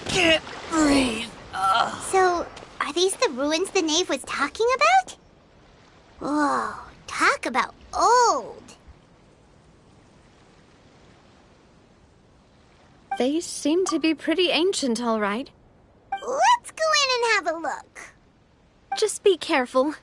Can't breathe. So, are these the ruins the knave was talking about? Whoa, talk about old. They seem to be pretty ancient, all right. Let's go in and have a look. Just be careful.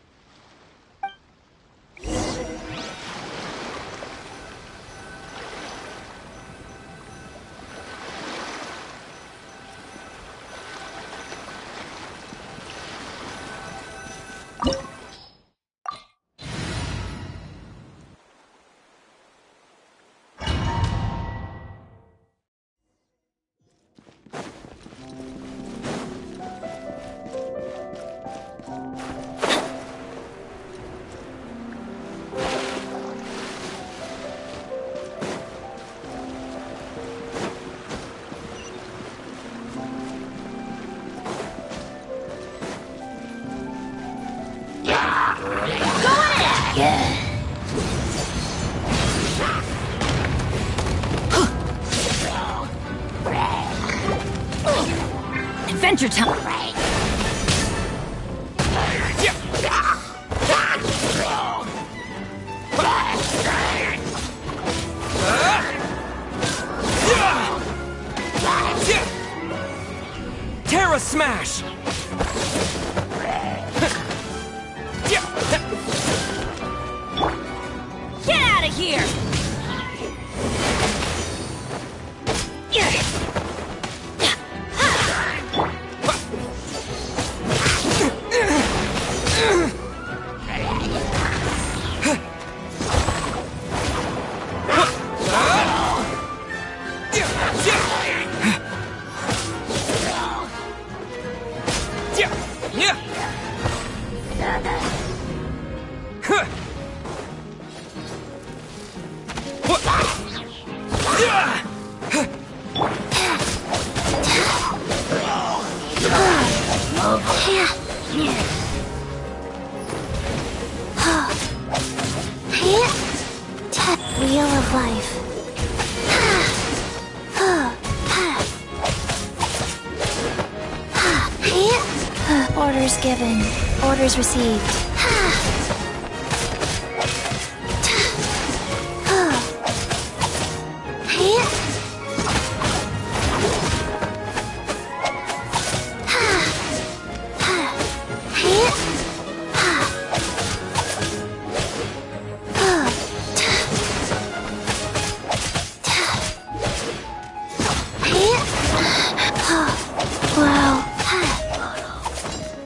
Adventure time. Terra Smash! Get out of here! Wheel of life. Orders given. Orders received.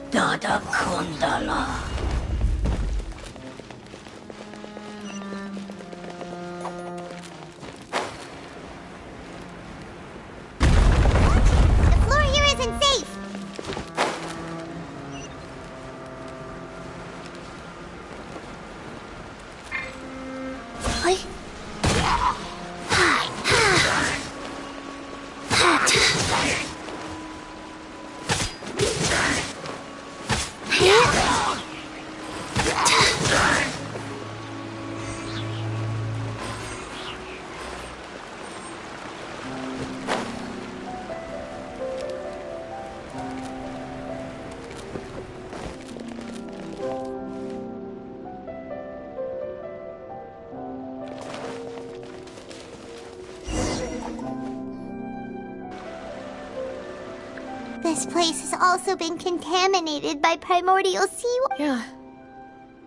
Dada Kundala. The floor here isn't safe. Oi. This place has also been contaminated by primordial seawater. Yeah.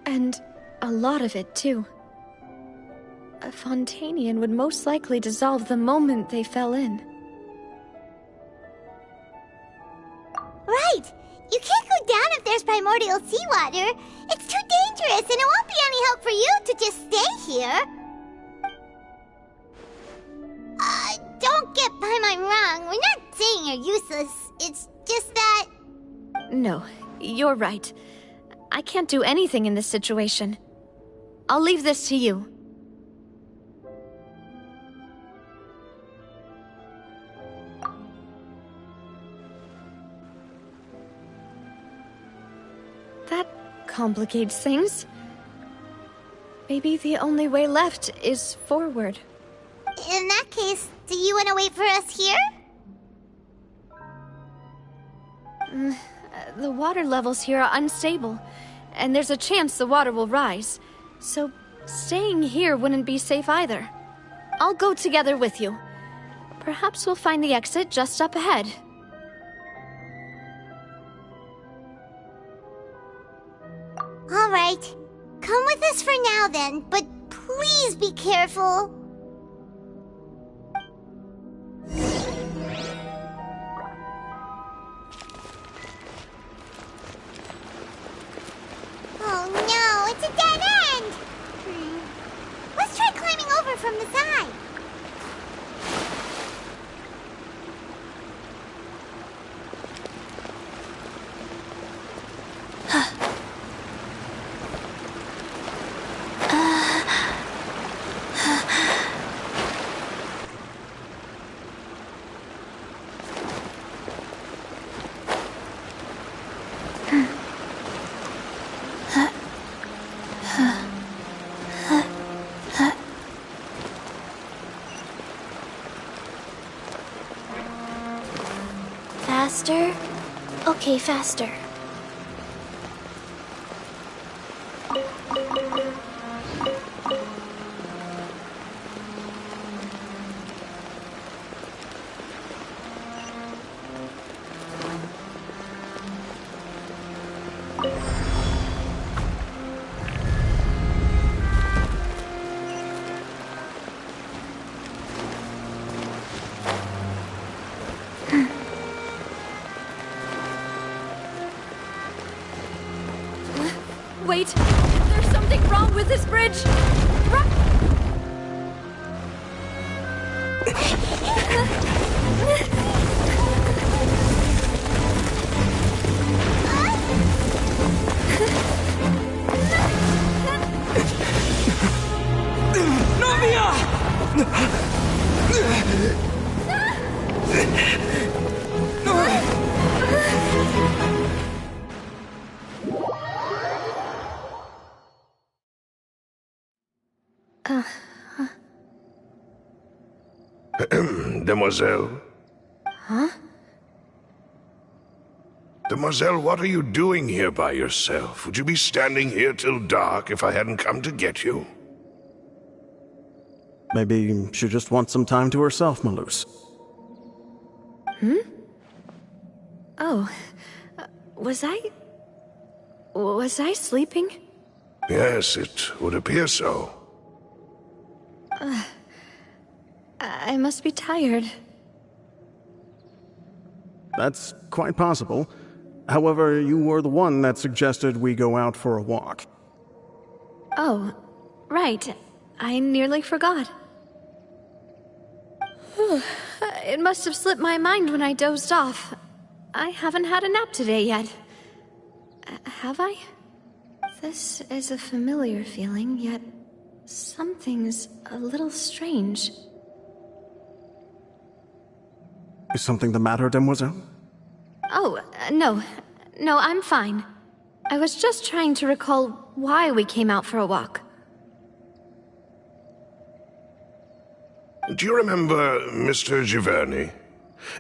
And a lot of it, too. A Fontanian would most likely dissolve the moment they fell in. Right! You can't go down if there's primordial seawater. It's too dangerous, and it won't be any help for you to just stay here. Don't get Paimon wrong. We're not saying you're useless. It's just that... No, you're right. I can't do anything in this situation. I'll leave this to you. That complicates things. Maybe the only way left is forward. In that case, do you want to wait for us here? The water levels here are unstable, and there's a chance the water will rise. So staying here wouldn't be safe either. I'll go together with you. Perhaps we'll find the exit just up ahead. All right. Come with us for now then, but please be careful. Oh no, it's a dead end! Let's try climbing over from the side. Faster? Okay, faster. Wait! There's something wrong with this bridge! Demoiselle? Huh? Demoiselle, what are you doing here by yourself? Would you be standing here till dark if I hadn't come to get you? Maybe she just wants some time to herself, Malus. Oh. Was I sleeping? Yes, it would appear so. I must be tired. That's quite possible. However, you were the one that suggested we go out for a walk. Oh, right. I nearly forgot. It must have slipped my mind when I dozed off. I haven't had a nap today yet. Have I? This is a familiar feeling, yet something's a little strange. Is something the matter, Demoiselle? Oh, no. No, I'm fine. I was just trying to recall why we came out for a walk. Do you remember Mr. Giverny?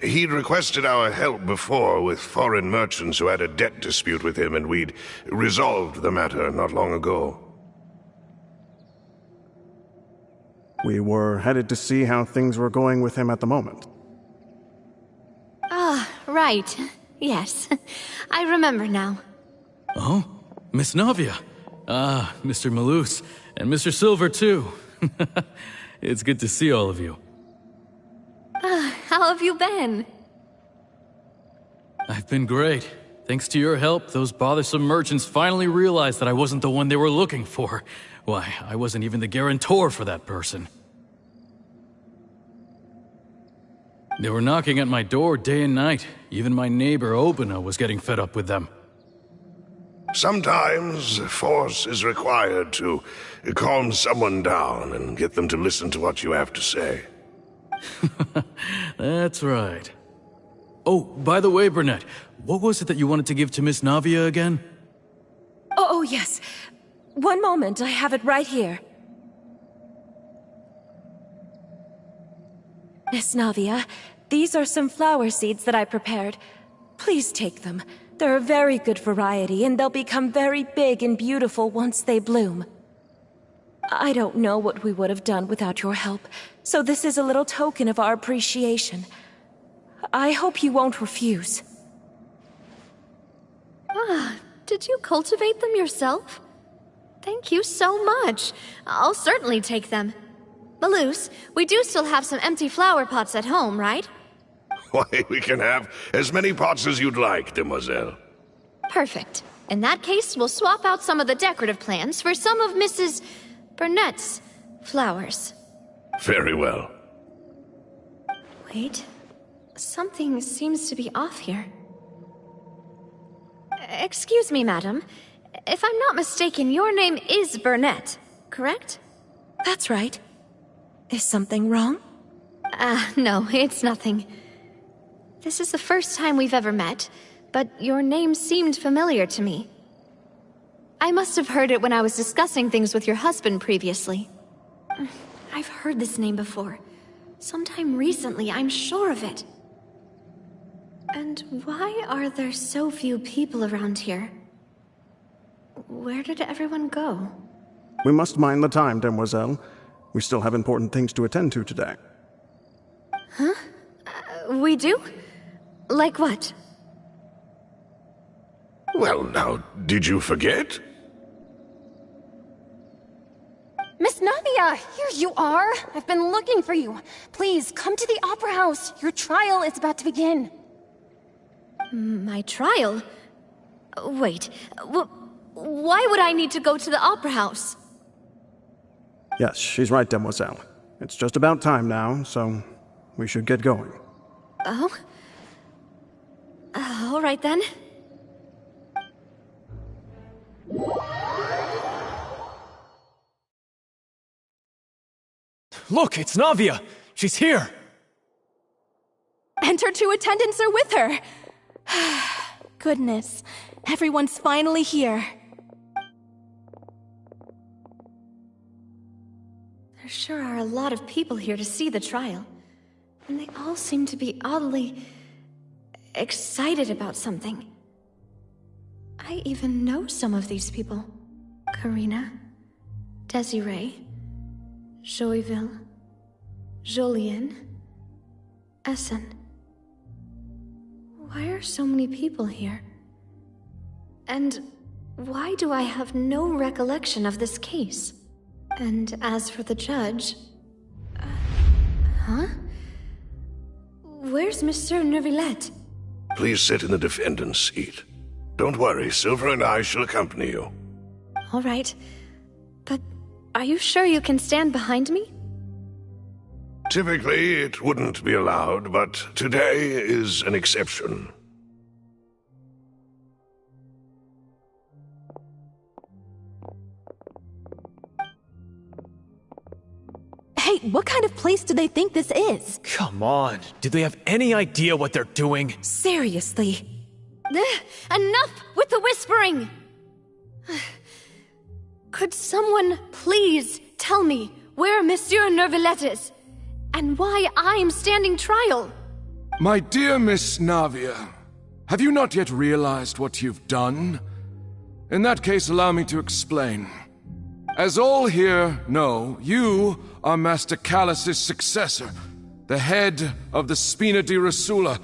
He'd requested our help before with foreign merchants who had a debt dispute with him, and we'd resolved the matter not long ago. We were headed to see how things were going with him at the moment. Ah, right. Yes. I remember now. Oh, Miss Navia. Ah, Mr. Malus, and Mr. Silver, too. It's good to see all of you. How have you been? I've been great. Thanks to your help, those bothersome merchants finally realized that I wasn't the one they were looking for. Why, I wasn't even the guarantor for that person. They were knocking at my door day and night. Even my neighbor, Obina, was getting fed up with them. Sometimes force is required to calm someone down and get them to listen to what you have to say. That's right. Oh, by the way, Burnett, what was it that you wanted to give to Miss Navia again? Oh, yes. One moment, I have it right here. Miss Navia, these are some flower seeds that I prepared. Please take them. They're a very good variety, and they'll become very big and beautiful once they bloom. I don't know what we would have done without your help, so this is a little token of our appreciation. I hope you won't refuse. Did you cultivate them yourself? Thank you so much. I'll certainly take them. Maloose, we do still have some empty flower pots at home, right? Why, we can have as many pots as you'd like, demoiselle. Perfect. In that case, we'll swap out some of the decorative plants for some of Mrs. Burnett's flowers. Very well. Wait. Something seems to be off here. Excuse me, madam. If I'm not mistaken, your name is Burnett, correct? That's right. Is something wrong? No, it's nothing. This is the first time we've ever met, but your name seemed familiar to me. I must have heard it when I was discussing things with your husband previously. I've heard this name before. Sometime recently, I'm sure of it. And why are there so few people around here? Where did everyone go? We must mind the time, demoiselle. We still have important things to attend to today. Huh? We do? Like what? Well, now, did you forget? Miss Navia, here you are. I've been looking for you. Please, come to the Opera House. Your trial is about to begin. My trial? Wait, why would I need to go to the Opera House? Yes, she's right, demoiselle. It's just about time now, so we should get going. Oh? All right then. Look, it's Navia! She's here! And her two attendants are with her. Goodness, everyone's finally here. There sure are a lot of people here to see the trial. And they all seem to be oddly excited about something. I even know some of these people. Karina, Desiree, Joyville, Jolien, Essen. Why are so many people here? And why do I have no recollection of this case? And as for the judge... huh? Where's Monsieur Neuvillette? Please sit in the defendant's seat. Don't worry, Silver and I shall accompany you. All right. But are you sure you can stand behind me? Typically, it wouldn't be allowed, but today is an exception. Hey, what kind of place do they think this is? Come on, do they have any idea what they're doing? Seriously. Enough with the whispering! Could someone please tell me where Monsieur Neuvillette is? And why I'm standing trial? My dear Miss Navia, have you not yet realized what you've done? In that case, allow me to explain. As all here know, you are Master Callus's successor, the head of the Spina di Rosula,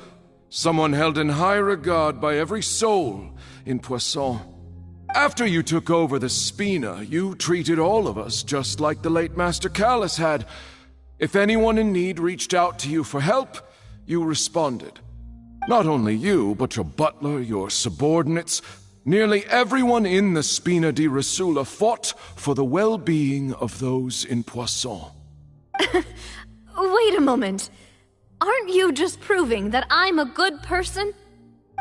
someone held in high regard by every soul in Poisson. After you took over the Spina, you treated all of us just like the late Master Callus had. If anyone in need reached out to you for help, you responded. Not only you, but your butler, your subordinates, nearly everyone in the Spina di Rasula fought for the well-being of those in Poisson. Wait a moment. Aren't you just proving that I'm a good person?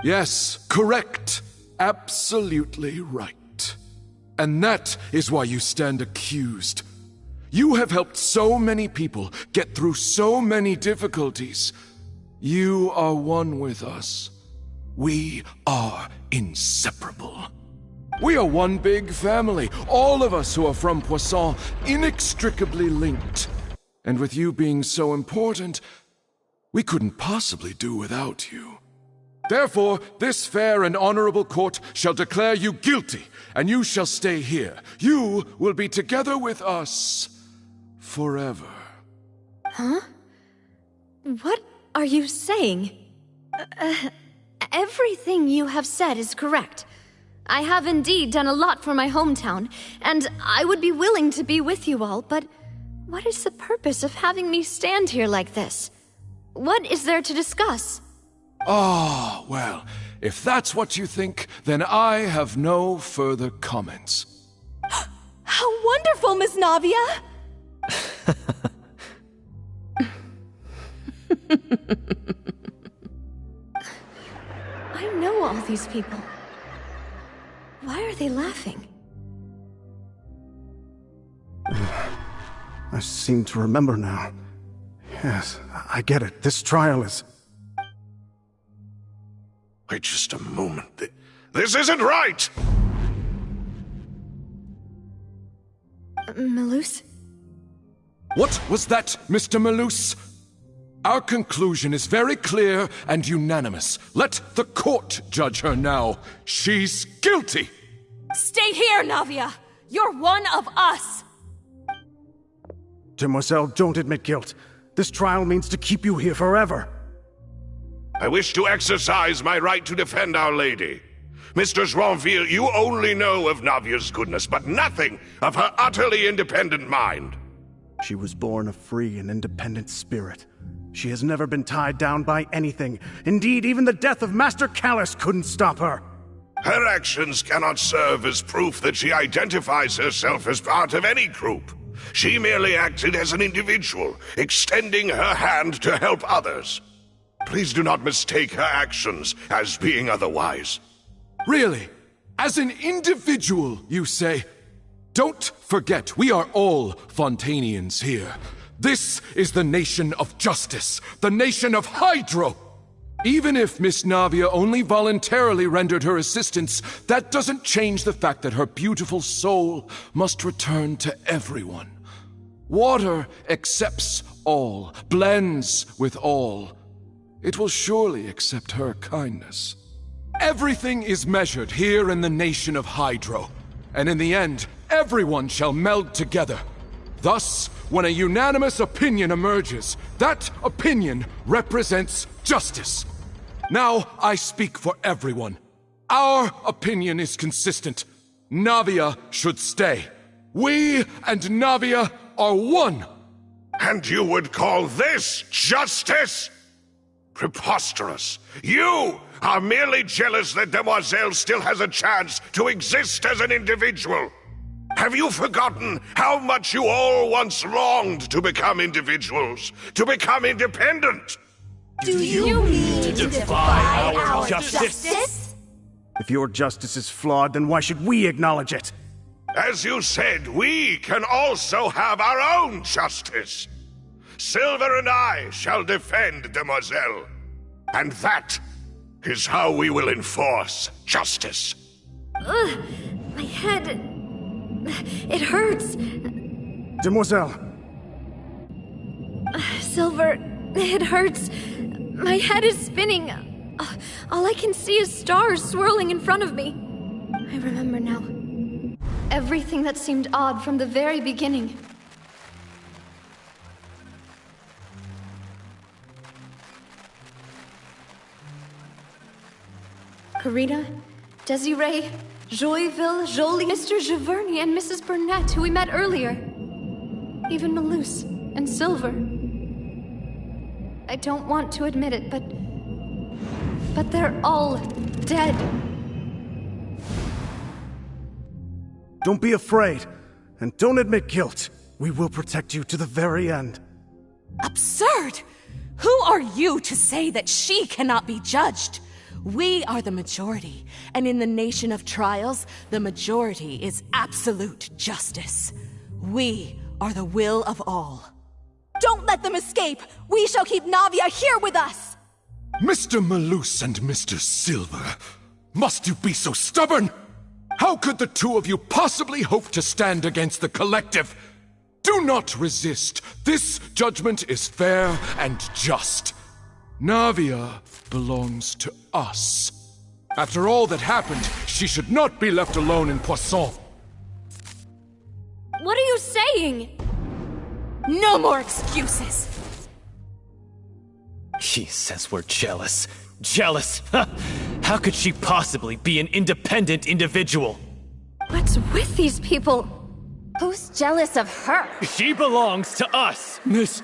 Yes, correct. Absolutely right. And that is why you stand accused. You have helped so many people get through so many difficulties. You are one with us. We are inseparable. We are one big family, all of us who are from Poisson, inextricably linked. And with you being so important, we couldn't possibly do without you. Therefore, this fair and honorable court shall declare you guilty, and you shall stay here. You will be together with us forever. Huh? What are you saying? Everything you have said is correct. I have indeed done a lot for my hometown, and I would be willing to be with you all, but what is the purpose of having me stand here like this? What is there to discuss? Oh, well, if that's what you think, then I have no further comments. How wonderful, Miss Navia! I know all these people. Why are they laughing? I seem to remember now. Yes, I get it. This trial is... Wait just a moment. This isn't right! Malus? What was that, Mr. Malus? Our conclusion is very clear and unanimous. Let the court judge her now. She's guilty! Stay here, Navia! You're one of us! Demoiselle, don't admit guilt. This trial means to keep you here forever. I wish to exercise my right to defend Our Lady. Mr. Joinville, you only know of Navia's goodness, but nothing of her utterly independent mind. She was born a free and independent spirit. She has never been tied down by anything. Indeed, even the death of Master Callus couldn't stop her. Her actions cannot serve as proof that she identifies herself as part of any group. She merely acted as an individual, extending her hand to help others. Please do not mistake her actions as being otherwise. Really? As an individual, you say? Don't forget, we are all Fontanians here. This is the nation of justice, the nation of Hydro. Even if Miss Navia only voluntarily rendered her assistance, that doesn't change the fact that her beautiful soul must return to everyone. Water accepts all, blends with all. It will surely accept her kindness. Everything is measured here in the nation of Hydro, and in the end, everyone shall meld together. Thus, when a unanimous opinion emerges, that opinion represents justice. Now I speak for everyone. Our opinion is consistent. Navia should stay. We and Navia are one. And you would call this justice? Preposterous. You are merely jealous that Demoiselle still has a chance to exist as an individual. Have you forgotten how much you all once longed to become individuals, to become independent? Do you mean to defy our justice? If your justice is flawed, then why should we acknowledge it? As you said, we can also have our own justice. Silver and I shall defend Demoiselle. And that is how we will enforce justice. Ugh, my head... It hurts. Demoiselle! Silver, it hurts. My head is spinning. All I can see is stars swirling in front of me. I remember now. Everything that seemed odd from the very beginning. Karina, Desiree, Joyville, Jolie, Mr. Giverny, and Mrs. Burnett, who we met earlier. Even Malus and Silver. I don't want to admit it, but they're all dead. Don't be afraid, and don't admit guilt. We will protect you to the very end. Absurd! Who are you to say that she cannot be judged? We are the majority, and in the nation of trials, the majority is absolute justice. We are the will of all. Don't let them escape! We shall keep Navia here with us! Mr. Malus and Mr. Silver, must you be so stubborn? How could the two of you possibly hope to stand against the collective? Do not resist. This judgment is fair and just. Navia belongs to us. After all that happened, she should not be left alone in Poisson. What are you saying? No more excuses! She says we're jealous. Jealous? How could she possibly be an independent individual? What's with these people? Who's jealous of her? She belongs to us! Miss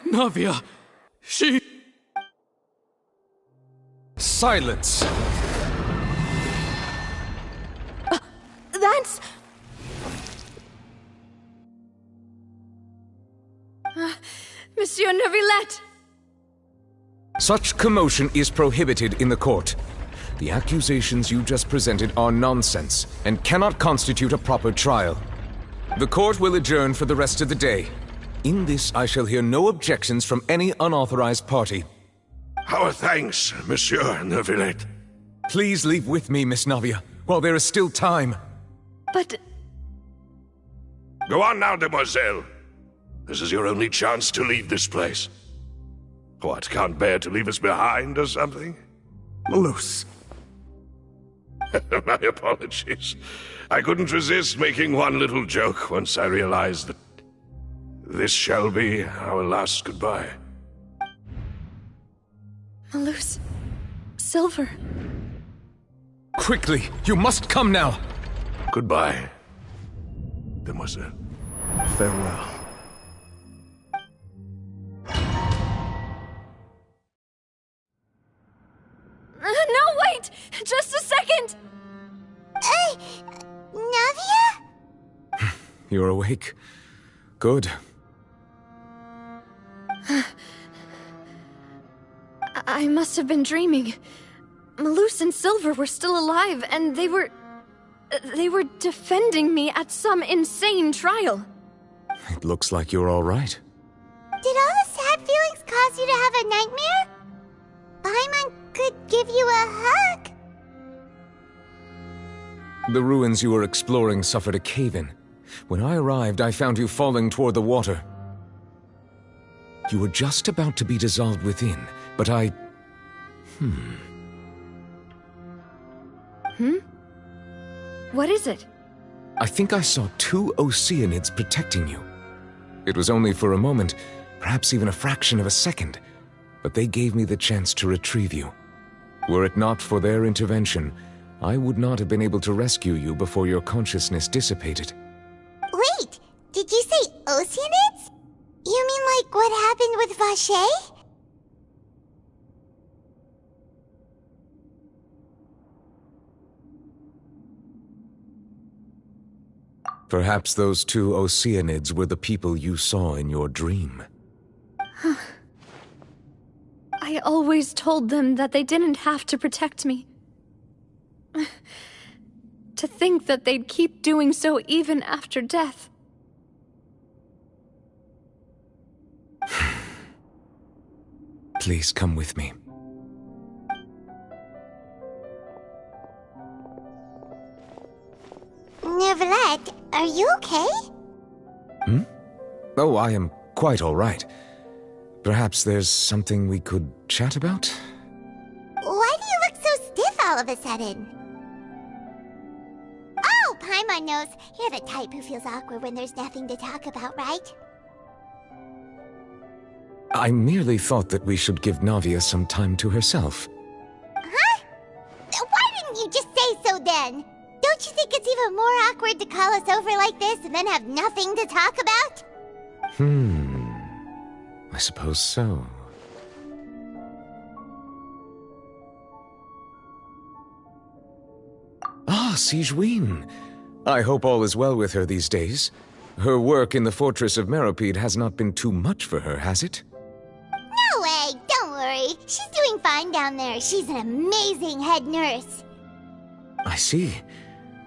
Navia, she... Silence! That's... Monsieur Neuvillette! Such commotion is prohibited in the court. The accusations you just presented are nonsense and cannot constitute a proper trial. The court will adjourn for the rest of the day. In this, I shall hear no objections from any unauthorized party. Our thanks, Monsieur Neuvillette. Please leave with me, Miss Navia, while there is still time. But... Go on now, demoiselle. This is your only chance to leave this place. What, can't bear to leave us behind or something? Malus. My apologies. I couldn't resist making one little joke once I realized that this shall be our last goodbye. Malus... Silver... Quickly, you must come now! Goodbye, demoiselle. Farewell. No, wait! Just a second! Navia? You're awake. Good. I must have been dreaming. Malus and Silver were still alive, and they were defending me at some insane trial. It looks like you're all right. Did all the sad feelings cause you to have a nightmare? Paimon could give you a hug. The ruins you were exploring suffered a cave-in. When I arrived, I found you falling toward the water. You were just about to be dissolved within, but I... What is it? I think I saw two Oceanids protecting you. It was only for a moment, perhaps even a fraction of a second, but they gave me the chance to retrieve you. Were it not for their intervention, I would not have been able to rescue you before your consciousness dissipated. Wait, did you say Oceanids? You mean like what happened with Vache? Perhaps those two Oceanids were the people you saw in your dream. I always told them that they didn't have to protect me. To think that they'd keep doing so even after death. Please come with me. Neuvillette, are you okay? Oh, I am quite all right. Perhaps there's something we could chat about? Why do you look so stiff all of a sudden? Oh, Paimon knows. You're the type who feels awkward when there's nothing to talk about, right? I merely thought that we should give Navia some time to herself. Huh? Why didn't you just say so then? Don't Don't you think it's even more awkward to call us over like this and then have nothing to talk about? I suppose so. Ah, Sigewinne. I hope all is well with her these days. Her work in the Fortress of Meropide has not been too much for her, has it? No way, don't worry. She's doing fine down there. She's an amazing head nurse. I see.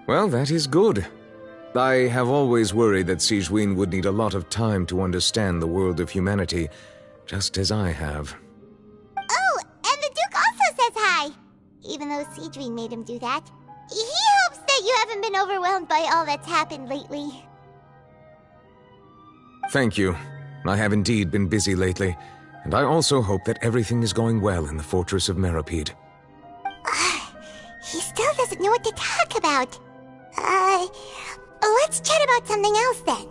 Well, that is good. I have always worried that Sigewinne would need a lot of time to understand the world of humanity, just as I have. Oh, and the Duke also says hi. Even though Sigewinne made him do that. He hopes that you haven't been overwhelmed by all that's happened lately. Thank you. I have indeed been busy lately, and I also hope that everything is going well in the Fortress of Meropide. He still doesn't know what to talk about. Let's chat about something else then.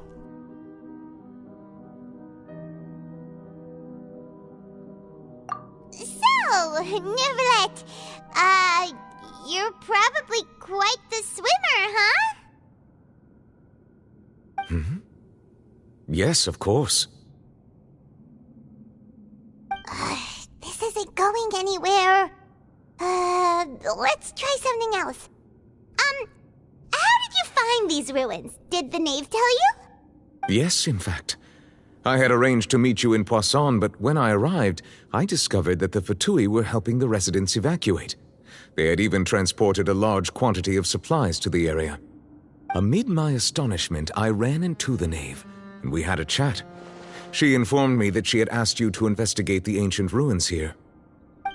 So, Neuvillette, you're probably quite the swimmer, huh? Yes, of course. This isn't going anywhere. Let's try something else. How did you find these ruins? Did the knave tell you? Yes, in fact. I had arranged to meet you in Poisson, but when I arrived, I discovered that the Fatui were helping the residents evacuate. They had even transported a large quantity of supplies to the area. Amid my astonishment, I ran into the knave, and we had a chat. She informed me that she had asked you to investigate the ancient ruins here.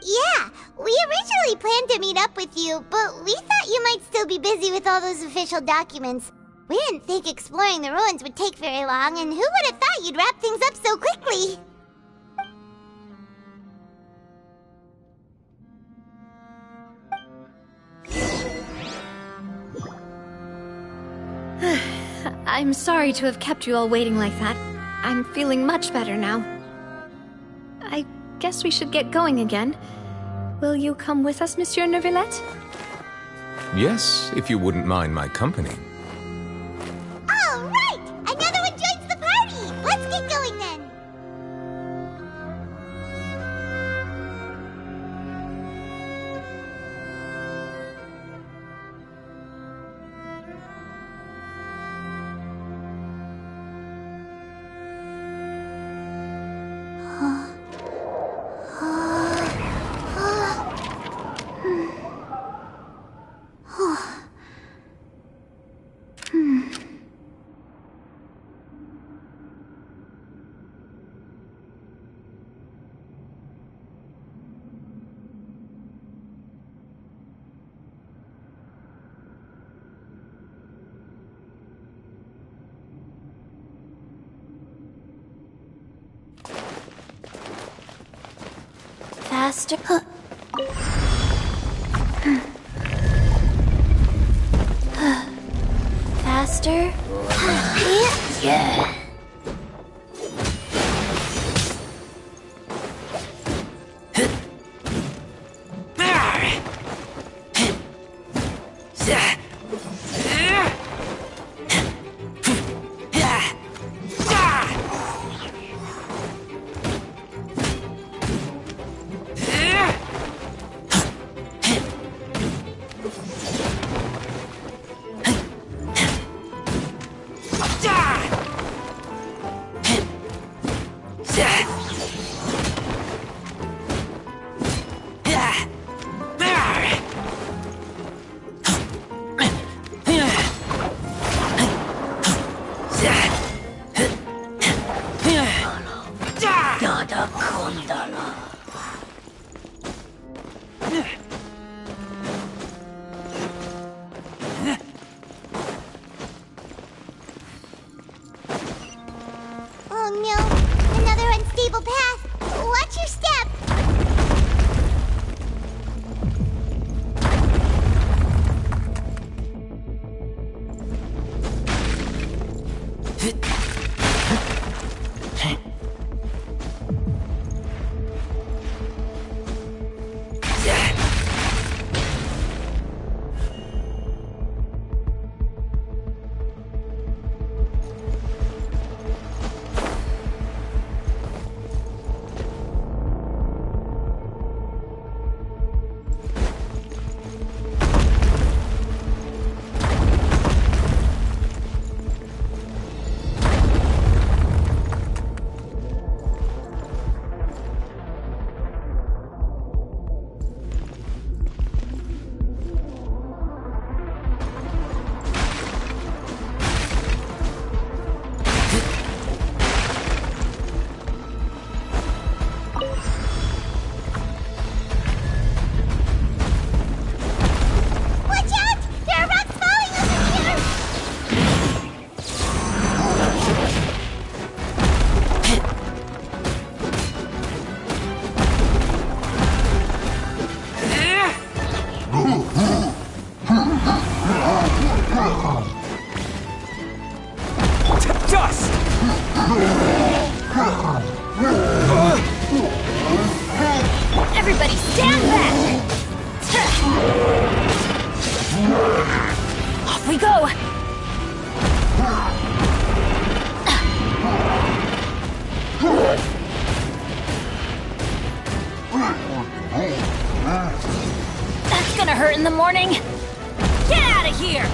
Yeah, we originally planned to meet up with you, but we thought you might still be busy with all those official documents. We didn't think exploring the ruins would take very long, and who would have thought you'd wrap things up so quickly? I'm sorry to have kept you all waiting like that. I'm feeling much better now. I guess we should get going again. Will you come with us, Monsieur Neuvillette? Yes, if you wouldn't mind my company. All right! Another one joins the party! Let's get going then! Faster. Faster. Yeah. Oh no, another unstable path. Watch your step. the morning? Get out of here!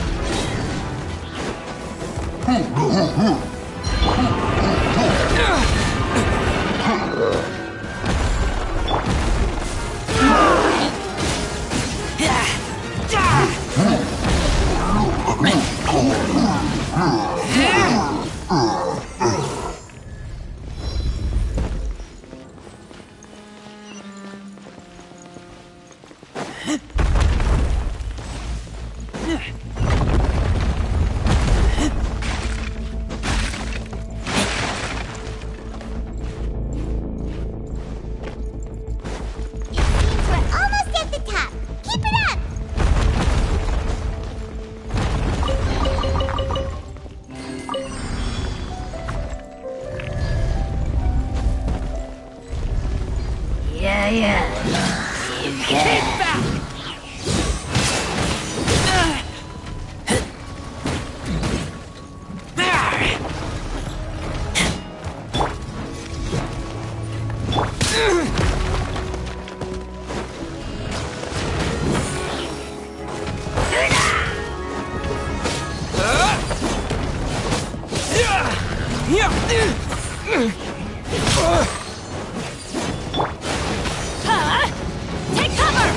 Take cover!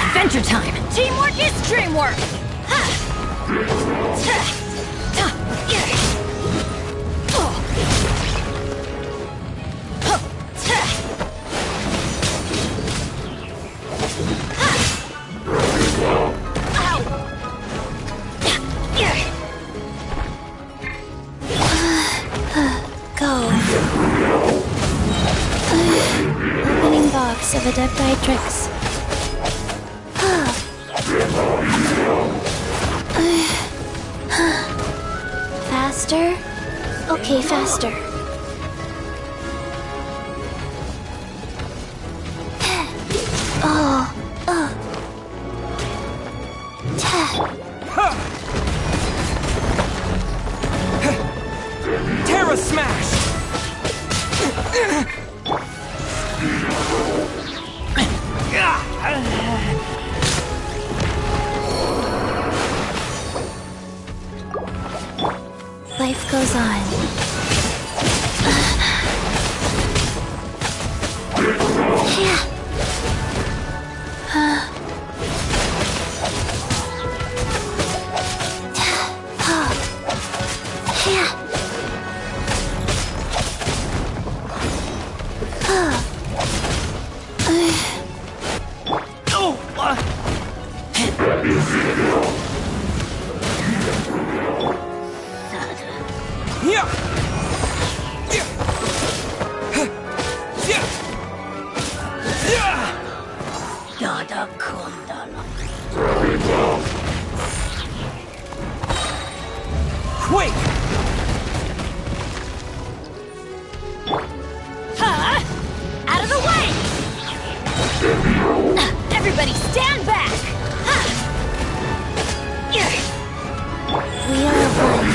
Adventure time! Teamwork is dreamwork! Opening box of Adepti Faster? Okay, faster. Terra Smash! Life goes on. Quick! Out of the way! Everybody stand back! We are one.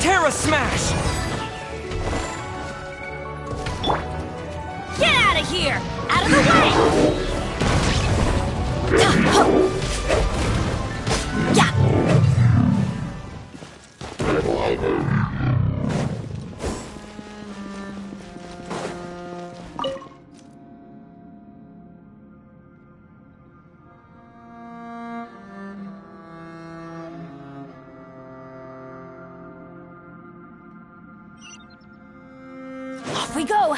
Terra Smash! Get out of here! Out of the way! Off we go!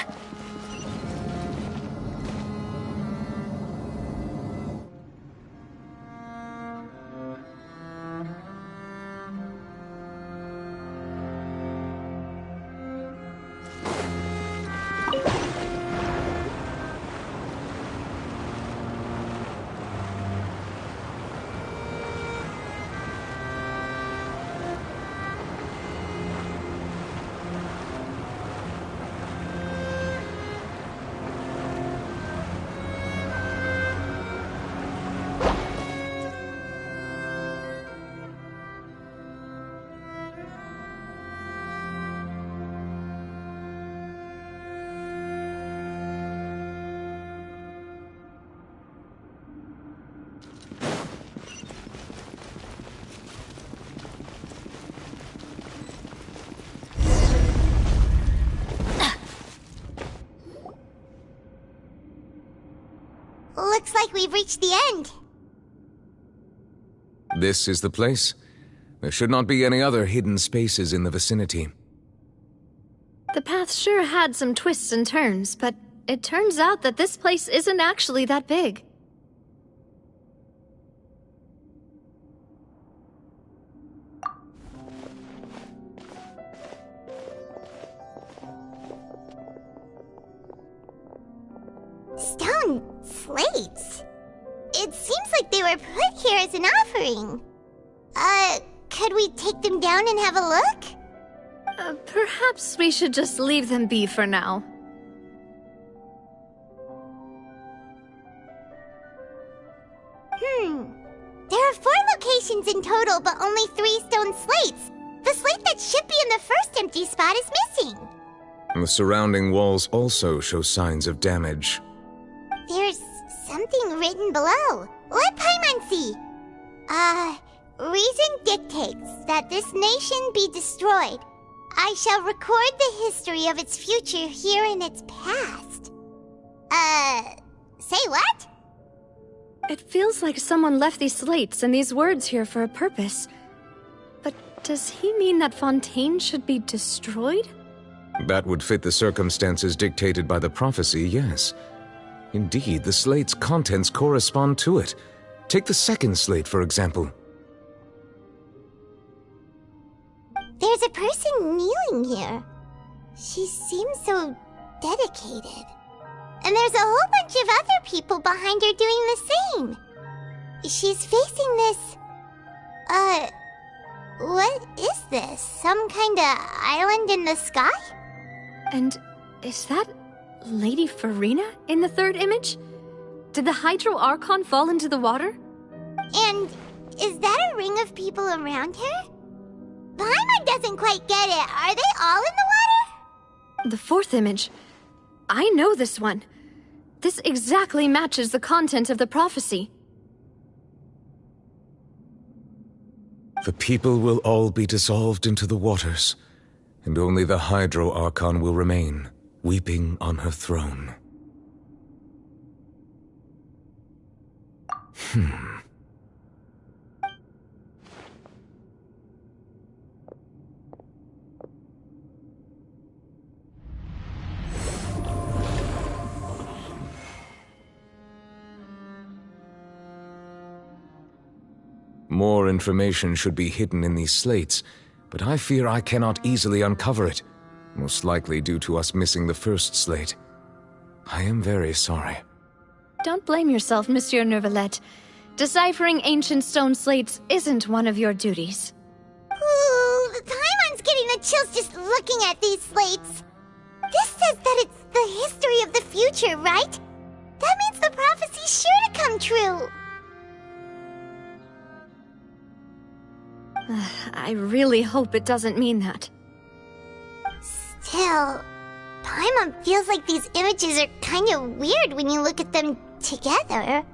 looks like we've reached the end. This is the place. There should not be any other hidden spaces in the vicinity. The path sure had some twists and turns, but it turns out that this place isn't actually that big. Stone slates? It seems like they were put here as an offering. Could we take them down and have a look? Perhaps we should just leave them be for now. There are 4 locations in total, but only 3 stone slates. The slate that should be in the first empty spot is missing. The surrounding walls also show signs of damage. There's something written below. Let Paimon see. Reason dictates that this nation be destroyed. I shall record the history of its future here in its past. Say what? It feels like someone left these slates and these words here for a purpose. But does he mean that Fontaine should be destroyed? That would fit the circumstances dictated by the prophecy, yes. Indeed, the slate's contents correspond to it. Take the second slate, for example. There's a person kneeling here. She seems so dedicated. And there's a whole bunch of other people behind her doing the same. She's facing this... what is this? Some kind of island in the sky? And is that Lady Farina in the third image? Did the Hydro Archon fall into the water? And is that a ring of people around her? Paimon doesn't quite get it. Are they all in the water? The fourth image. I know this one. This exactly matches the content of the prophecy. The people will all be dissolved into the waters, and only the Hydro Archon will remain, weeping on her throne. More information should be hidden in these slates, but I fear I cannot easily uncover it, most likely due to us missing the first slate. I am very sorry. Don't blame yourself, Monsieur Neuvillette. Deciphering ancient stone slates isn't one of your duties. Ooh, Paimon's getting the chills just looking at these slates. This says that it's the history of the future, right? That means the prophecy's sure to come true. I really hope it doesn't mean that. Still, Paimon feels like these images are kind of weird when you look at them together.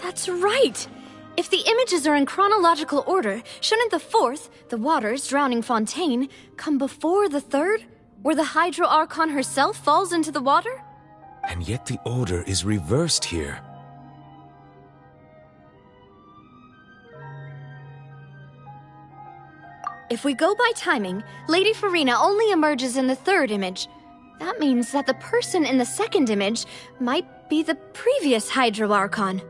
That's right! If the images are in chronological order, shouldn't the fourth, the waters drowning Fontaine, come before the third, where the Hydro Archon herself falls into the water? And yet the order is reversed here. If we go by timing, Lady Farina only emerges in the third image. That means that the person in the second image might be the previous Hydro Archon.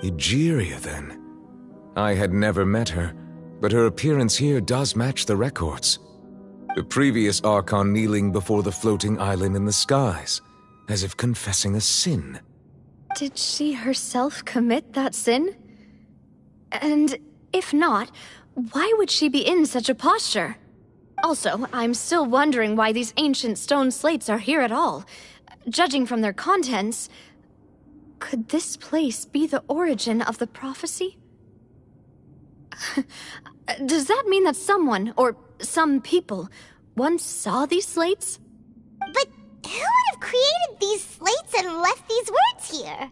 Egeria, then. I had never met her, but her appearance here does match the records. The previous Archon kneeling before the floating island in the skies, as if confessing a sin. Did she herself commit that sin? And if not, why would she be in such a posture? Also, I'm still wondering why these ancient stone slates are here at all. Judging from their contents, could this place be the origin of the prophecy? Does that mean that someone, or some people, once saw these slates? But who would have created these slates and left these words here?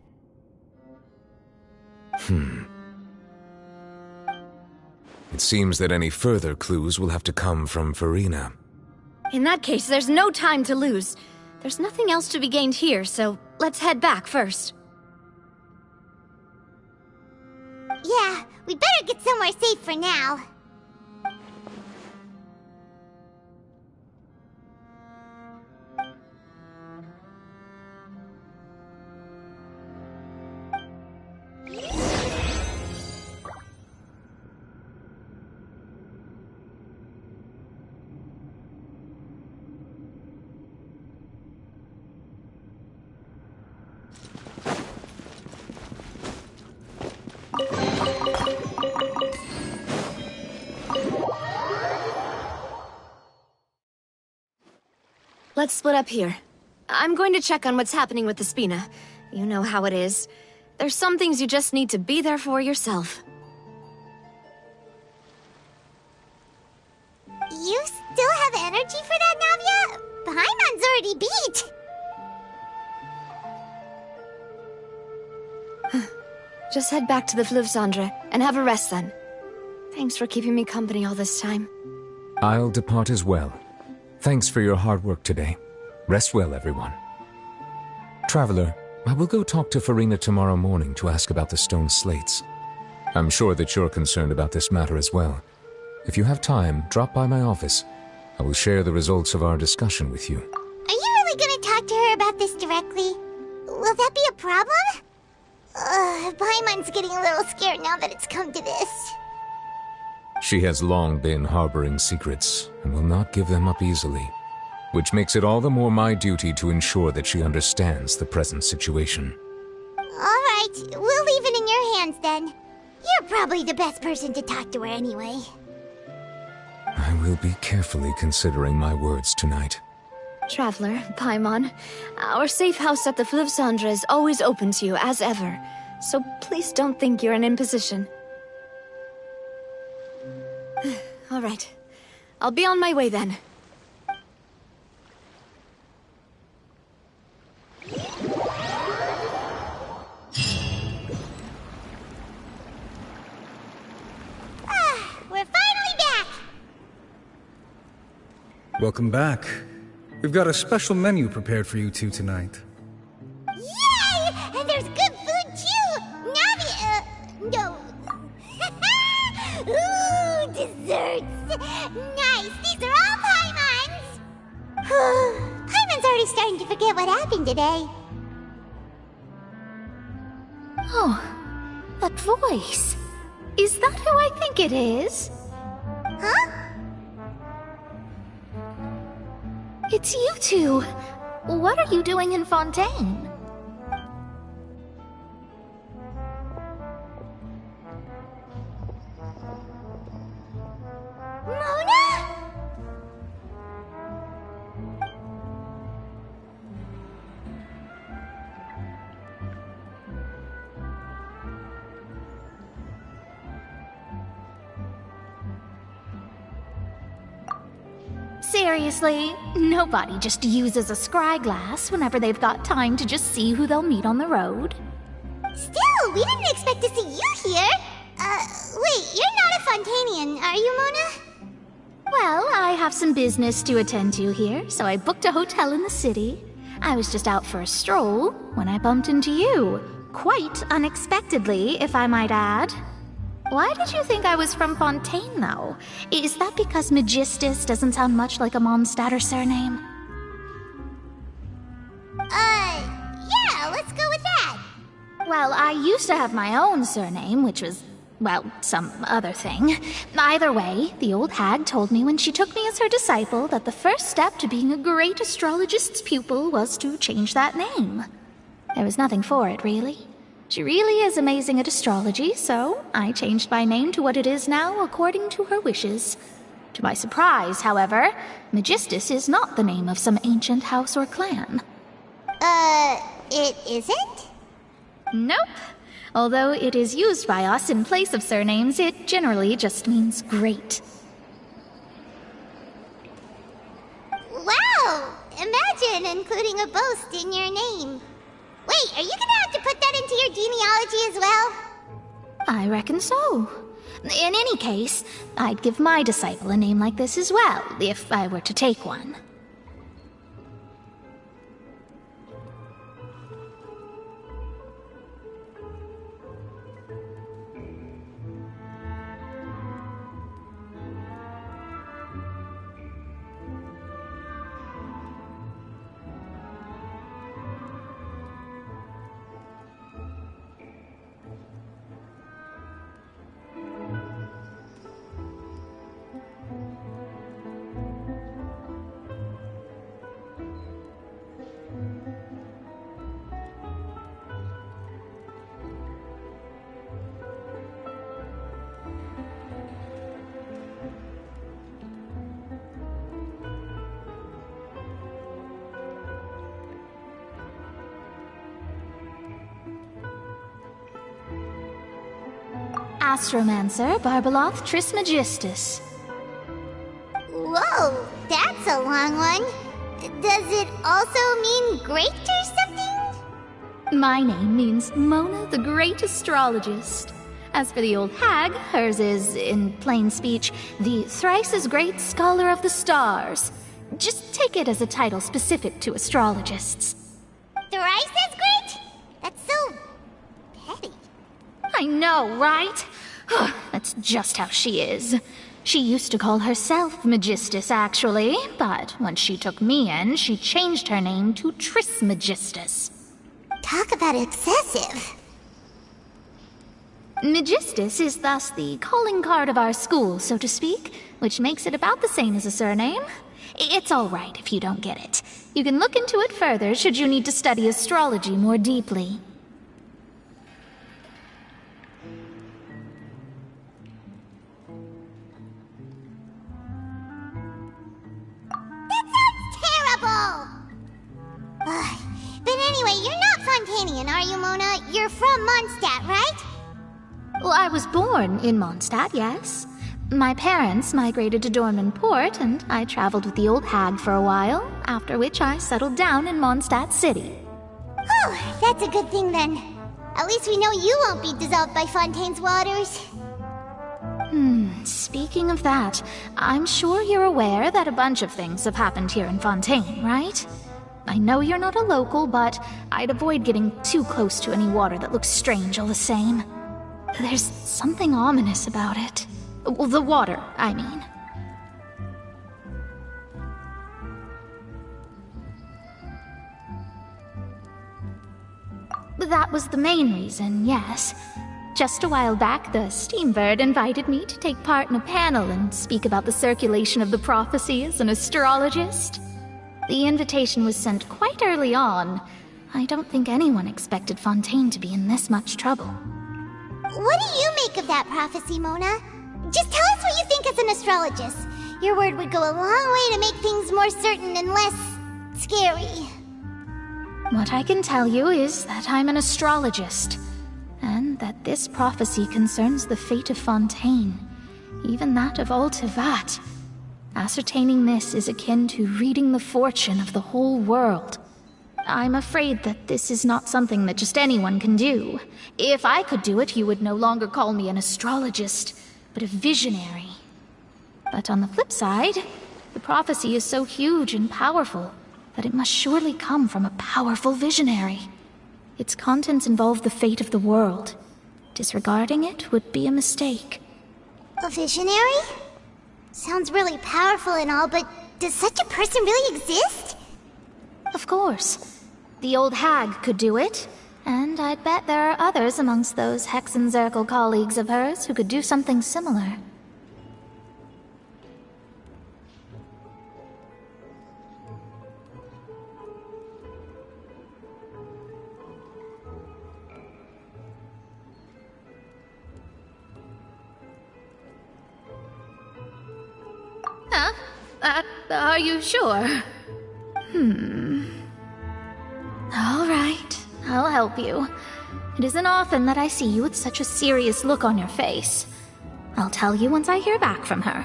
It seems that any further clues will have to come from Farina. In that case, there's no time to lose. There's nothing else to be gained here, so let's head back first. Yeah, we better get somewhere safe for now. Let's split up here. I'm going to check on what's happening with the Spina. You know how it is. There's some things you just need to be there for yourself. You still have energy for that, Navia? Paimon's already beat. Just head back to the Fleuve Cendre and have a rest then. Thanks for keeping me company all this time. I'll depart as well. Thanks for your hard work today. Rest well, everyone. Traveler, I will go talk to Farina tomorrow morning to ask about the stone slates. I'm sure that you're concerned about this matter as well. If you have time, drop by my office. I will share the results of our discussion with you. Are you really gonna talk to her about this directly? Will that be a problem? Paimon's getting a little scared now that it's come to this. She has long been harboring secrets and will not give them up easily, which makes it all the more my duty to ensure that she understands the present situation. Alright, we'll leave it in your hands then. You're probably the best person to talk to her anyway. I will be carefully considering my words tonight. Traveler, Paimon, our safe house at the Fleuve Cendre is always open to you as ever, so please don't think you're an imposition. All right. I'll be on my way then. We're finally back! Welcome back. We've got a special menu prepared for you two tonight. Yay! And there's good food too! Navi, no. Ooh, desserts! Nice! These are all Paimon's! Paimon's already starting to forget what happened today. Oh, that voice. Is that who I think it is? Huh? It's you two. What are you doing in Fontaine? Mona? Seriously, nobody just uses a scry glass whenever they've got time to just see who they'll meet on the road. Still, we didn't expect to see you here. Wait, you're not a Fontanian, are you, Mona? Well, I have some business to attend to here, so I booked a hotel in the city. I was just out for a stroll when I bumped into you. Quite unexpectedly, if I might add. Why did you think I was from Fontaine, though? Is that because Magistus doesn't sound much like a Mondstadter surname? Yeah, let's go with that. Well, I used to have my own surname, which was, well, some other thing. Either way, the old hag told me when she took me as her disciple that the first step to being a great astrologist's pupil was to change that name. There was nothing for it, really. She really is amazing at astrology, so I changed my name to what it is now according to her wishes. To my surprise, however, Magistus is not the name of some ancient house or clan. It isn't? Nope. Although it is used by us in place of surnames, it generally just means great. Wow! Imagine including a boast in your name. Wait, are you gonna have to put that into your genealogy as well? I reckon so. In any case, I'd give my disciple a name like this as well, if I were to take one. Astromancer Barbeloth Trismegistus. Whoa, that's a long one. Does it also mean great or something? My name means Mona the Great Astrologist. As for the old hag, hers is, in plain speech, the thrice as great Scholar of the Stars. Just take it as a title specific to astrologists. Thrice as great? That's so petty. I know, right? That's just how she is. She used to call herself Magistus, actually, but when she took me in, she changed her name to Trismegistus. Talk about excessive. Magistus is thus the calling card of our school, so to speak, which makes it about the same as a surname. It's all right if you don't get it. You can look into it further should you need to study astrology more deeply. But anyway, you're not Fontanian, are you, Mona? You're from Mondstadt, right? Well, I was born in Mondstadt, yes. My parents migrated to Dorman Port, and I traveled with the old hag for a while, after which I settled down in Mondstadt City. Oh, that's a good thing then. At least we know you won't be dissolved by Fontaine's waters. Speaking of that, I'm sure you're aware that a bunch of things have happened here in Fontaine, right? I know you're not a local, but I'd avoid getting too close to any water that looks strange all the same. There's something ominous about it. Well, the water, I mean. That was the main reason, yes. Just a while back, the Steambird invited me to take part in a panel and speak about the circulation of the prophecy as an astrologist. The invitation was sent quite early on. I don't think anyone expected Fontaine to be in this much trouble. What do you make of that prophecy, Mona? Just tell us what you think as an astrologist. Your word would go a long way to make things more certain and less scary. What I can tell you is that I'm an astrologist, and that this prophecy concerns the fate of Fontaine, even that of Ultivat. Ascertaining this is akin to reading the fortune of the whole world. I'm afraid that this is not something that just anyone can do. If I could do it, you would no longer call me an astrologist, but a visionary. But on the flip side, the prophecy is so huge and powerful that it must surely come from a powerful visionary. Its contents involve the fate of the world. Disregarding it would be a mistake. A visionary? Sounds really powerful and all, but does such a person really exist? Of course. The old hag could do it, and I'd bet there are others amongst those Hexenzirkel colleagues of hers who could do something similar. Huh? Are you sure? All right, I'll help you. It isn't often that I see you with such a serious look on your face. I'll tell you once I hear back from her.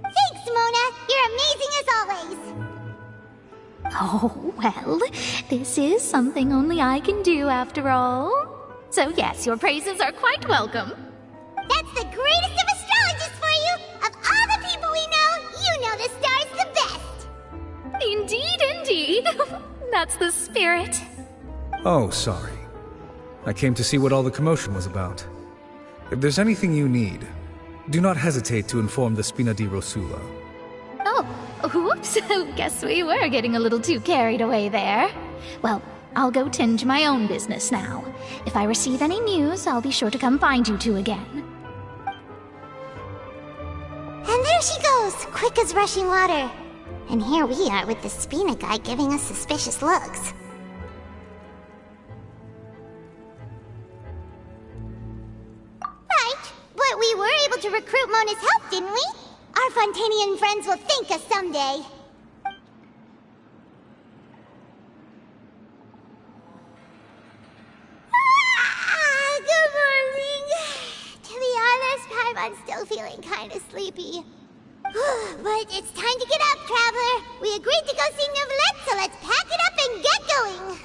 Thanks, Mona! You're amazing as always! Oh, well, this is something only I can do after all. So yes, your praises are quite welcome. That's the greatest of astrologists for you! Of all the people we know, you know the stars the best! Indeed, indeed. That's the spirit. Oh, sorry. I came to see what all the commotion was about. If there's anything you need, do not hesitate to inform the Spina di Rosula. Oh, whoops. Guess we were getting a little too carried away there. Well, I'll go tend to my own business now. If I receive any news, I'll be sure to come find you two again. And there she goes, quick as rushing water. And here we are with the Spina guy giving us suspicious looks. Right, but we were able to recruit Mona's help, didn't we? Our Fontanian friends will thank us someday. Good morning. To be honest, I'm still feeling kind of sleepy. But it's time to get up, Traveler. We agreed to go see Neuvillette, so let's pack it up and get going.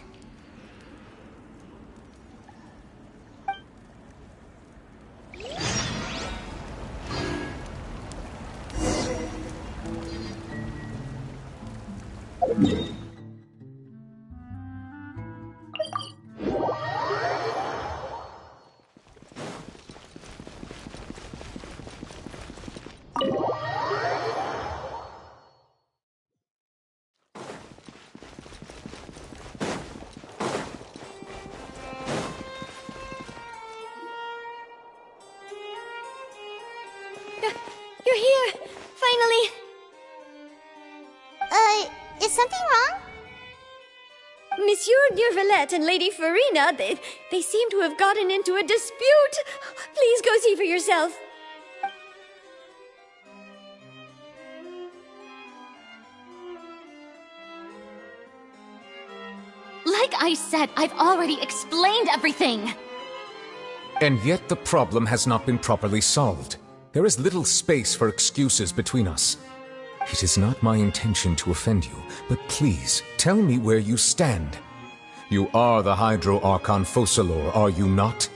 You're here! Finally! Is something wrong? Monsieur Neuvillette and Lady Farina, they seem to have gotten into a dispute. Please go see for yourself. Like I said, I've already explained everything. And yet the problem has not been properly solved. There is little space for excuses between us. It is not my intention to offend you, but please, tell me where you stand. You are the Hydro Archon Focalor, are you not?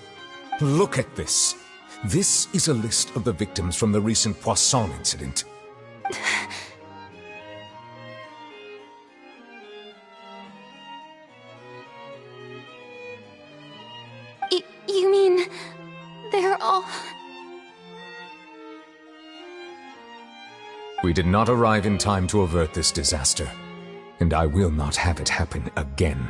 Look at this. This is a list of the victims from the recent Poisson incident. You mean... they're all... We did not arrive in time to avert this disaster, and I will not have it happen again.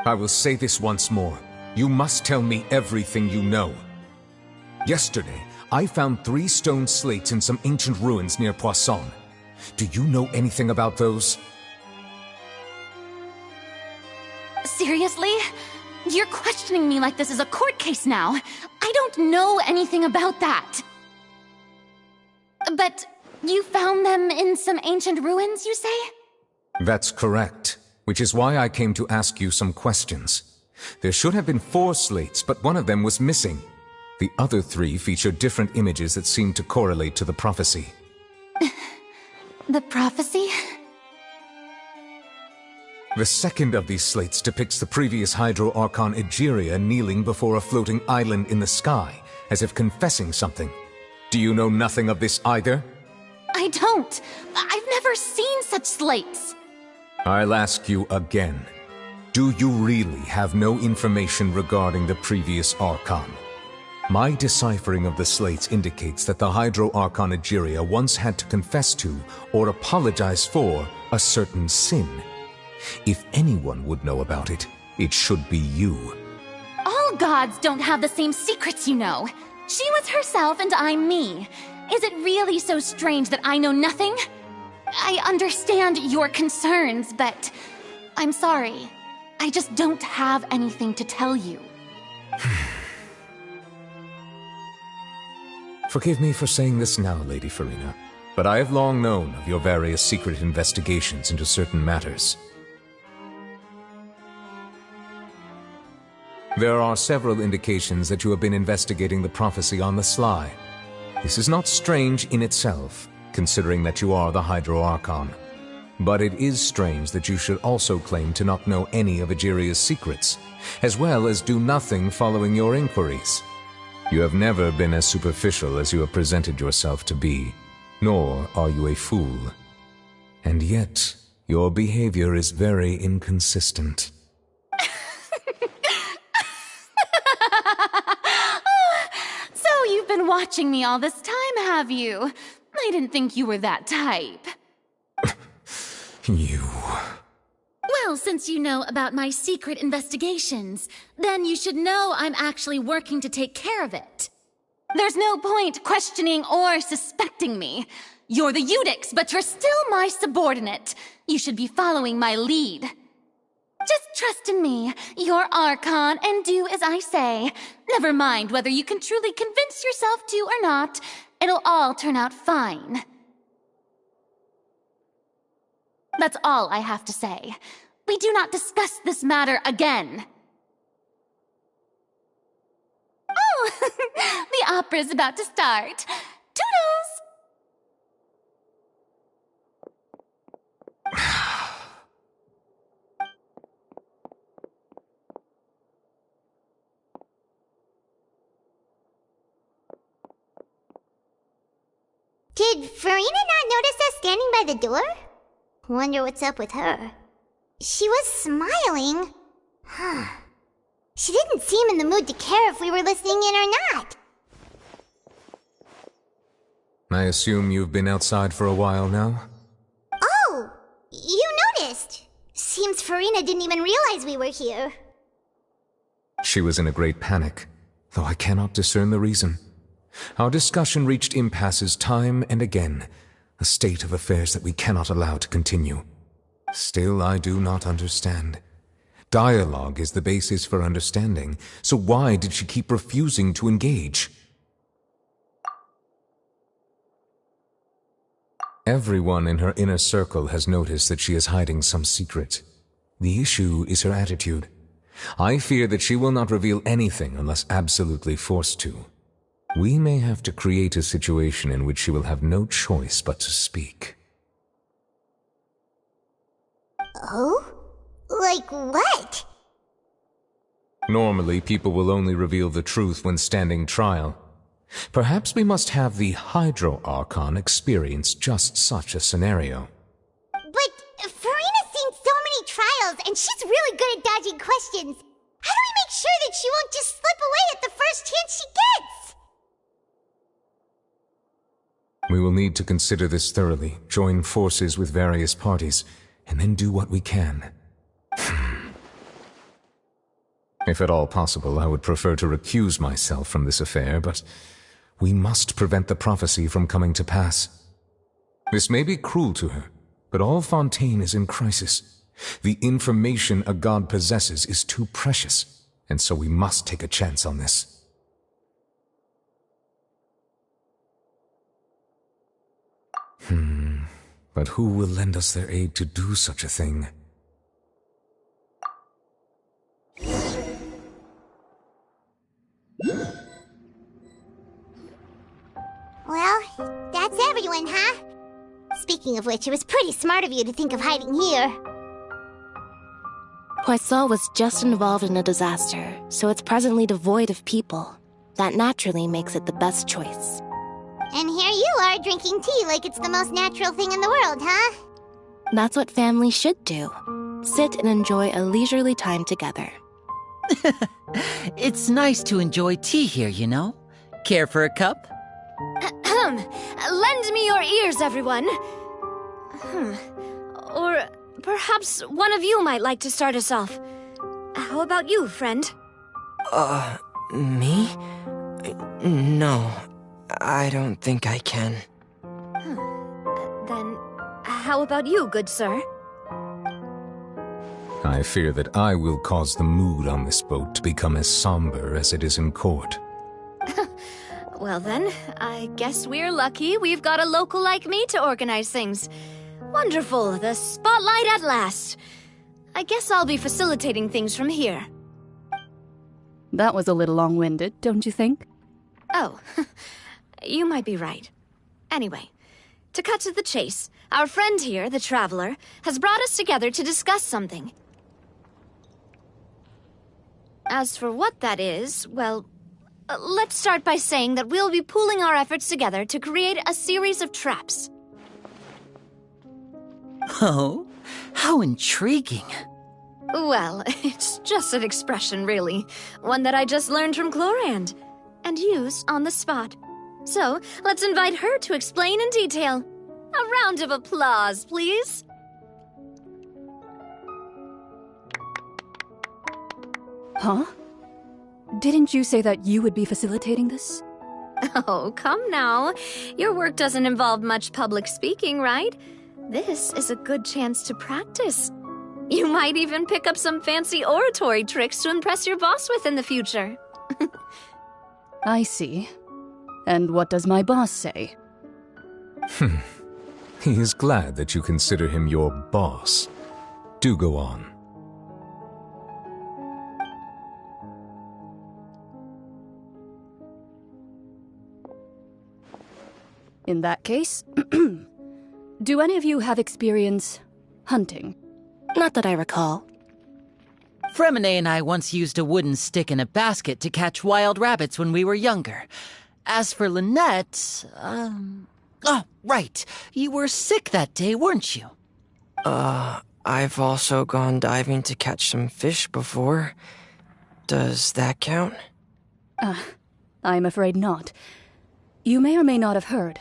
I will say this once more. You must tell me everything you know. Yesterday, I found 3 stone slates in some ancient ruins near Poisson. Do you know anything about those? Seriously? You're questioning me like this is a court case now. I don't know anything about that. But you found them in some ancient ruins, you say? That's correct, which is why I came to ask you some questions. There should have been 4 slates, but one of them was missing. The other 3 feature different images that seem to correlate to the prophecy. The prophecy? The second of these slates depicts the previous Hydro Archon Egeria kneeling before a floating island in the sky, as if confessing something. Do you know nothing of this either? I don't. I've never seen such slates. I'll ask you again. Do you really have no information regarding the previous Archon? My deciphering of the slates indicates that the Hydro Archon Egeria once had to confess to, or apologize for, a certain sin. If anyone would know about it, it should be you. All gods don't have the same secrets, you know. She was herself and I'm me. Is it really so strange that I know nothing? I understand your concerns, but I'm sorry. I just don't have anything to tell you. Forgive me for saying this now, Lady Farina, but I have long known of your various secret investigations into certain matters. There are several indications that you have been investigating the prophecy on the sly. This is not strange in itself, considering that you are the Hydro Archon. But it is strange that you should also claim to not know any of Egeria's secrets, as well as do nothing following your inquiries. You have never been as superficial as you have presented yourself to be, nor are you a fool. And yet, your behavior is very inconsistent. So you've been watching me all this time, have you? I didn't think you were that type. You... Well, since you know about my secret investigations, then you should know I'm actually working to take care of it. There's no point questioning or suspecting me. You're the Eudix, but you're still my subordinate. You should be following my lead. Just trust in me, you're Archon, and do as I say. Never mind whether you can truly convince yourself to or not. It'll all turn out fine. That's all I have to say. We do not discuss this matter again. Oh, the opera's about to start. Toodles! Did Farina not notice us standing by the door? Wonder what's up with her. She was smiling. She didn't seem in the mood to care if we were listening in or not. I assume you've been outside for a while now? Oh, you noticed. Seems Farina didn't even realize we were here. She was in a great panic, though I cannot discern the reason. Our discussion reached impasses time and again, a state of affairs that we cannot allow to continue. Still, I do not understand. Dialogue is the basis for understanding, so why did she keep refusing to engage? Everyone in her inner circle has noticed that she is hiding some secret. The issue is her attitude. I fear that she will not reveal anything unless absolutely forced to. We may have to create a situation in which she will have no choice but to speak. Oh? Like what? Normally, people will only reveal the truth when standing trial. Perhaps we must have the Hydro Archon experience just such a scenario. But Farina's seen so many trials, and she's really good at dodging questions. How do we make sure that she won't just slip away at the first chance she gets? We will need to consider this thoroughly, join forces with various parties, and then do what we can. If at all possible, I would prefer to recuse myself from this affair, but we must prevent the prophecy from coming to pass. This may be cruel to her, but all Fontaine is in crisis. The information a god possesses is too precious, and so we must take a chance on this. But who will lend us their aid to do such a thing? Well, that's everyone, huh? Speaking of which, it was pretty smart of you to think of hiding here. Poisson was just involved in a disaster, so it's presently devoid of people. That naturally makes it the best choice. And here you are drinking tea like it's the most natural thing in the world, huh? That's what family should do. Sit and enjoy a leisurely time together. It's nice to enjoy tea here, you know? Care for a cup? Lend me your ears, everyone. Or perhaps one of you might like to start us off. How about you, friend? Me? No, I don't think I can. Then, how about you, good sir? I fear that I will cause the mood on this boat to become as somber as it is in court. Well then, I guess we're lucky we've got a local like me to organize things. Wonderful, the spotlight at last. I guess I'll be facilitating things from here. That was a little long-winded, don't you think? Oh, you might be right. Anyway, to cut to the chase, our friend here, the Traveler, has brought us together to discuss something. As for what that is, well, let's start by saying that we'll be pooling our efforts together to create a series of traps. Oh, how intriguing. Well, it's just an expression, really. One that I just learned from Chlorand, and used on the spot. So, let's invite her to explain in detail. A round of applause, please. Huh? Didn't you say that you would be facilitating this? Oh, come now. Your work doesn't involve much public speaking, right? This is a good chance to practice. You might even pick up some fancy oratory tricks to impress your boss with in the future. I see. And what does my boss say? He is glad that you consider him your boss. Do go on. In that case, do any of you have experience hunting? Not that I recall. Fremine and I once used a wooden stick in a basket to catch wild rabbits when we were younger. As for Lynette, oh, right. You were sick that day, weren't you? I've also gone diving to catch some fish before. Does that count? I'm afraid not. You may or may not have heard,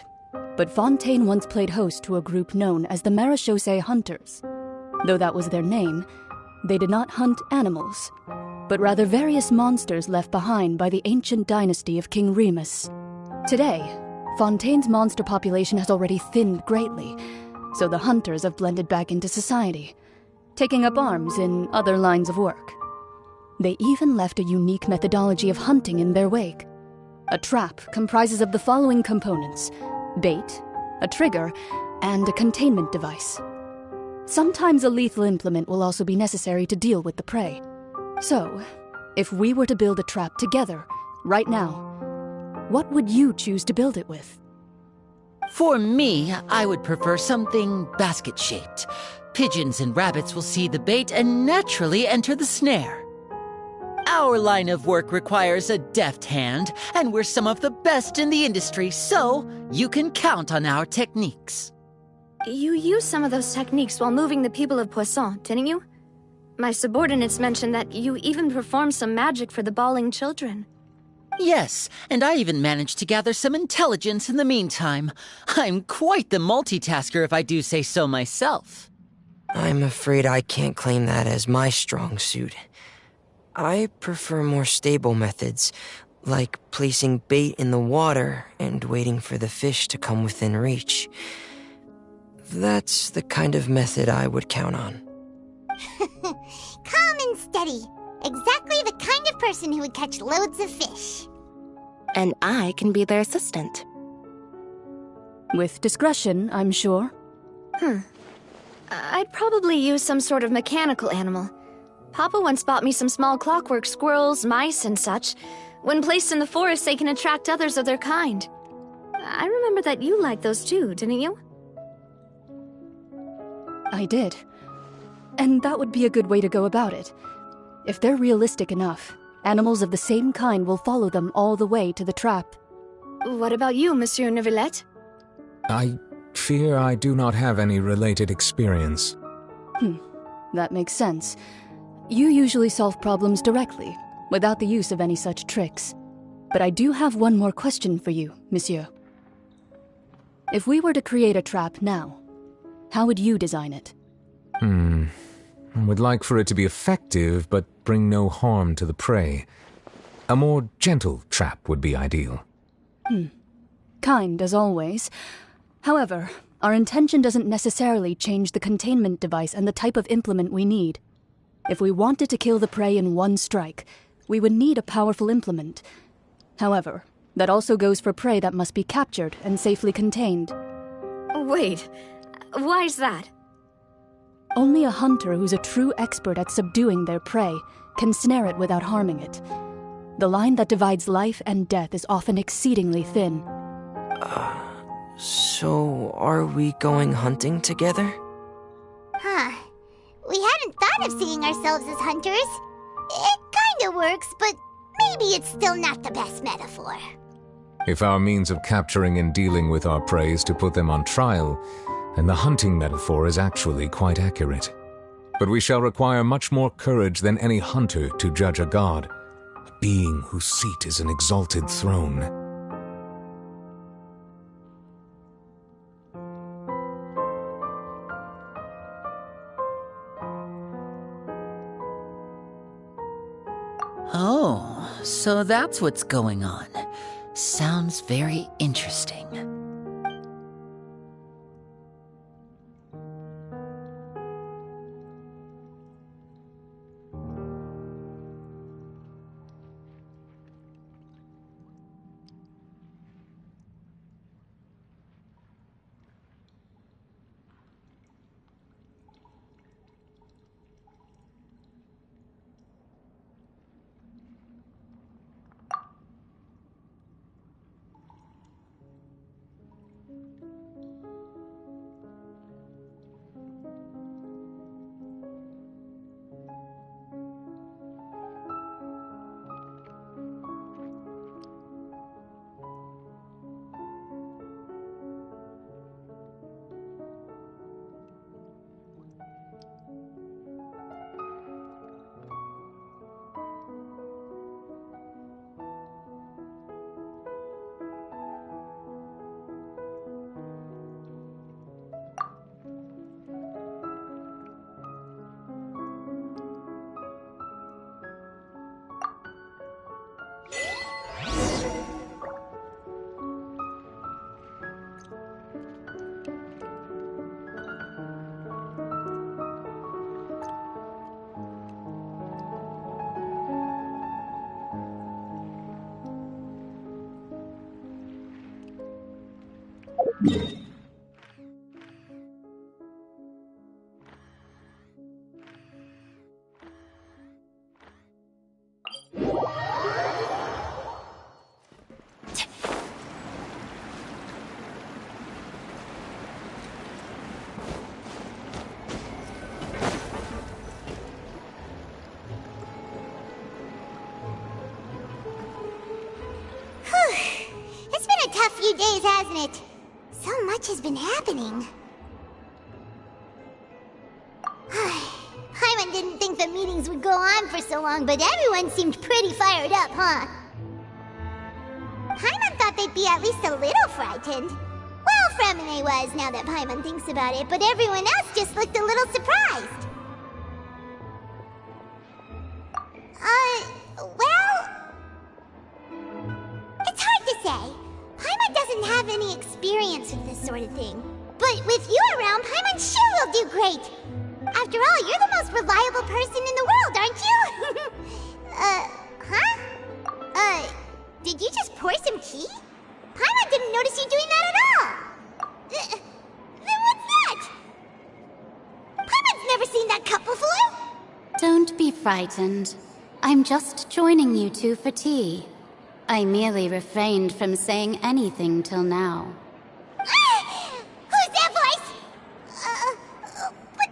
but Fontaine once played host to a group known as the Marechaussee Hunters. Though that was their name, they did not hunt animals, but rather various monsters left behind by the ancient dynasty of King Remus. Today, Fontaine's monster population has already thinned greatly, so the hunters have blended back into society, taking up arms in other lines of work. They even left a unique methodology of hunting in their wake. A trap comprises of the following components: bait, a trigger, and a containment device. Sometimes a lethal implement will also be necessary to deal with the prey. So, if we were to build a trap together, right now, what would you choose to build it with? For me, I would prefer something basket-shaped. Pigeons and rabbits will see the bait and naturally enter the snare. Our line of work requires a deft hand, and we're some of the best in the industry, so you can count on our techniques. You used some of those techniques while moving the people of Poisson, didn't you? My subordinates mentioned that you even performed some magic for the bawling children. Yes, and I even managed to gather some intelligence in the meantime. I'm quite the multitasker if I do say so myself. I'm afraid I can't claim that as my strong suit. I prefer more stable methods, like placing bait in the water and waiting for the fish to come within reach. That's the kind of method I would count on. Calm and steady. Exactly the kind of person who would catch loads of fish. And I can be their assistant. With discretion, I'm sure. I'd probably use some sort of mechanical animal. Papa once bought me some small clockwork squirrels, mice, and such. When placed in the forest, they can attract others of their kind. I remember that you liked those too, didn't you? I did. And that would be a good way to go about it. If they're realistic enough, animals of the same kind will follow them all the way to the trap. What about you, Monsieur Neuvillette? I fear I do not have any related experience. That makes sense. You usually solve problems directly, without the use of any such tricks. But I do have one more question for you, Monsieur. If we were to create a trap now, how would you design it? I would like for it to be effective, but bring no harm to the prey. A more gentle trap would be ideal. Kind, as always. However, our intention doesn't necessarily change the containment device and the type of implement we need. If we wanted to kill the prey in one strike, we would need a powerful implement. However, that also goes for prey that must be captured and safely contained. Wait, why's that? Only a hunter who's a true expert at subduing their prey can snare it without harming it. The line that divides life and death is often exceedingly thin. So are we going hunting together? Huh. We hadn't thought of seeing ourselves as hunters. It kinda works, but maybe it's still not the best metaphor. If our means of capturing and dealing with our prey is to put them on trial, then the hunting metaphor is actually quite accurate. But we shall require much more courage than any hunter to judge a god, a being whose seat is an exalted throne. Oh, so that's what's going on. Sounds very interesting. It's been a tough few days, hasn't it? So much has been happening. Paimon didn't think the meetings would go on for so long, but everyone seemed pretty fired up, huh? Paimon thought they'd be at least a little frightened. Well, Fremine was, now that Paimon thinks about it, but everyone else just looked a little surprised. Well... It's hard to say. Paimon doesn't have any experience with this sort of thing. But with you around, Paimon sure will do great. After all, you're the most reliable person in the world, aren't you? Did you just pour some tea? Paimon didn't notice you doing that at all. Then what's that? Paimon's never seen that cup before. Don't be frightened. I'm just joining you two for tea. I merely refrained from saying anything till now. Who's that voice? But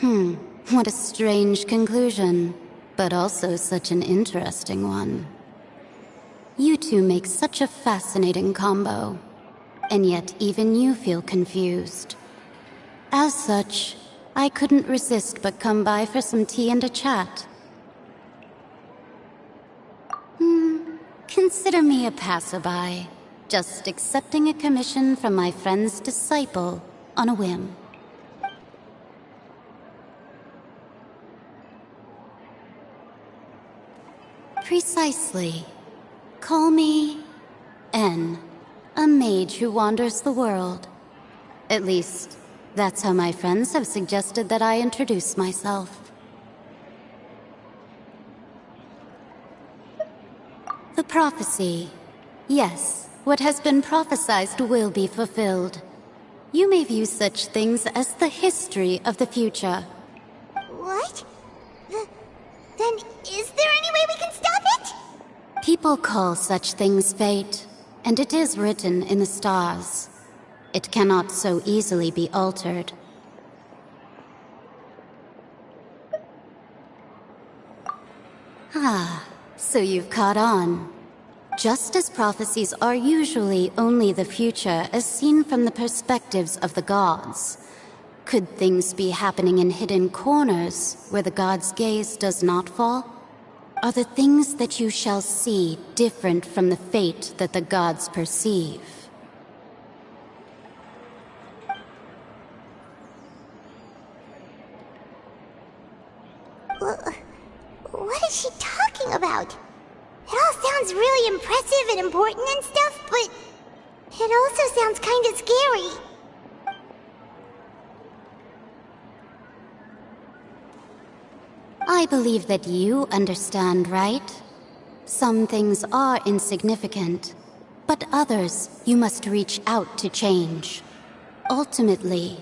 What a strange conclusion, but also such an interesting one. You two make such a fascinating combo, and yet even you feel confused. As such, I couldn't resist but come by for some tea and a chat. Consider me a passerby, just accepting a commission from my friend's disciple on a whim. Precisely. Call me N, a mage who wanders the world. At least, that's how my friends have suggested that I introduce myself. The prophecy. Yes, what has been prophesied will be fulfilled. You may view such things as the history of the future. What? Then is there any way we can stop it? People call such things fate, and it is written in the stars. It cannot so easily be altered. So you've caught on. Just as prophecies are usually only the future as seen from the perspectives of the gods, could things be happening in hidden corners where the gods' gaze does not fall? Are the things that you shall see different from the fate that the gods perceive? What is she talking about? It all sounds really impressive and important and stuff, but it also sounds kind of scary. I believe that you understand, right? Some things are insignificant, but others you must reach out to change. Ultimately,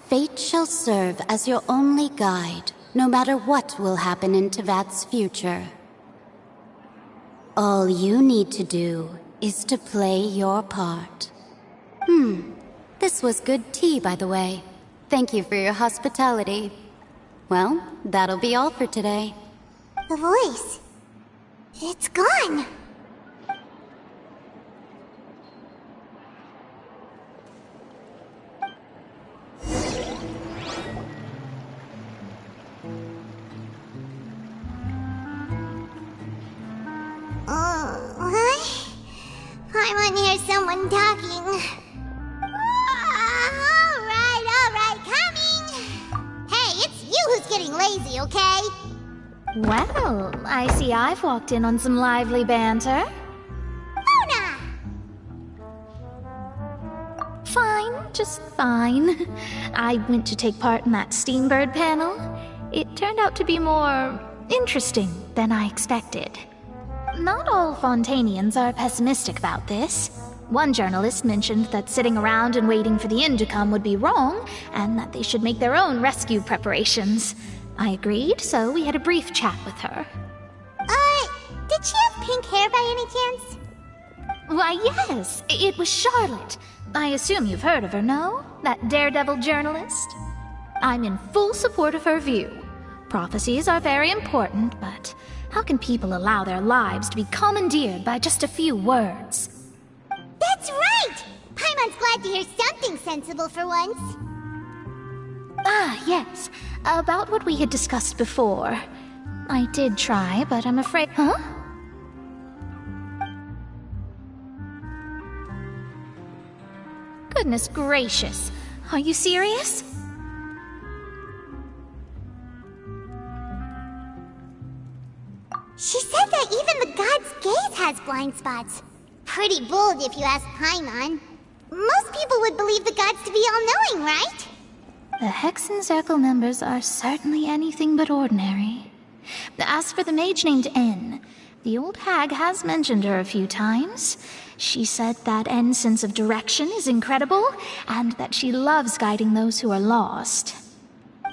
fate shall serve as your only guide, no matter what will happen in Tevat's future. All you need to do is to play your part. This was good tea, by the way. Thank you for your hospitality. Well, that'll be all for today. The voice. It's gone. What? I want to hear someone talking. All right, coming. Hey, it's you who's getting lazy, okay? Well, I see I've walked in on some lively banter. Luna! Fine, just fine. I went to take part in that Steambird panel. It turned out to be more interesting than I expected. Not all Fontanians are pessimistic about this. One journalist mentioned that sitting around and waiting for the end to come would be wrong, and that they should make their own rescue preparations. I agreed, so we had a brief chat with her. Did she have pink hair by any chance? Why, yes, it was Charlotte. I assume you've heard of her, no? That daredevil journalist? I'm in full support of her view. Prophecies are very important, but how can people allow their lives to be commandeered by just a few words? That's right! Paimon's glad to hear something sensible for once. Yes. About what we had discussed before. I did try, but I'm afraid... Huh? Goodness gracious. Are you serious? She said that even the god's gaze has blind spots. Pretty bold if you ask Paimon. Most people would believe the gods to be all-knowing, right? The Hexen Circle members are certainly anything but ordinary. As for the mage named N, the old hag has mentioned her a few times. She said that N's sense of direction is incredible, and that she loves guiding those who are lost.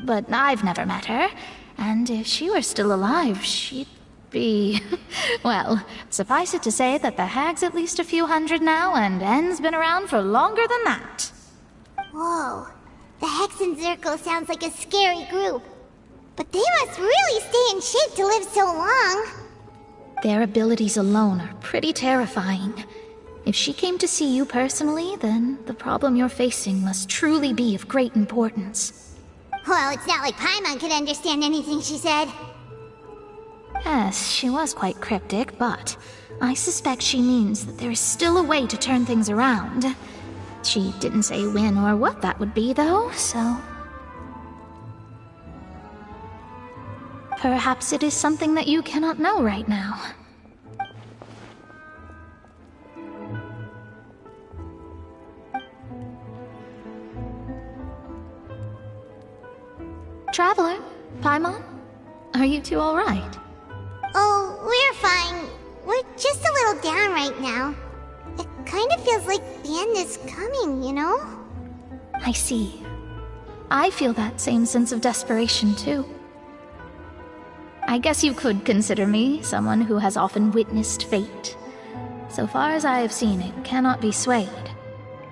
But I've never met her, and if she were still alive, she'd be... Well, suffice it to say that the hag's at least a few hundred now, and N's been around for longer than that. Whoa. The Hexenzirkel sounds like a scary group. But they must really stay in shape to live so long. Their abilities alone are pretty terrifying. If she came to see you personally, then the problem you're facing must truly be of great importance. Well, it's not like Paimon could understand anything she said. Yes, she was quite cryptic, but I suspect she means that there is still a way to turn things around. She didn't say when or what that would be, though, so... Perhaps it is something that you cannot know right now. Traveler, Paimon, are you two all right? Oh, we're fine. We're just a little down right now. It kind of feels like the end is coming, you know? I see. I feel that same sense of desperation, too. I guess you could consider me someone who has often witnessed fate. So far as I have seen, it cannot be swayed.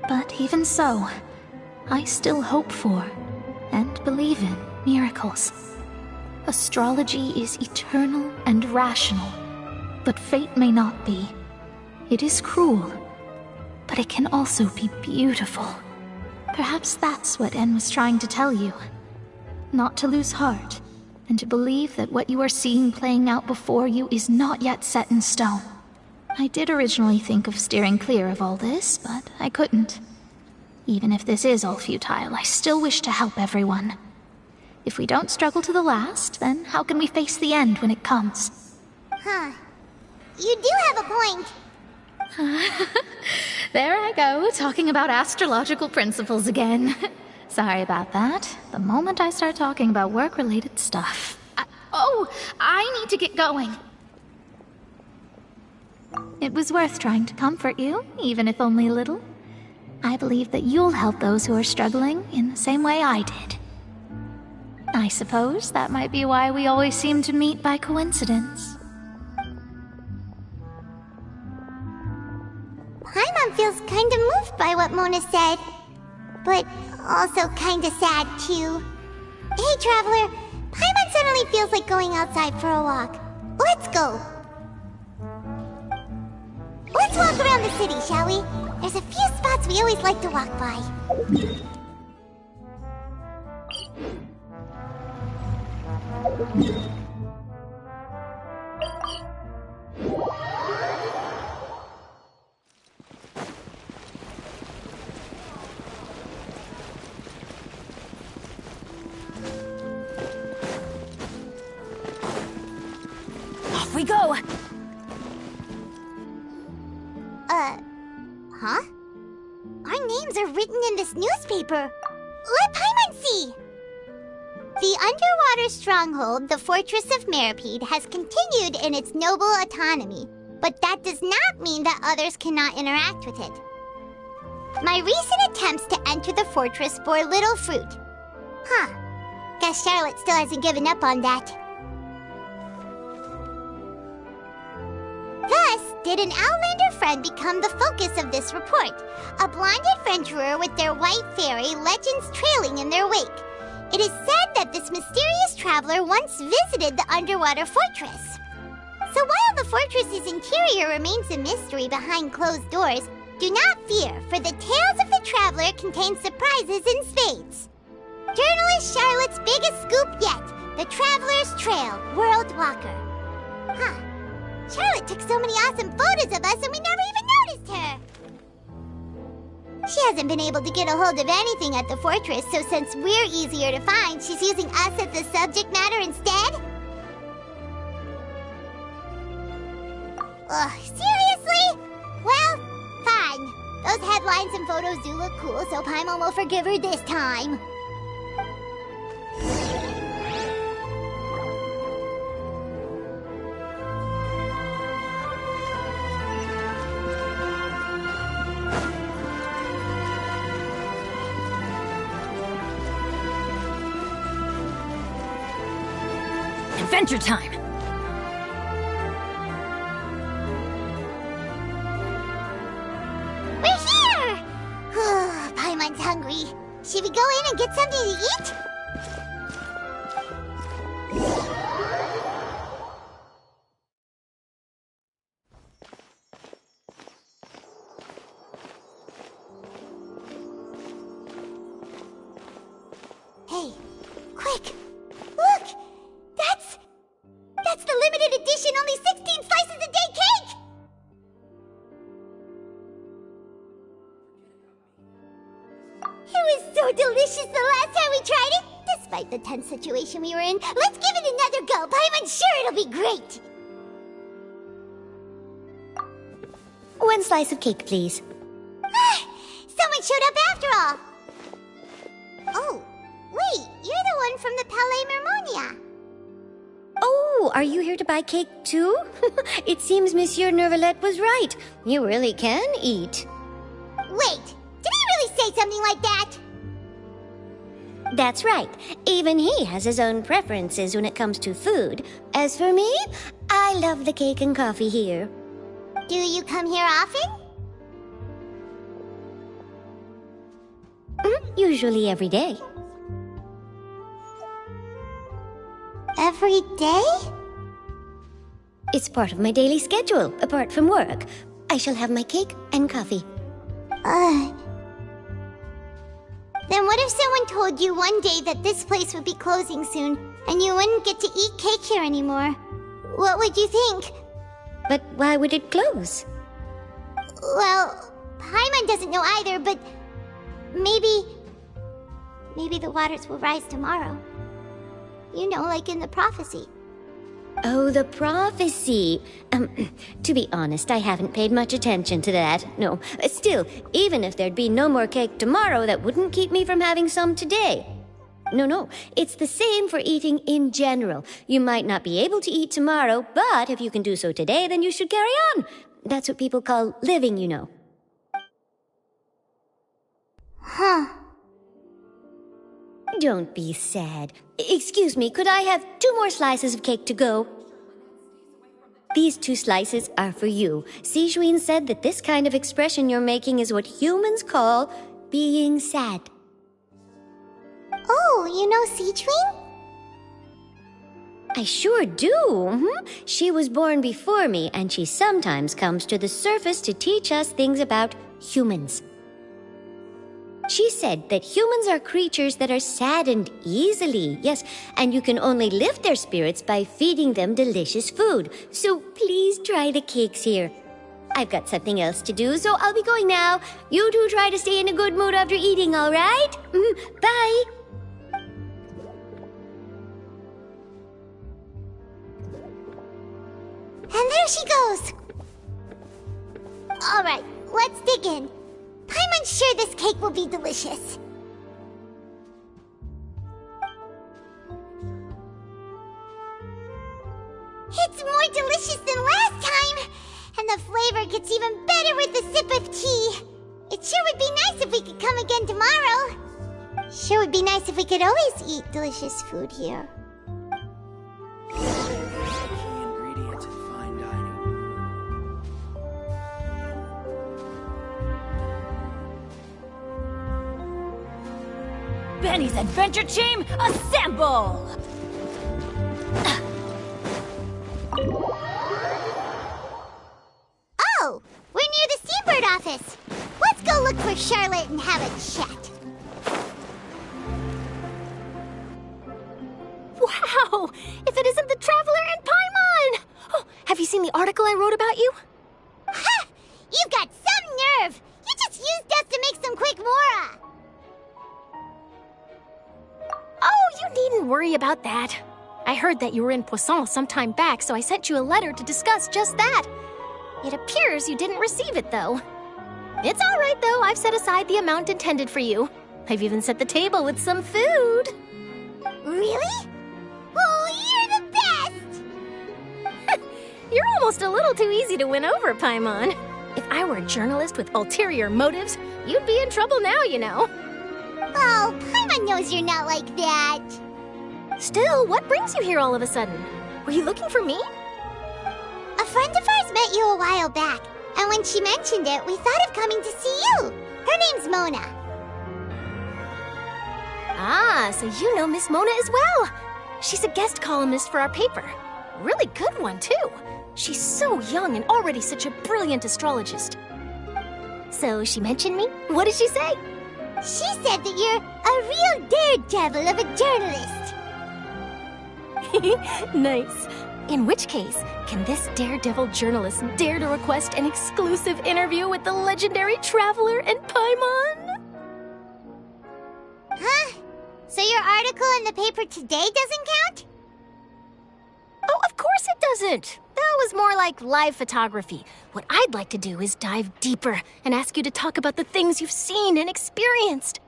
But even so, I still hope for, and believe in, miracles. Astrology is eternal and rational, but fate may not be. It is cruel, but it can also be beautiful. Perhaps that's what En was trying to tell you. Not to lose heart, and to believe that what you are seeing playing out before you is not yet set in stone. I did originally think of steering clear of all this, but I couldn't. Even if this is all futile, I still wish to help everyone. If we don't struggle to the last, then how can we face the end when it comes? Huh. You do have a point. There I go, talking about astrological principles again. Sorry about that. The moment I start talking about work-related stuff... I need to get going. It was worth trying to comfort you, even if only a little. I believe that you'll help those who are struggling in the same way I did. I suppose that might be why we always seem to meet by coincidence. Paimon feels kind of moved by what Mona said. But also kind of sad, too. Hey, Traveler. Paimon suddenly feels like going outside for a walk. Let's go. Let's walk around the city, shall we? There's a few spots we always like to walk by. Off we go! Huh? Our names are written in this newspaper. Let Paimon see! The underwater stronghold, the Fortress of Meripede, has continued in its noble autonomy, but that does not mean that others cannot interact with it. My recent attempts to enter the fortress bore little fruit. Huh. Guess Charlotte still hasn't given up on that. Thus, did an Outlander friend become the focus of this report, a blind adventurer with their white fairy, legends trailing in their wake. It is said that this mysterious traveler once visited the underwater fortress. So while the fortress's interior remains a mystery behind closed doors, do not fear, for the tales of the traveler contain surprises in spades. Journalist Charlotte's biggest scoop yet, the Traveler's Trail, World Walker. Huh. Charlotte took so many awesome photos of us and we never even noticed her. She hasn't been able to get a hold of anything at the fortress, so since we're easier to find, she's using us as the subject matter instead? Ugh, seriously? Well, fine. Those headlines and photos do look cool, so Paimon will forgive her this time. Adventure time! We're here! Paimon's hungry. Should we go go in and get something to eat? Hey, quick! Look! That's the limited edition, only 16 slices a day cake! It was so delicious the last time we tried it! Despite the tense situation we were in, let's give it another go! I'm sure it'll be great! One slice of cake, please. Someone showed up after all! Oh, wait, you're the one from the Palais Mermonia. Oh, are you here to buy cake too? It seems Monsieur Nervalet was right. You really can eat. Wait, did he really say something like that? That's right. Even he has his own preferences when it comes to food. As for me, I love the cake and coffee here. Do you come here often? Usually every day. Every day? It's part of my daily schedule, apart from work. I shall have my cake and coffee. Then what if someone told you one day that this place would be closing soon, and you wouldn't get to eat cake here anymore? What would you think? But why would it close? Well, Paimon doesn't know either, but maybe the waters will rise tomorrow. You know, like in the prophecy. Oh, the prophecy. To be honest, I haven't paid much attention to that. No, still, even if there'd be no more cake tomorrow, that wouldn't keep me from having some today. No, it's the same for eating in general. You might not be able to eat tomorrow, but if you can do so today, then you should carry on. That's what people call living, you know. Huh. Don't be sad. Excuse me, could I have 2 more slices of cake to go? These 2 slices are for you. Sijuin said that this kind of expression you're making is what humans call being sad. Oh, you know Sijuin? I sure do. She was born before me, and she sometimes comes to the surface to teach us things about humans. She said that humans are creatures that are saddened easily, yes, and you can only lift their spirits by feeding them delicious food. So please try the cakes here. I've got something else to do, so I'll be going now. You two try to stay in a good mood after eating, all right? Bye. And there she goes. All right, let's dig in. Paimon's sure this cake will be delicious. It's more delicious than last time! And the flavor gets even better with a sip of tea. It sure would be nice if we could come again tomorrow. Sure would be nice if we could always eat delicious food here. Benny's Adventure Team, assemble! Oh, we're near the Steambird office. Let's go look for Charlotte and have a chat. Wow! If it isn't the Traveler and Paimon! Oh, have you seen the article I wrote about you? Ha! You've got some nerve! You just used us to make some quick mora! Oh, you needn't worry about that. I heard that you were in Poisson some time back, so I sent you a letter to discuss just that. It appears you didn't receive it, though. It's all right, though. I've set aside the amount intended for you. I've even set the table with some food. Really? Oh, you're the best! You're almost a little too easy to win over, Paimon. If I were a journalist with ulterior motives, you'd be in trouble now, you know. Oh, Paimon knows you're not like that. Still, what brings you here all of a sudden? Were you looking for me? A friend of ours met you a while back, and when she mentioned it, we thought of coming to see you. Her name's Mona. Ah, so you know Miss Mona as well. She's a guest columnist for our paper. Really good one, too. She's so young and already such a brilliant astrologist. So she mentioned me? What did she say? She said that you're a real daredevil of a journalist. Nice. In which case, can this daredevil journalist dare to request an exclusive interview with the legendary traveler and Paimon? Huh? So your article in the paper today doesn't count? Oh, of course it doesn't. That was more like live photography. What I'd like to do is dive deeper and ask you to talk about the things you've seen and experienced.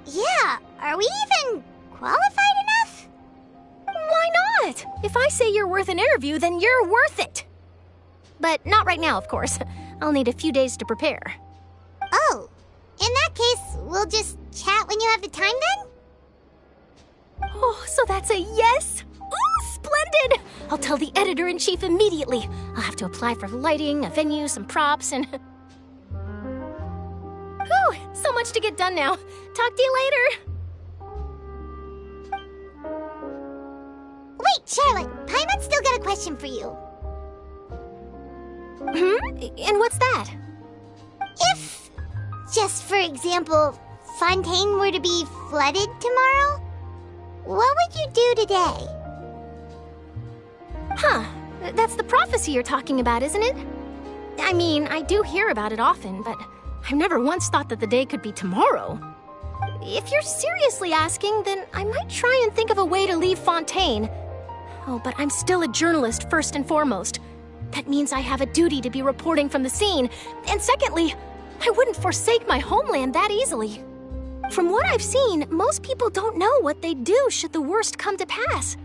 Yeah, are we even qualified enough? Why not? If I say you're worth an interview, then you're worth it. But not right now, of course. I'll need a few days to prepare. Oh, in that case, we'll just chat when you have the time then? Oh, so that's a yes? Ooh, splendid! I'll tell the editor-in-chief immediately. I'll have to apply for lighting, a venue, some props, and... Whew, so much to get done now. Talk to you later. Wait, Charlotte, Paimon's still got a question for you. And what's that? If, just for example, Fontaine were to be flooded tomorrow, what would you do today? Huh, that's the prophecy you're talking about, isn't it? I mean, I do hear about it often, but I've never once thought that the day could be tomorrow. If you're seriously asking, then I might try and think of a way to leave Fontaine. Oh, but I'm still a journalist first and foremost. That means I have a duty to be reporting from the scene. And secondly, I wouldn't forsake my homeland that easily. From what I've seen, most people don't know what they'd do should the worst come to pass.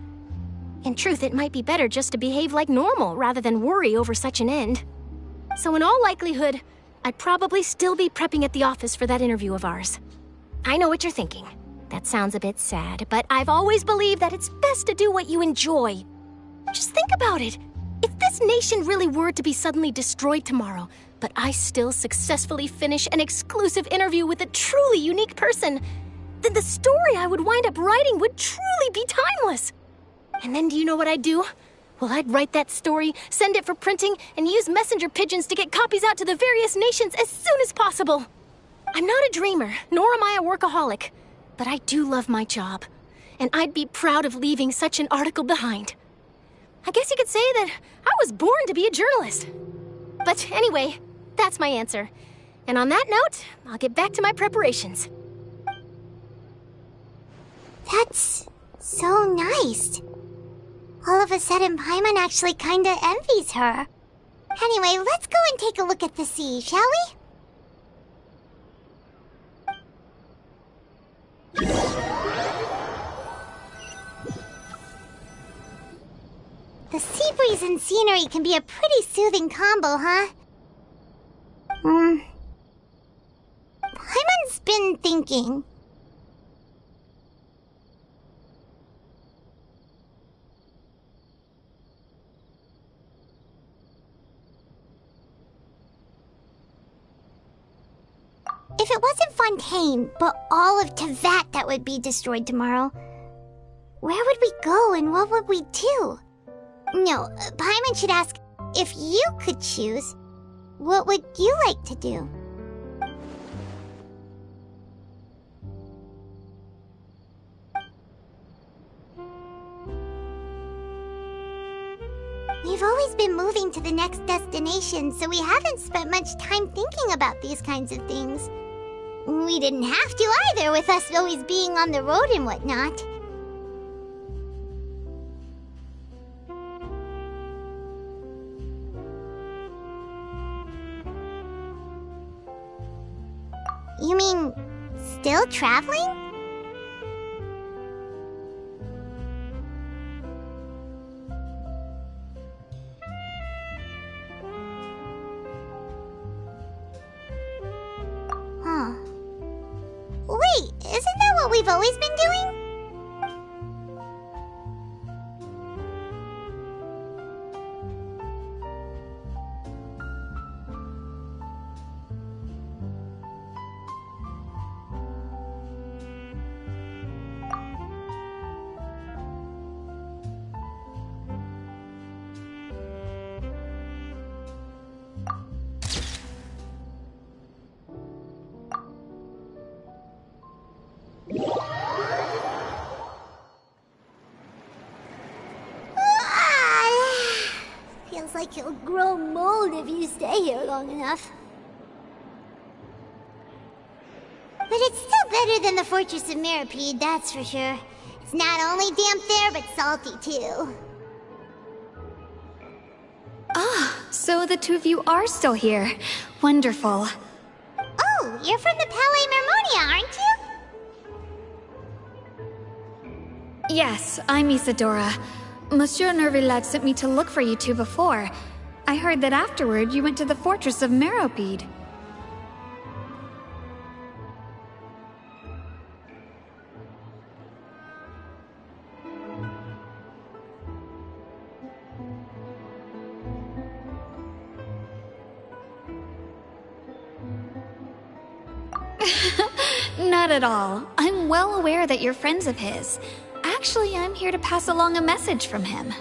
In truth, it might be better just to behave like normal rather than worry over such an end. So in all likelihood, I'd probably still be prepping at the office for that interview of ours. I know what you're thinking. That sounds a bit sad, but I've always believed that it's best to do what you enjoy. Just think about it. If this nation really were to be suddenly destroyed tomorrow, but I still successfully finish an exclusive interview with a truly unique person, then the story I would wind up writing would truly be timeless. And then do you know what I'd do? Well, I'd write that story, send it for printing, and use messenger pigeons to get copies out to the various nations as soon as possible. I'm not a dreamer, nor am I a workaholic, but I do love my job, and I'd be proud of leaving such an article behind. I guess you could say that I was born to be a journalist. But anyway, that's my answer. And on that note, I'll get back to my preparations. That's so nice. All of a sudden, Paimon actually kinda envies her. Anyway, let's go and take a look at the sea, shall we? The sea breeze and scenery can be a pretty soothing combo, huh? Paimon's been thinking. If it wasn't Fontaine, but all of Tevat that would be destroyed tomorrow, where would we go and what would we do? No, Paimon should ask, if you could choose, what would you like to do? We've always been moving to the next destination, so we haven't spent much time thinking about these kinds of things. We didn't have to either, with us always being on the road and whatnot. You mean, still traveling? Huh. Wait, isn't that what we've always been doing? like he'll grow mold if you stay here long enough. But it's still better than the Fortress of Mirapede, that's for sure. It's not only damp there, but salty too. Ah, so the two of you are still here. Wonderful. Oh, you're from the Palais Mermonia, aren't you? Yes, I'm Isadora. Monsieur Nervillat sent me to look for you two before. I heard that afterward you went to the Fortress of Meropide. Not at all. I'm well aware that you're friends of his. Actually, I'm here to pass along a message from him.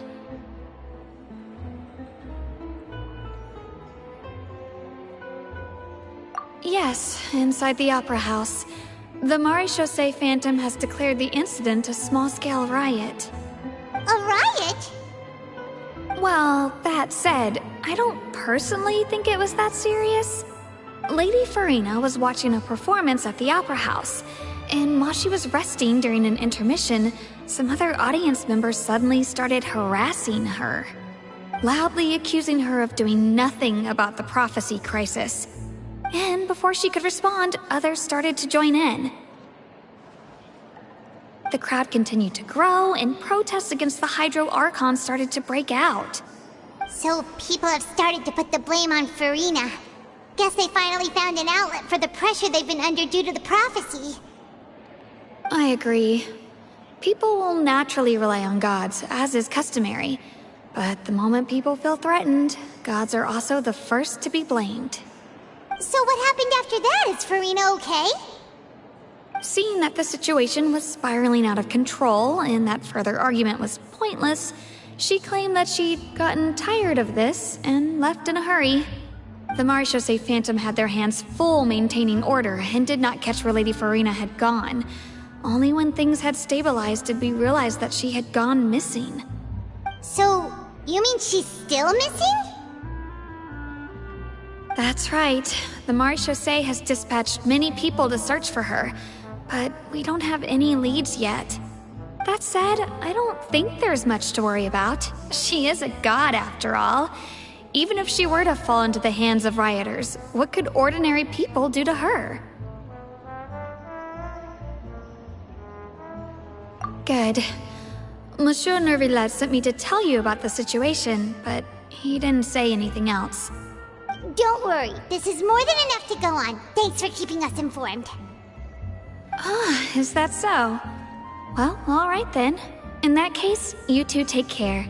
Yes, inside the Opera House. The Maréchaussée Phantom has declared the incident a small-scale riot. A riot? Well, that said, I don't personally think it was that serious. Lady Farina was watching a performance at the Opera House, and while she was resting during an intermission, some other audience members suddenly started harassing her, loudly accusing her of doing nothing about the prophecy crisis. And before she could respond, others started to join in. The crowd continued to grow, and protests against the Hydro Archon started to break out. So people have started to put the blame on Farina. Guess they finally found an outlet for the pressure they've been under due to the prophecy. I agree. People will naturally rely on gods, as is customary. But the moment people feel threatened, gods are also the first to be blamed. So what happened after that? Is Farina okay? Seeing that the situation was spiraling out of control and that further argument was pointless, she claimed that she'd gotten tired of this and left in a hurry. The Maréchaussée Phantom had their hands full maintaining order and did not catch where Lady Farina had gone. Only when things had stabilized did we realize that she had gone missing. So, you mean she's still missing? That's right. The Maréchaussée has dispatched many people to search for her, but we don't have any leads yet. That said, I don't think there's much to worry about. She is a god after all. Even if she were to fall into the hands of rioters, what could ordinary people do to her? Good. Monsieur Nervillat sent me to tell you about the situation, but he didn't say anything else. Don't worry, this is more than enough to go on. Thanks for keeping us informed. Ah, is that so? Well, alright then. In that case, you two take care.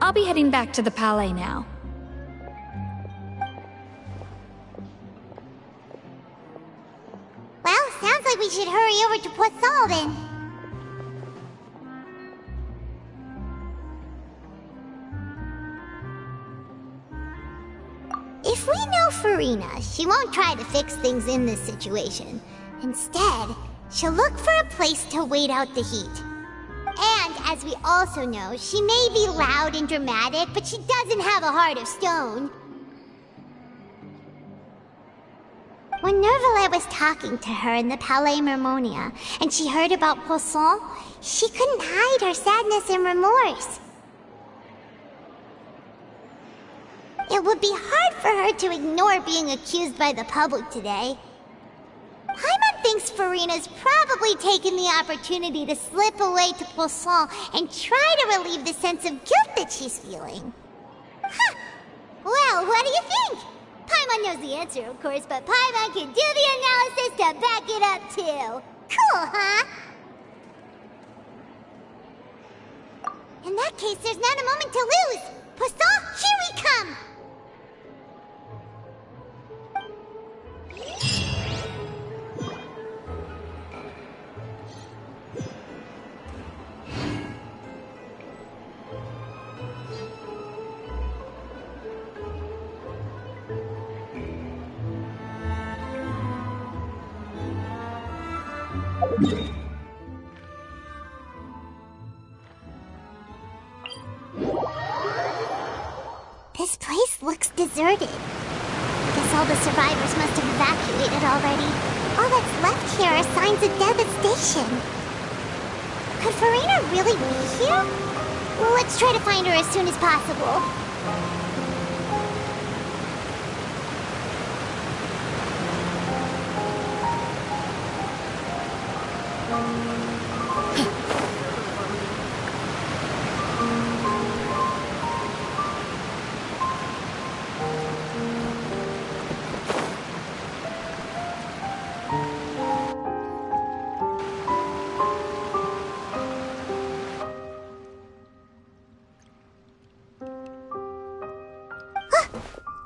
I'll be heading back to the Palais now. Well, sounds like we should hurry over to Poisson then. If we know Farina, she won't try to fix things in this situation. Instead, she'll look for a place to wait out the heat. And, as we also know, she may be loud and dramatic, but she doesn't have a heart of stone. When Nervillat was talking to her in the Palais Mermonia, and she heard about Poisson, she couldn't hide her sadness and remorse. It would be hard for her to ignore being accused by the public today. Paimon thinks Farina's probably taken the opportunity to slip away to Poisson and try to relieve the sense of guilt that she's feeling. Huh. Well, what do you think? Paimon knows the answer, of course, but Paimon can do the analysis to back it up, too. Cool, huh? In that case, there's not a moment to lose. Poisson, here we come! This place looks deserted. Guess all the survivors must have evacuated already. All that's left here are signs of devastation. Could Farina really be here? Let's try to find her as soon as possible.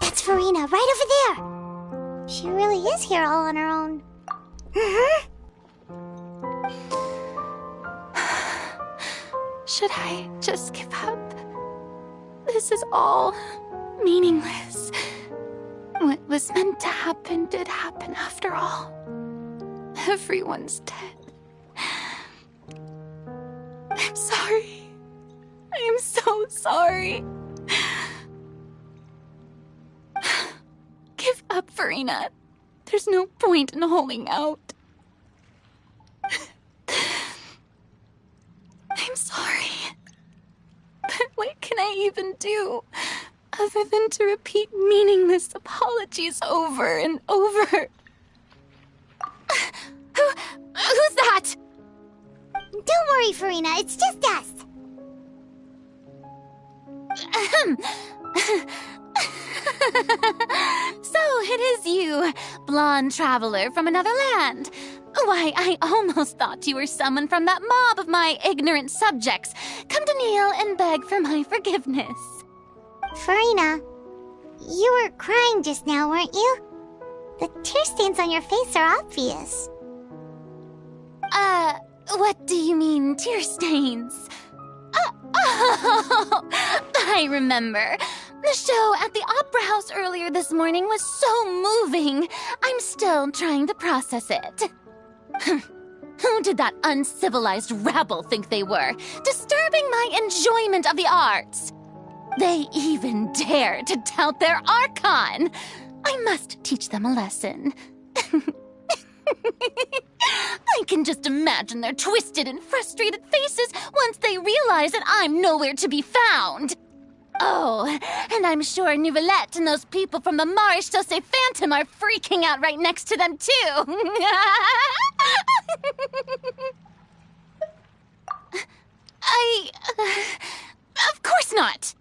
That's Farina, right over there. She really is here all on her own. Should I just give up? This is all meaningless. What was meant to happen did happen after all. Everyone's dead. I'm sorry. I am so sorry. Give up, Farina. There's no point in holding out. I'm sorry. But what can I even do other than to repeat meaningless apologies over and over? Who's that? Don't worry, Farina. It's just us. So it is you, blonde traveler from another land. Why, I almost thought you were someone from that mob of my ignorant subjects, come to kneel and beg for my forgiveness. Farina, you were crying just now, weren't you? The tear stains on your face are obvious. What do you mean, tear stains? Oh, I remember. The show at the Opera House earlier this morning was so moving. I'm still trying to process it. Who did that uncivilized rabble think they were, disturbing my enjoyment of the arts? They even dare to tout their Archon. I must teach them a lesson. I can just imagine their twisted and frustrated faces once they realize that I'm nowhere to be found. Oh, and I'm sure Nouvellette and those people from the Maréchaussée Phantom are freaking out right next to them, too. Of course not.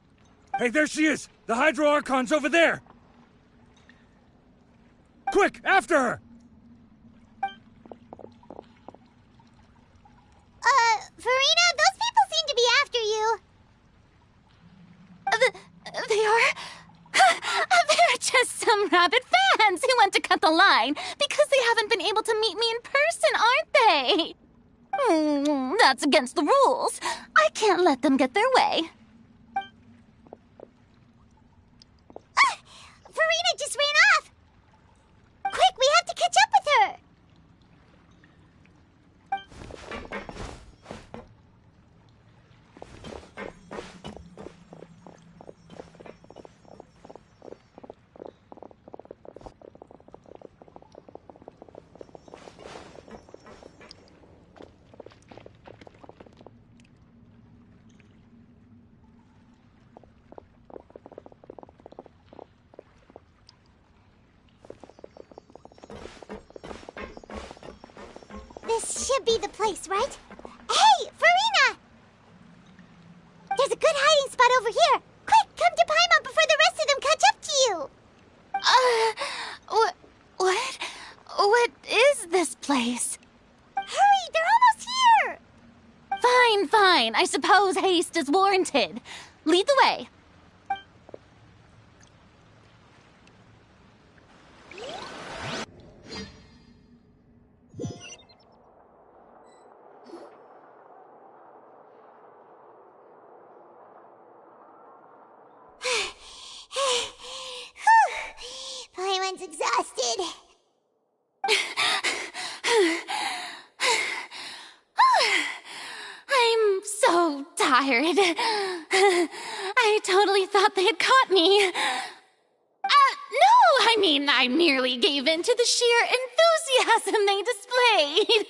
Hey, there she is! The Hydro Archon's over there! Quick, after her! Farina, those people seem to be after you. They are? They're just some rabid fans who want to cut the line because they haven't been able to meet me in person, aren't they? That's against the rules. I can't let them get their way. Farina just ran off! Quick, we have to catch up with her! This should be the place, right? Hey, Farina! There's a good hiding spot over here. Quick, come to Paimon before the rest of them catch up to you. What is this place? Hurry, they're almost here. Fine. I suppose haste is warranted. Lead the way. Paimon's exhausted. I'm so tired. I totally thought they had caught me. mean, I merely gave in to the sheer enthusiasm they displayed.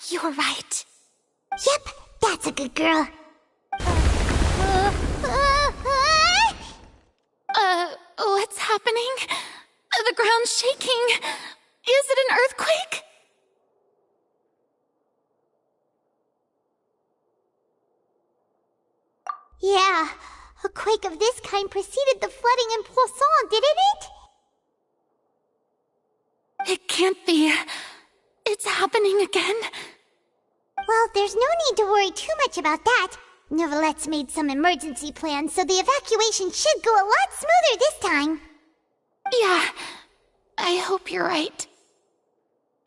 You're right. Yep, that's a good girl. What's happening? The ground's shaking. Is it an earthquake? Yeah, a quake of this kind preceded the flooding in Poisson, didn't it? It can't be. It's happening again. Well, there's no need to worry too much about that. Neverlette's made some emergency plans, so the evacuation should go a lot smoother this time. Yeah, I hope you're right.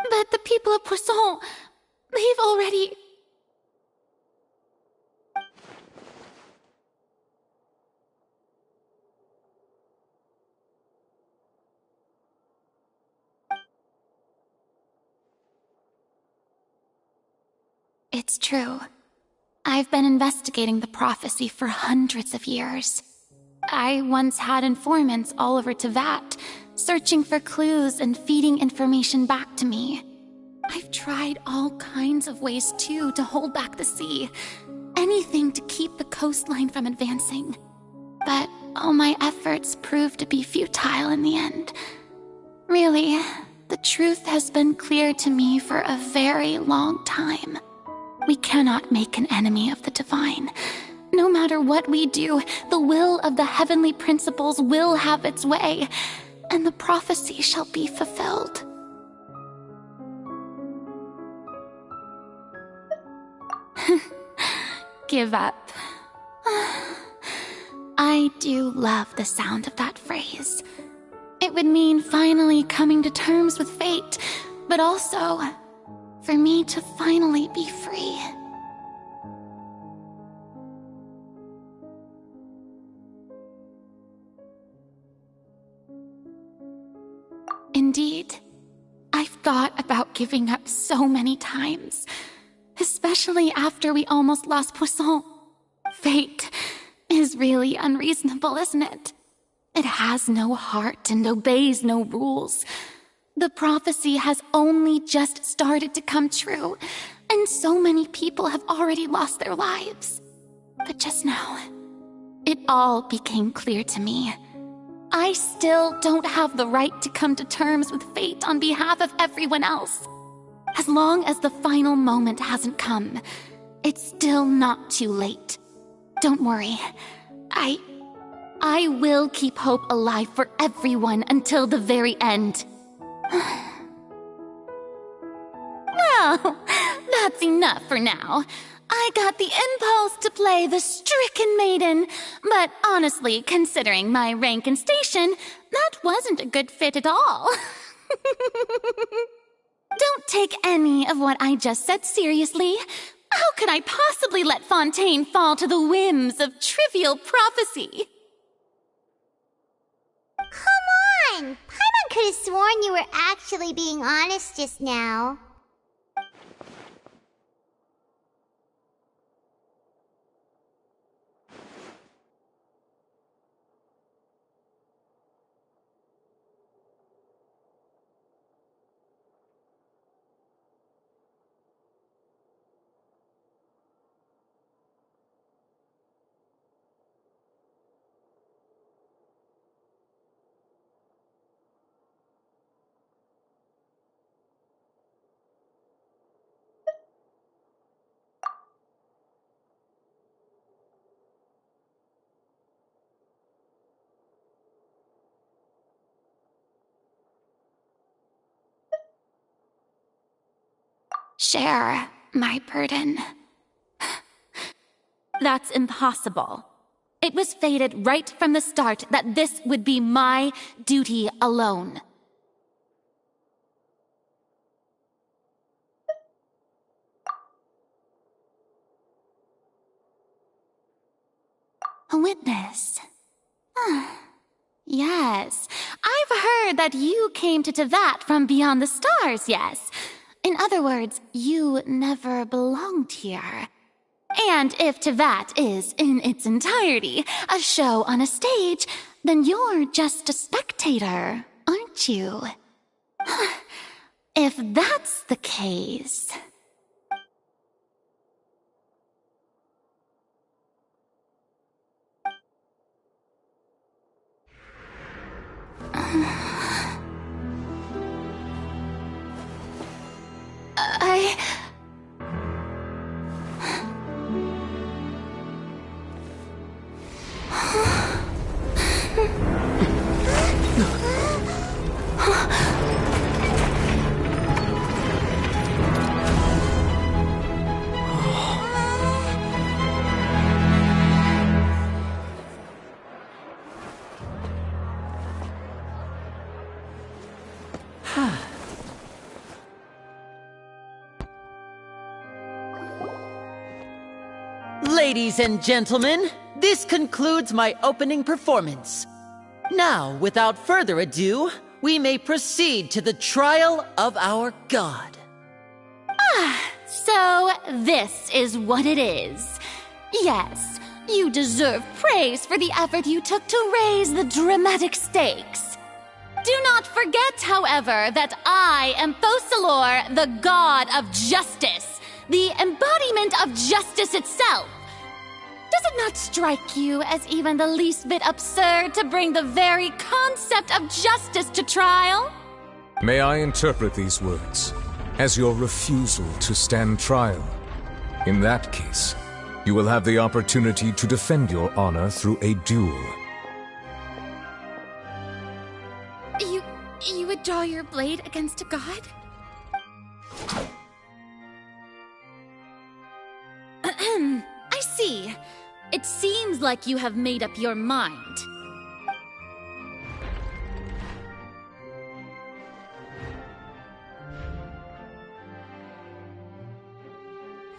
But the people of Poisson, they've already... It's true. I've been investigating the prophecy for hundreds of years. I once had informants all over Tevat, searching for clues and feeding information back to me. I've tried all kinds of ways, too, to hold back the sea. Anything to keep the coastline from advancing. But all my efforts proved to be futile in the end. Really, the truth has been clear to me for a very long time. We cannot make an enemy of the divine. No matter what we do, the will of the heavenly principles will have its way, and the prophecy shall be fulfilled. Give up. I do love the sound of that phrase. It would mean finally coming to terms with fate, but also for me to finally be free. Indeed, I've thought about giving up so many times, especially after we almost lost Poisson. Fate is really unreasonable, isn't it? It has no heart and obeys no rules. The prophecy has only just started to come true, and so many people have already lost their lives. But just now, it all became clear to me. I still don't have the right to come to terms with fate on behalf of everyone else. As long as the final moment hasn't come, it's still not too late. Don't worry. I will keep hope alive for everyone until the very end. Well, that's enough for now. I got the impulse to play the stricken maiden, but honestly, considering my rank and station, that wasn't a good fit at all. Don't take any of what I just said seriously. How could I possibly let Fontaine fall to the whims of trivial prophecy? Come on! Paimon could have sworn you were actually being honest just now. Share my burden. That's impossible. It was fated right from the start that this would be my duty alone. A witness. Yes, I've heard that you came to Tevat from beyond the stars, yes. In other words, you never belonged here. And if Tevat is, in its entirety, a show on a stage, then you're just a spectator, aren't you? If that's the case... Ladies and gentlemen, this concludes my opening performance. Now, without further ado, we may proceed to the trial of our god. So this is what it is. Yes, you deserve praise for the effort you took to raise the dramatic stakes. Do not forget, however, that I am Fosalor, the god of justice, the embodiment of justice itself. Does it not strike you as even the least bit absurd to bring the very concept of justice to trial? May I interpret these words as your refusal to stand trial? In that case, you will have the opportunity to defend your honor through a duel. You would draw your blade against a god? I see. It seems like you have made up your mind.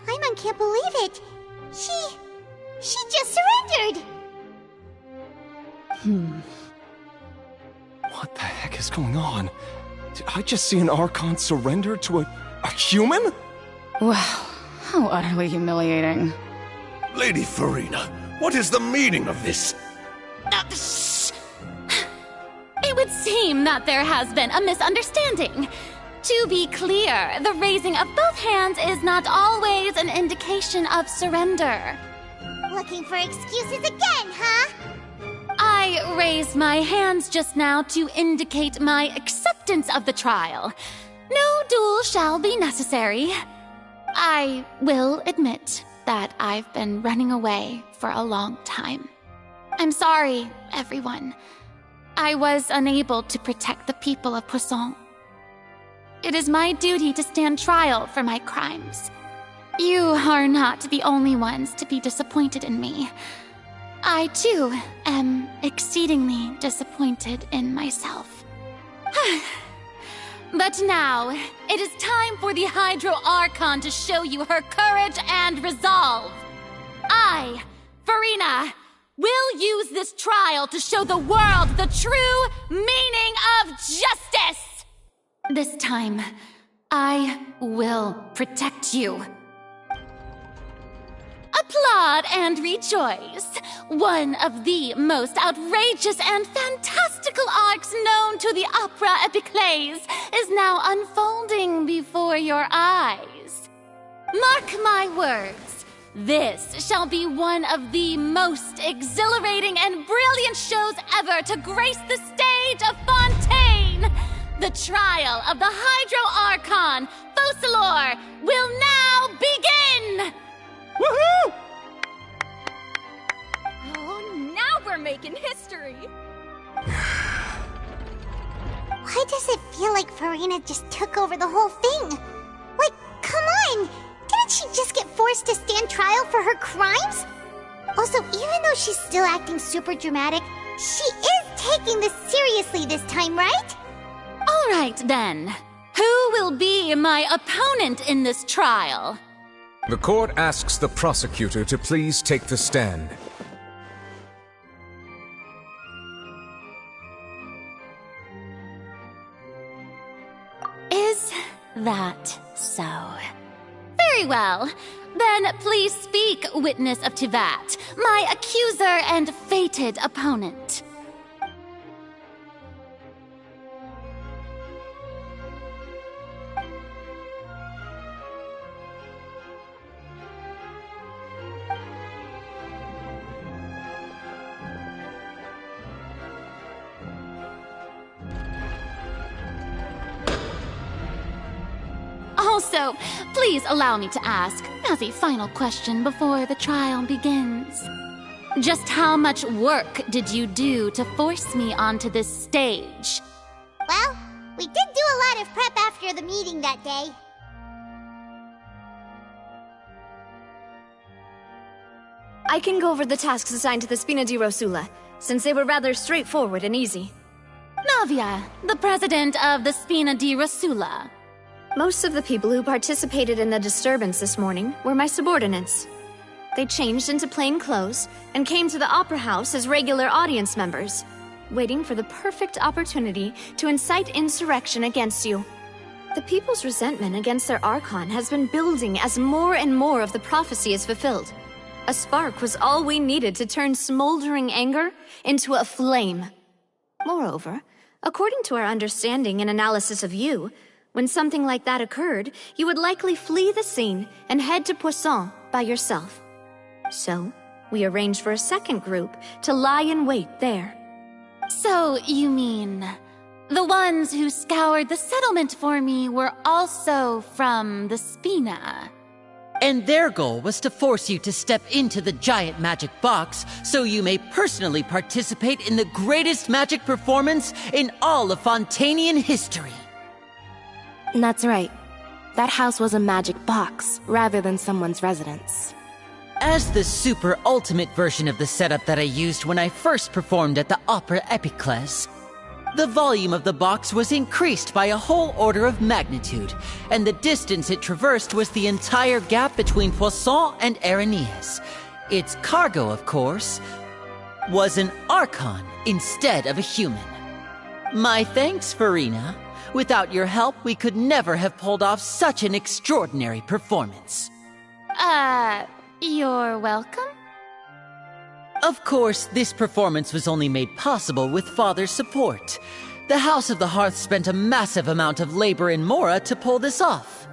Paimon can't believe it. She just surrendered. What the heck is going on? Did I just see an Archon surrender to a human? Wow, how utterly humiliating. Lady Farina, what is the meaning of this? It would seem that there has been a misunderstanding. To be clear, the raising of both hands is not always an indication of surrender. Looking for excuses again, huh? I raised my hands just now to indicate my acceptance of the trial. No duel shall be necessary. I will admit that I've been running away for a long time. I'm sorry, everyone. I was unable to protect the people of Poisson. It is my duty to stand trial for my crimes. You are not the only ones to be disappointed in me. I, too, am exceedingly disappointed in myself. But now, it is time for the Hydro Archon to show you her courage and resolve. I, Farina, will use this trial to show the world the true meaning of justice! This time, I will protect you. Applaud and rejoice! One of the most outrageous and fantastical arcs known to the opera epiclese is now unfolding before your eyes. Mark my words, this shall be one of the most exhilarating and brilliant shows ever to grace the stage of Fontaine! The trial of the Hydro Archon, Fosalor, will now begin! Woohoo! Oh, now we're making history! Why does it feel like Farina just took over the whole thing? Like, come on! Didn't she just get forced to stand trial for her crimes? Also, even though she's still acting super dramatic, she is taking this seriously this time, right? All right, then. Who will be my opponent in this trial? The court asks the prosecutor to please take the stand. Is that so? Very Very well. Then please speak, witness of Tivat, my accuser and fated opponent. Also, please allow me to ask, as a final question before the trial begins. Just how much work did you do to force me onto this stage? Well, we did do a lot of prep after the meeting that day. I can go over the tasks assigned to the Spina di Rosula, since they were rather straightforward and easy. Navia, the president of the Spina di Rosula. Most of the people who participated in the disturbance this morning were my subordinates. They changed into plain clothes and came to the Opera House as regular audience members, waiting for the perfect opportunity to incite insurrection against you. The people's resentment against their Archon has been building as more and more of the prophecy is fulfilled. A spark was all we needed to turn smoldering anger into a flame. Moreover, according to our understanding and analysis of you, when something like that occurred, you would likely flee the scene and head to Poisson by yourself. So, we arranged for a second group to lie in wait there. So, you mean, the ones who scoured the settlement for me were also from the Spina? And their goal was to force you to step into the giant magic box so you may personally participate in the greatest magic performance in all of Fontanian history. That's right. That house was a magic box, rather than someone's residence. As the super ultimate version of the setup that I used when I first performed at the Opera Epiclese, the volume of the box was increased by a whole order of magnitude, and the distance it traversed was the entire gap between Poisson and Aranias. Its cargo, of course, was an Archon instead of a human. My thanks, Farina. Without your help, we could never have pulled off such an extraordinary performance. You're welcome? Of course, this performance was only made possible with Father's support. The House of the Hearth spent a massive amount of labor in Mora to pull this off.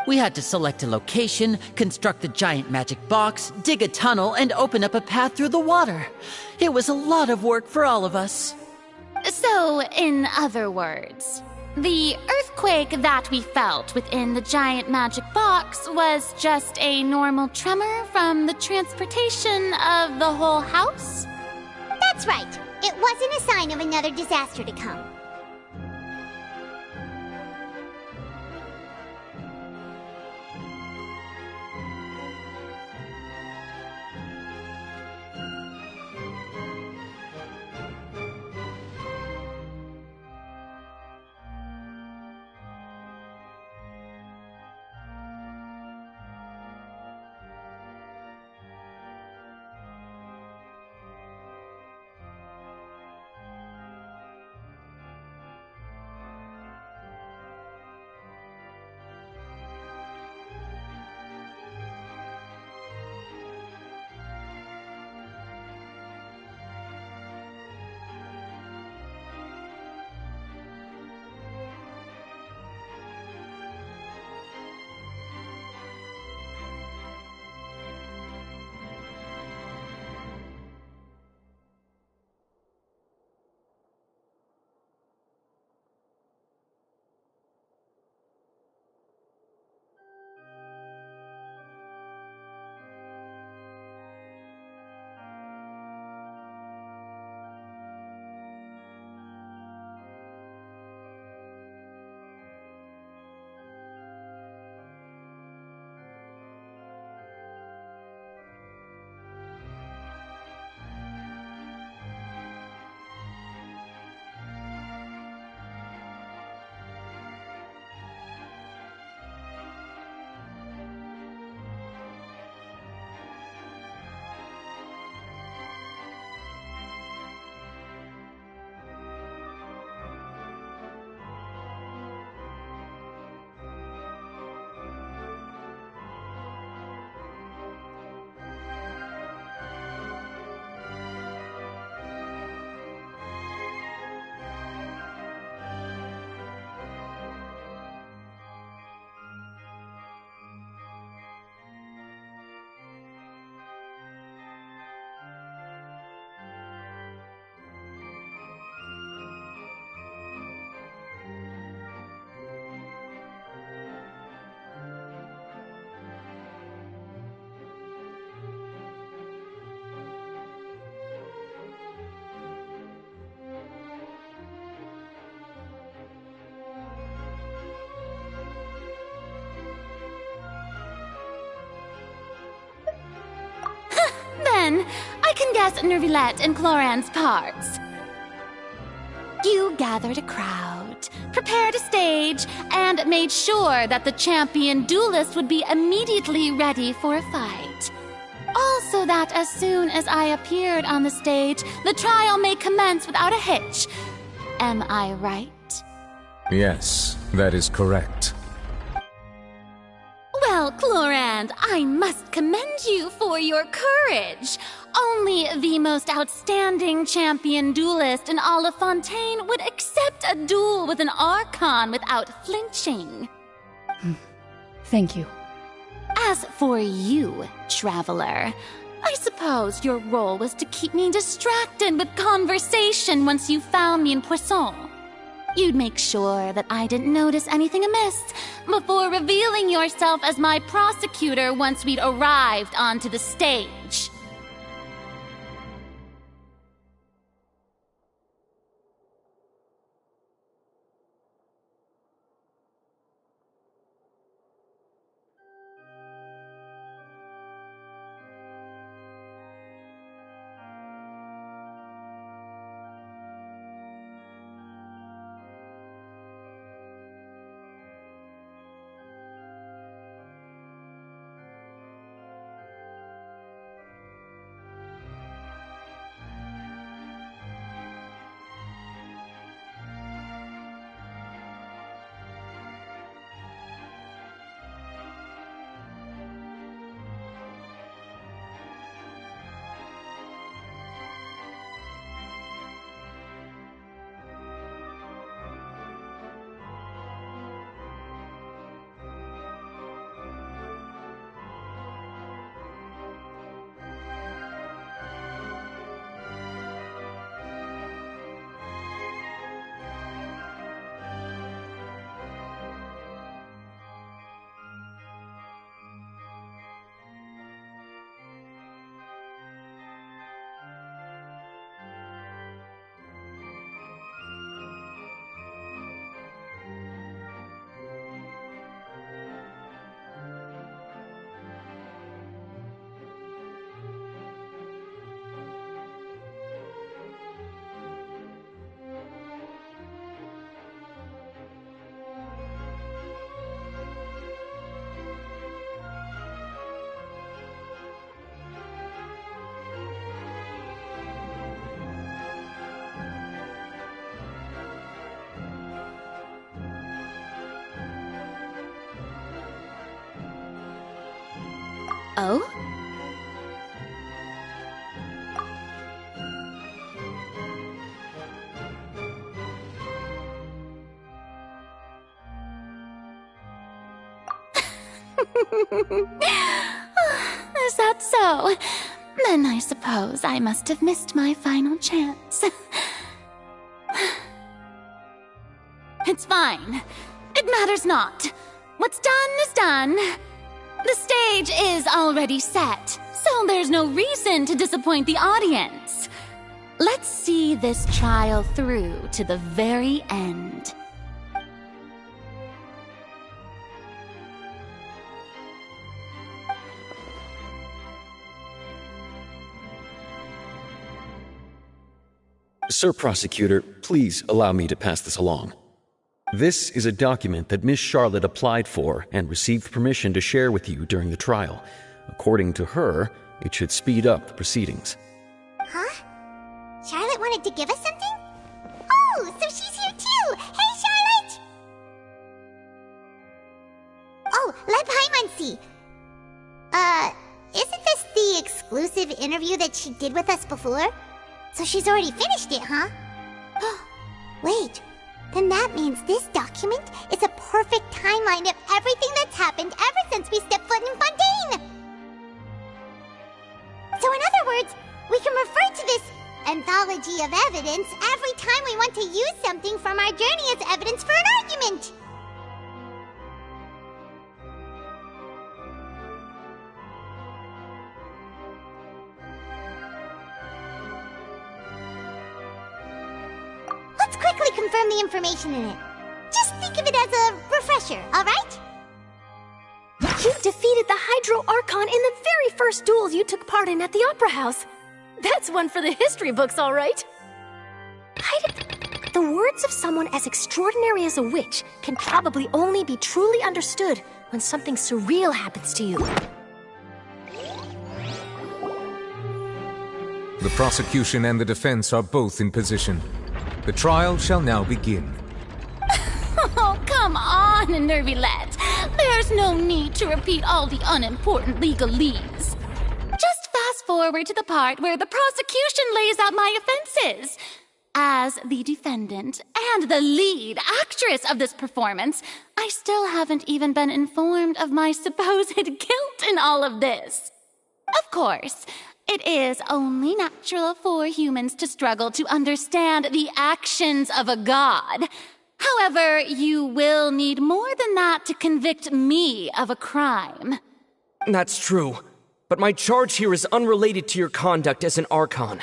We had to select a location, construct the giant magic box, dig a tunnel, and open up a path through the water. It was a lot of work for all of us. So, in other words, the earthquake that we felt within the giant magic box was just a normal tremor from the transportation of the whole house? That's right. It wasn't a sign of another disaster to come. then I can guess Nervilette and Cloran's parts. You gathered a crowd, prepared a stage, and made sure that the champion duelist would be immediately ready for a fight. Also that as soon as I appeared on the stage, the trial may commence without a hitch. Am I right? Yes, that is correct. Well, Clorand, I must commend you for your courage. Only the most outstanding champion duelist in all of Fontaine would accept a duel with an Archon without flinching. Thank you. As for you, Traveler, I suppose your role was to keep me distracted with conversation once you found me in Poisson. You'd make sure that I didn't notice anything amiss before revealing yourself as my prosecutor once we'd arrived onto the stage. Oh? Is that so? Then I suppose I must have missed my final chance. It's fine. It matters not. What's done is done. The stage is already set, so there's no reason to disappoint the audience. Let's see this trial through to the very end. Sir Prosecutor, please allow me to pass this along. This is a document that Miss Charlotte applied for and received permission to share with you during the trial. According to her, it should speed up the proceedings. Huh? Charlotte wanted to give us something? Oh, so she's here too! Hey, Charlotte! Oh, let Paimon see. Isn't this the exclusive interview that she did with us before? So she's already finished it, huh? Wait, then that means this document is a perfect timeline of everything that's happened ever since we stepped foot in Fontaine! So in other words, we can refer to this anthology of evidence every time we want to use something from our journey as evidence for an argument! Let's quickly confirm the information in it. Just think of it as a refresher, alright? You defeated the Hydro Archon in the very first duels you took part in at the Opera House. That's one for the history books, all right. The words of someone as extraordinary as a witch can probably only be truly understood when something surreal happens to you. The prosecution and the defense are both in position. The trial shall now begin. Oh, come on, Nervylette. There's no need to repeat all the unimportant legalese. Just fast forward to the part where the prosecution lays out my offenses. As the defendant and the lead actress of this performance, I still haven't even been informed of my supposed guilt in all of this. Of course, it is only natural for humans to struggle to understand the actions of a god. However, you will need more than that to convict me of a crime. That's true, but my charge here is unrelated to your conduct as an Archon.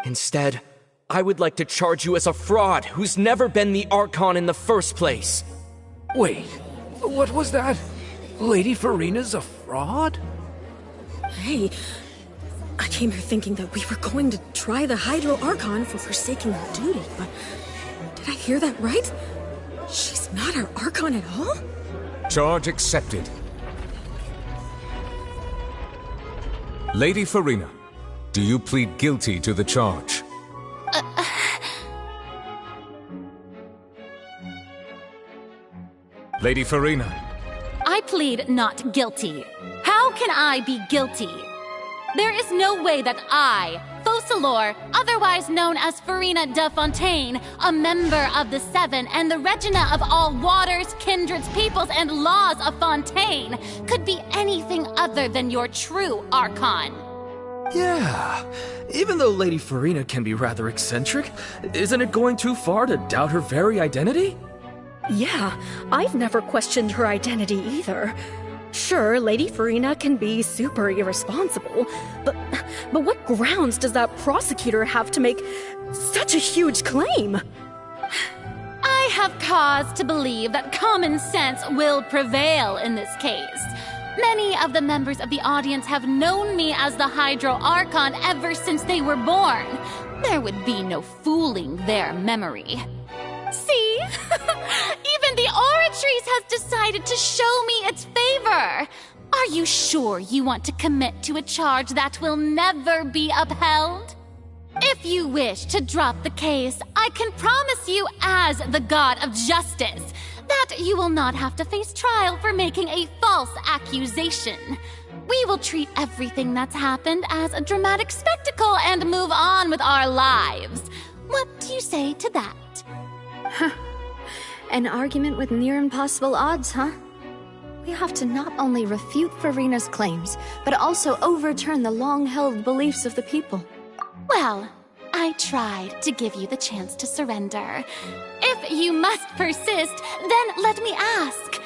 Instead, I would like to charge you as a fraud who's never been the Archon in the first place. Wait, what was that? Lady Farina's a fraud? Hey, I came here thinking that we were going to try the Hydro Archon for forsaking her duty, but did I hear that right? She's not our Archon at all? Charge accepted. Lady Farina, do you plead guilty to the charge? Lady Farina. I plead not guilty. How can I be guilty? There is no way that I, Focalor, otherwise known as Farina de Fontaine, a member of the Seven and the Regina of all waters, kindreds, peoples, and laws of Fontaine, could be anything other than your true Archon. Yeah, even though Lady Farina can be rather eccentric, isn't it going too far to doubt her very identity? Yeah, I've never questioned her identity either. Sure, Lady Farina can be super irresponsible, but what grounds does that prosecutor have to make such a huge claim? I have cause to believe that common sense will prevail in this case. Many of the members of the audience have known me as the Hydro Archon ever since they were born. There would be no fooling their memory. See? Even the Oratrice has decided to show me its favor. Are you sure you want to commit to a charge that will never be upheld? If you wish to drop the case, I can promise you as the God of Justice that you will not have to face trial for making a false accusation. We will treat everything that's happened as a dramatic spectacle and move on with our lives. What do you say to that? An argument with near impossible odds, huh? We have to not only refute Farina's claims, but also overturn the long-held beliefs of the people. Well, I tried to give you the chance to surrender. If you must persist, then let me ask.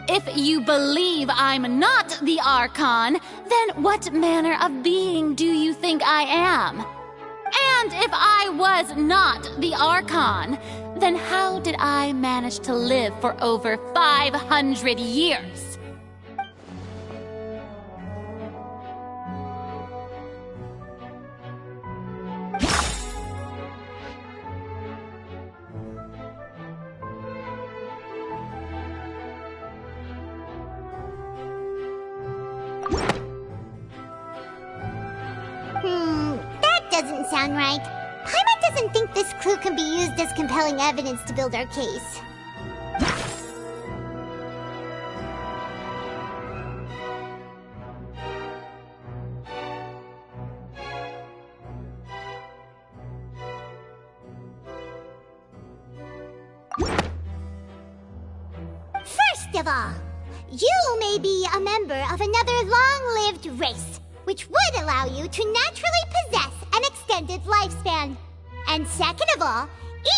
If you believe I'm not the Archon, then what manner of being do you think I am? And if I was not the Archon, then how did I manage to live for over 500 years? That doesn't sound right. Paimon doesn't think this clue can be used as compelling evidence to build our case. First of all, you may be a member of another long-lived race, which would allow you to naturally possess an extended lifespan. And second of all,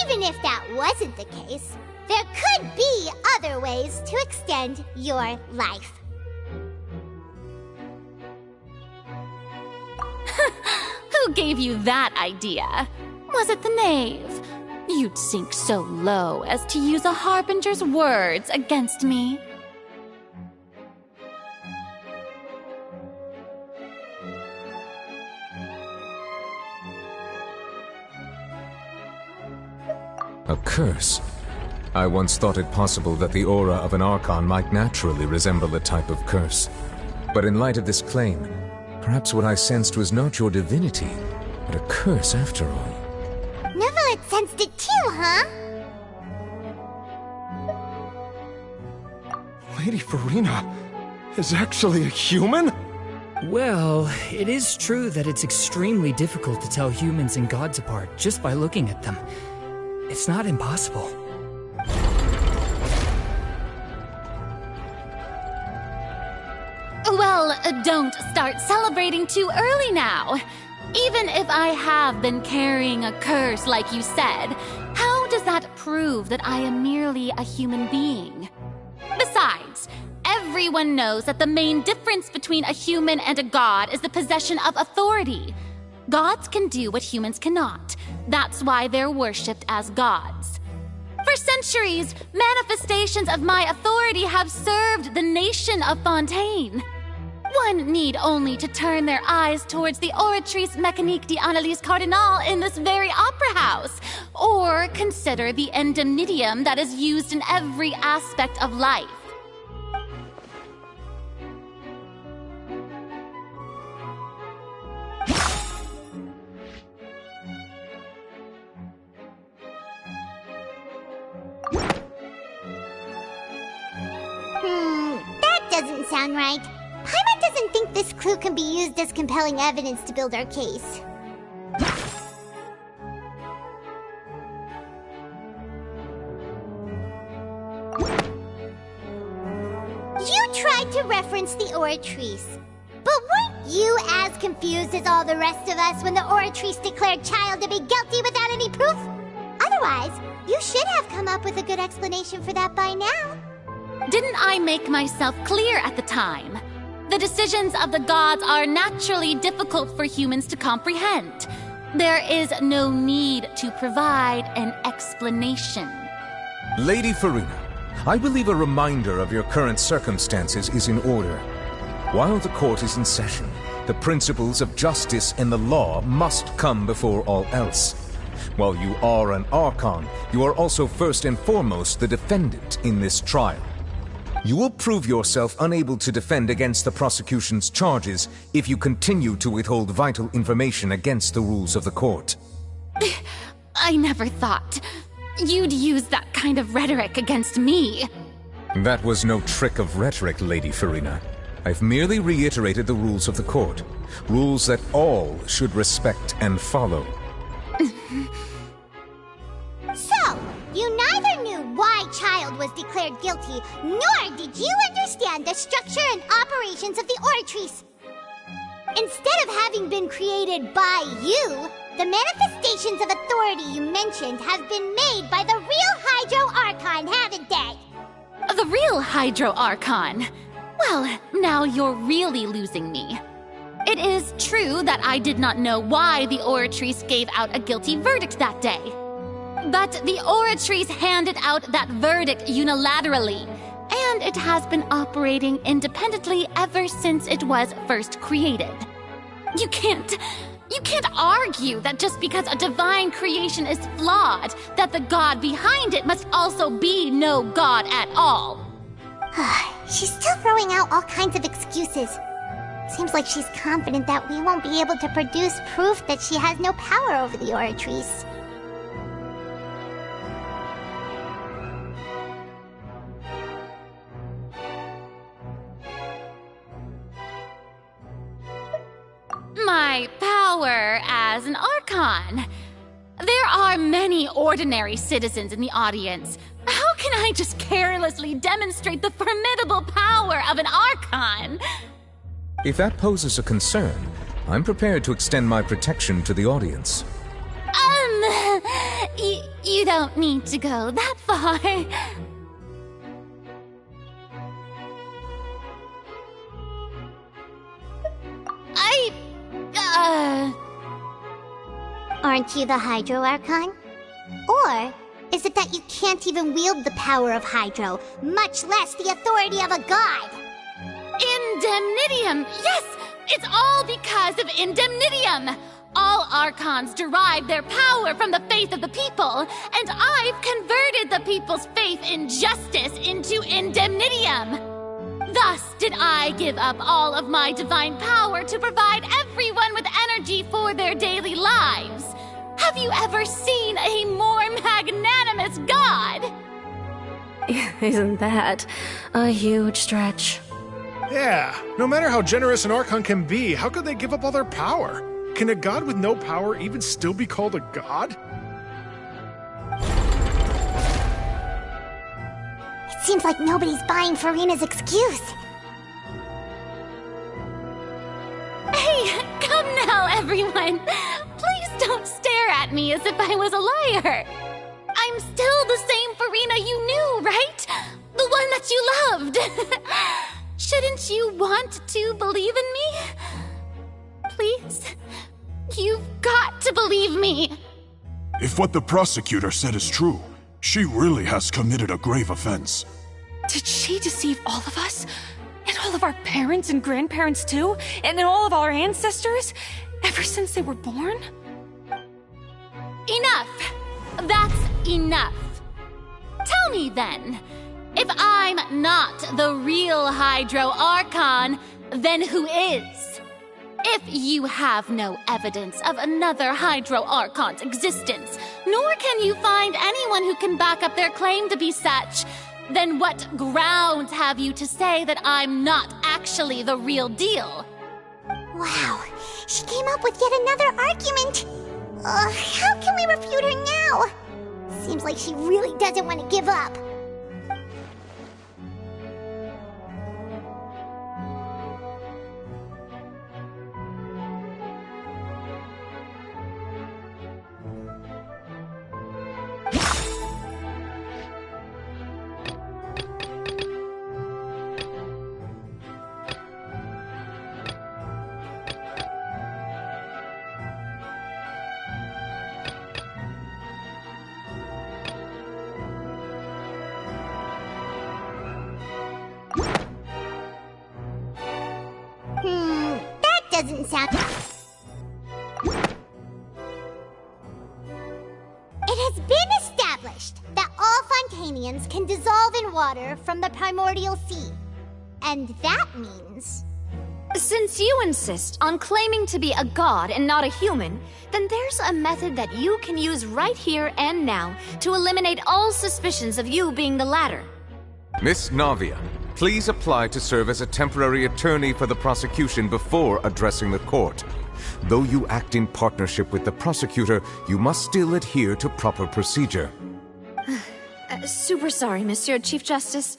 even if that wasn't the case, there could be other ways to extend your life. Who gave you that idea? Was it the knave? You'd sink so low as to use a harbinger's words against me. A curse? I once thought it possible that the aura of an Archon might naturally resemble a type of curse. But in light of this claim, perhaps what I sensed was not your divinity, but a curse after all. Neverlet sensed it too, huh? Lady Farina is actually a human? Well, it is true that it's extremely difficult to tell humans and gods apart just by looking at them. It's not impossible. Well, don't start celebrating too early now. Even if I have been carrying a curse like you said, how does that prove that I am merely a human being? Besides, everyone knows that the main difference between a human and a god is the possession of authority. Gods can do what humans cannot. That's why they're worshipped as gods. For centuries, manifestations of my authority have served the nation of Fontaine. One need only to turn their eyes towards the Oratrice Mécanique d'Analyse Cardinal in this very opera house, or consider the indemnitium that is used in every aspect of life. That doesn't sound right. Paimon doesn't think this clue can be used as compelling evidence to build our case. You tried to reference the Oratrice, but weren't you as confused as all the rest of us when the Oratrice declared Child to be guilty without any proof? Otherwise, you should have come up with a good explanation for that by now. Didn't I make myself clear at the time? The decisions of the gods are naturally difficult for humans to comprehend. There is no need to provide an explanation. Lady Farina, I believe a reminder of your current circumstances is in order. While the court is in session, the principles of justice and the law must come before all else. While you are an Archon, you are also first and foremost the defendant in this trial. You will prove yourself unable to defend against the prosecution's charges if you continue to withhold vital information against the rules of the court. I never thought you'd use that kind of rhetoric against me. That was no trick of rhetoric, Lady Farina. I've merely reiterated the rules of the court. Rules that all should respect and follow. So, you neither knew why Child was declared guilty, nor did you understand the structure and operations of the Oratrice. Instead of having been created by you, the manifestations of authority you mentioned have been made by the real Hydro Archon, haven't they? The real Hydro Archon? Well, now you're really losing me. It is true that I did not know why the Oratrice gave out a guilty verdict that day. But the Oratrice handed out that verdict unilaterally, and it has been operating independently ever since it was first created. You can't argue that just because a divine creation is flawed, that the god behind it must also be no god at all. She's still throwing out all kinds of excuses. Seems like she's confident that we won't be able to produce proof that she has no power over the Oratrice. My power as an Archon. There are many ordinary citizens in the audience. How can I just carelessly demonstrate the formidable power of an Archon? If that poses a concern, I'm prepared to extend my protection to the audience. You don't need to go that far. Aren't you the Hydro Archon? Or is it that you can't even wield the power of Hydro, much less the authority of a god? Indemnitium! Yes! It's all because of indemnitium! All Archons derive their power from the faith of the people, and I've converted the people's faith in justice into indemnitium! Thus did I give up all of my divine power to provide everyone with energy for their daily lives. Have you ever seen a more magnanimous god? Isn't that a huge stretch? Yeah, no matter how generous an Archon can be, how could they give up all their power? Can a god with no power even still be called a god? It seems like nobody's buying Furina's excuse. Hey, come now, everyone! Please don't stare at me as if I was a liar! I'm still the same Furina you knew, right? The one that you loved! Shouldn't you want to believe in me? Please? You've got to believe me! If what the prosecutor said is true, she really has committed a grave offense. Did she deceive all of us? And all of our parents and grandparents too? And all of our ancestors? Ever since they were born? Enough! That's enough. Tell me then, if I'm not the real Hydro Archon, then who is? If you have no evidence of another Hydro Archon's existence, nor can you find anyone who can back up their claim to be such, then what grounds have you to say that I'm not actually the real deal? Wow, she came up with yet another argument. How can we refute her now? Seems like she really doesn't want to give up. That doesn't sound... It has been established that all Fontanians can dissolve in water from the primordial sea. And that means... Since you insist on claiming to be a god and not a human, then there's a method that you can use right here and now to eliminate all suspicions of you being the latter. Miss Navia, please apply to serve as a temporary attorney for the prosecution before addressing the court. Though you act in partnership with the prosecutor, you must still adhere to proper procedure. Super sorry, Monsieur Chief Justice.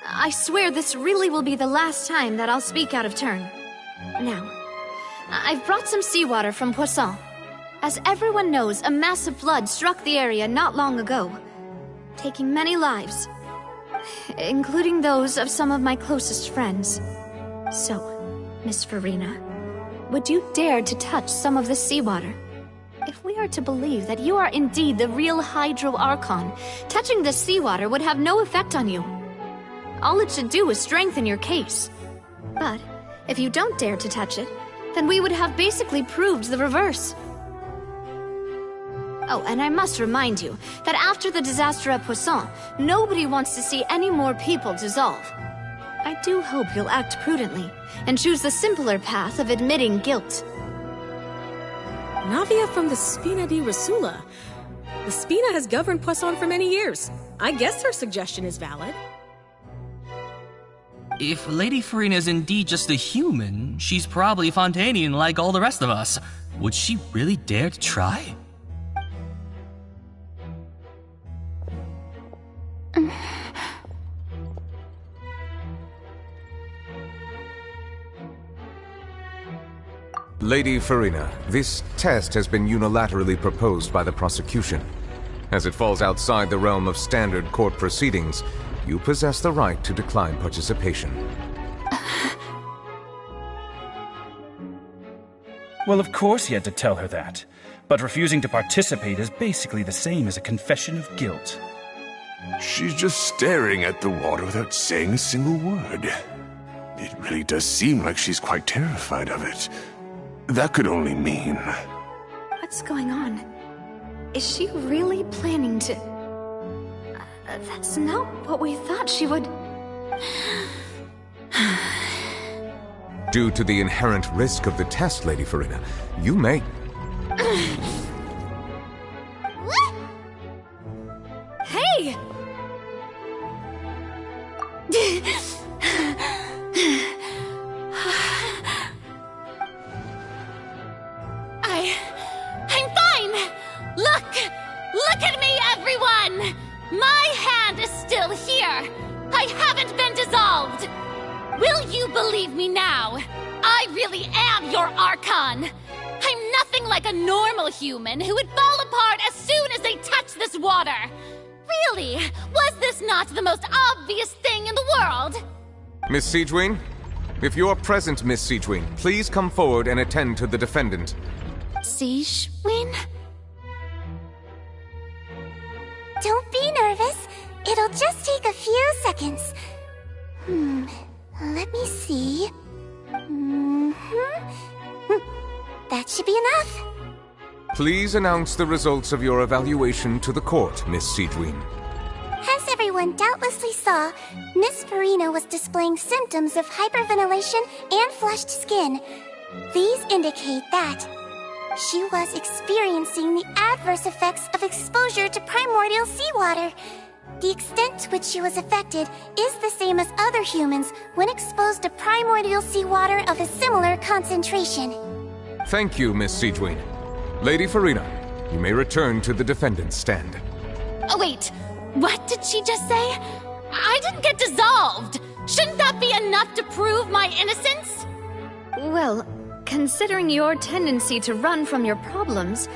I swear this really will be the last time that I'll speak out of turn. Now, I've brought some seawater from Poisson. As everyone knows, a massive flood struck the area not long ago, taking many lives, including those of some of my closest friends. So, Miss Furina, would you dare to touch some of the seawater? If we are to believe that you are indeed the real Hydro Archon, touching the seawater would have no effect on you. All it should do is strengthen your case. But if you don't dare to touch it, then we would have basically proved the reverse. Oh, and I must remind you that after the disaster at Poisson, nobody wants to see any more people dissolve. I do hope you'll act prudently and choose the simpler path of admitting guilt. Navia from the Spina di Rasula. The Spina has governed Poisson for many years. I guess her suggestion is valid. If Lady Furina is indeed just a human, she's probably Fontanian like all the rest of us. Would she really dare to try? Lady Furina, this test has been unilaterally proposed by the prosecution. As it falls outside the realm of standard court proceedings, you possess the right to decline participation. Well, of course he had to tell her that. But refusing to participate is basically the same as a confession of guilt. She's just staring at the water without saying a single word. It really does seem like she's quite terrified of it. That could only mean... What's going on? Is she really planning to... that's not what we thought she would... Due to the inherent risk of the test, Lady Farina, you may... Hey! I'm fine! Look at me, everyone! My hand is still here! I haven't been dissolved! Will you believe me now? I really am your Archon! I'm nothing like a normal human who would fall apart as soon as they touch this water! Really? Was this not the most obvious thing in the world? Miss Siegewien? If you are present, Miss Siegewien, please come forward and attend to the defendant. Siegewien? Don't be nervous. It'll just take a few seconds. Let me see. That should be enough. Please announce the results of your evaluation to the court, Miss Siegewien. As everyone doubtlessly saw, Miss Farina was displaying symptoms of hyperventilation and flushed skin. These indicate that she was experiencing the adverse effects of exposure to primordial seawater. The extent to which she was affected is the same as other humans when exposed to primordial seawater of a similar concentration. Thank you, Miss Siegewien. Lady Farina, you may return to the defendant's stand. Oh, wait. What did she just say? I didn't get dissolved. Shouldn't that be enough to prove my innocence? Well, considering your tendency to run from your problems,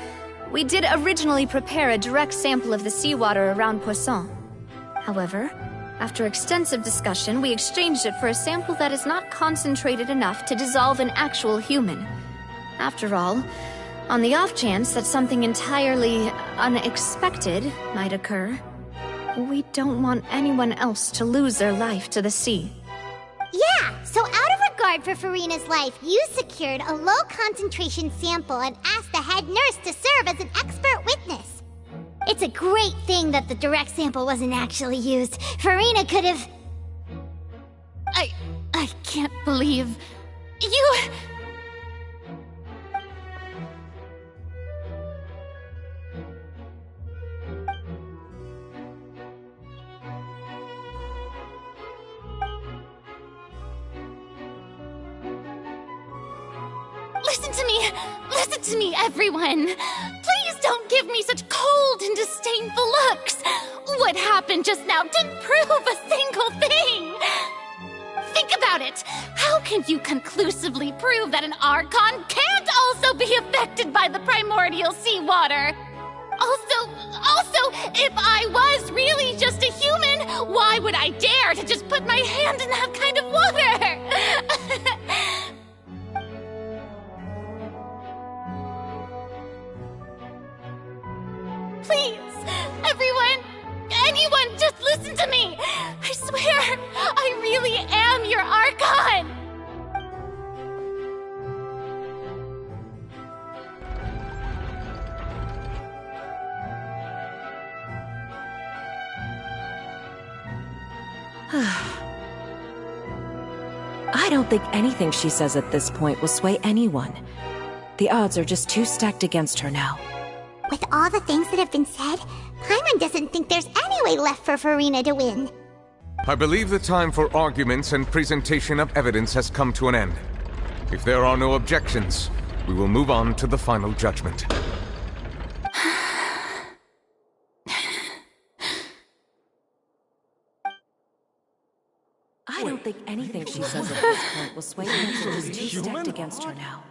we did originally prepare a direct sample of the seawater around Poisson. However, after extensive discussion, we exchanged it for a sample that is not concentrated enough to dissolve an actual human. After all, on the off chance that something entirely unexpected might occur, we don't want anyone else to lose their life to the sea. Yeah, so out of regard for Farina's life, you secured a low-concentration sample and asked the head nurse to serve as an expert witness. It's a great thing that the direct sample wasn't actually used. Farina could have... I can't believe... you... Listen to me, everyone! Please don't give me such cold and disdainful looks! What happened just now didn't prove a single thing! Think about it! How can you conclusively prove that an Archon can't also be affected by the primordial seawater? Also, if I was really just a human, why would I dare to just put my hand in that kind of water? Please, everyone, anyone, just listen to me! I swear, I really am your Archon! I don't think anything she says at this point will sway anyone. The odds are just too stacked against her now. With all the things that have been said, Paimon doesn't think there's any way left for Farina to win. I believe the time for arguments and presentation of evidence has come to an end. If there are no objections, we will move on to the final judgment. I don't think anything she says at this point will sway anyone. She's too stacked against her now.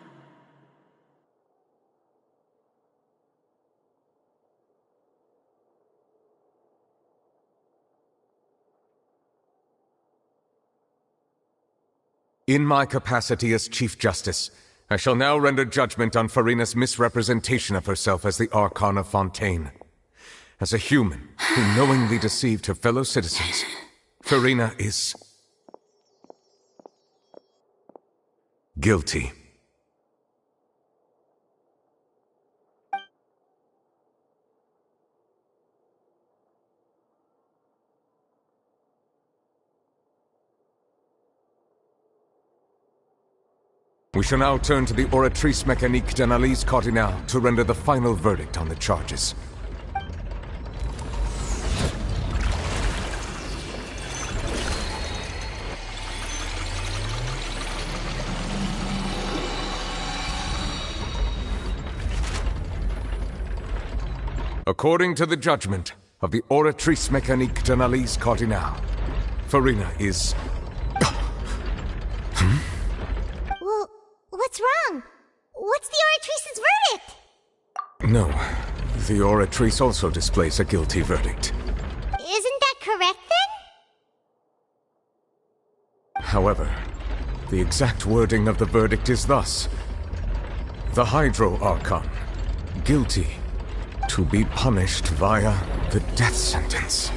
In my capacity as Chief Justice, I shall now render judgment on Farina's misrepresentation of herself as the Archon of Fontaine. As a human who knowingly deceived her fellow citizens, Farina is... Guilty. We shall now turn to the Oratrice Mécanique d'Analyse Cardinale to render the final verdict on the charges. According to the judgment of the Oratrice Mécanique d'Analyse Cardinale, Farina is... Well, what's wrong? What's the Oratrice's verdict? No, the Oratrice also displays a guilty verdict. Isn't that correct then? However, the exact wording of the verdict is thus. The Hydro Archon, guilty, to be punished via the death sentence.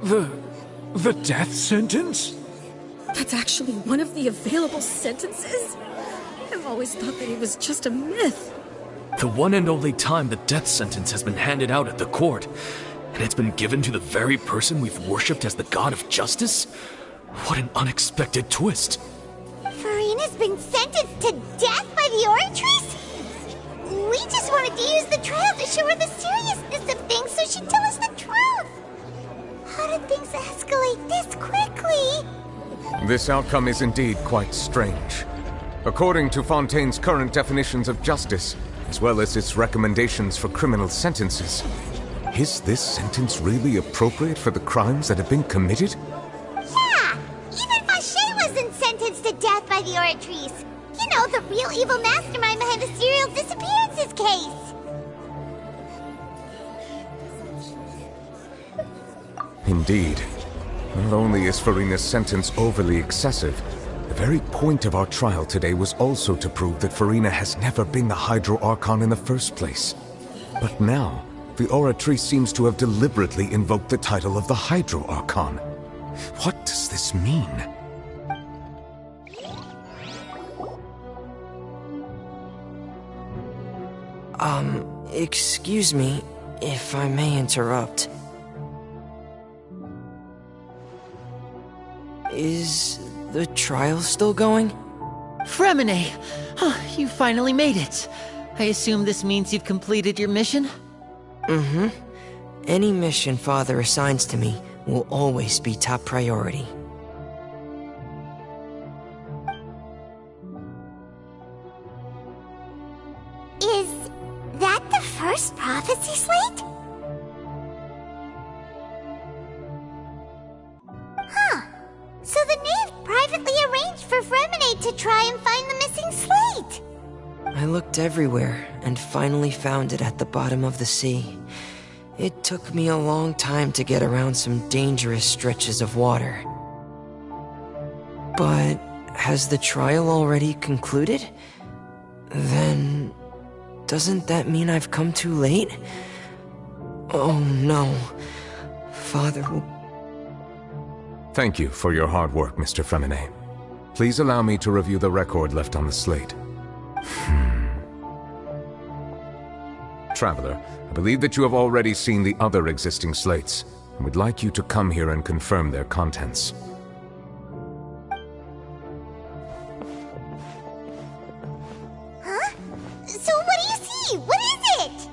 The death sentence? That's actually one of the available sentences? I've always thought that it was just a myth. The one and only time the death sentence has been handed out at the court, and it's been given to the very person we've worshipped as the god of justice? What an unexpected twist. Farina's been sentenced to death by the Oratrice? We just wanted to use the trial to show her the seriousness of things so she'd tell us the truth. How did things escalate this quickly? This outcome is indeed quite strange. According to Fontaine's current definitions of justice, as well as its recommendations for criminal sentences, is this sentence really appropriate for the crimes that have been committed? Yeah! Even Fauché wasn't sentenced to death by the Oratrice. You know, the real evil mastermind behind the serial disappearances case. Indeed. Not only is Farina's sentence overly excessive, the very point of our trial today was also to prove that Farina has never been the Hydro Archon in the first place. But now, the Oratrice seems to have deliberately invoked the title of the Hydro Archon. What does this mean? Excuse me, if I may interrupt. Is the trial still going? Fremine! You finally made it. I assume this means you've completed your mission? Mm-hmm. Any mission Father assigns to me will always be top priority. Is that the first prophecy slate? Huh. So the knave privately arranged for Fremine to try and find the missing slate. I looked everywhere and finally found it at the bottom of the sea. It took me a long time to get around some dangerous stretches of water. But has the trial already concluded? Then doesn't that mean I've come too late? Oh no. Father will... Thank you for your hard work, Mr. Fremine. Please allow me to review the record left on the slate. Traveler, I believe that you have already seen the other existing slates, and would like you to come here and confirm their contents. Huh? So what do you see? What is it?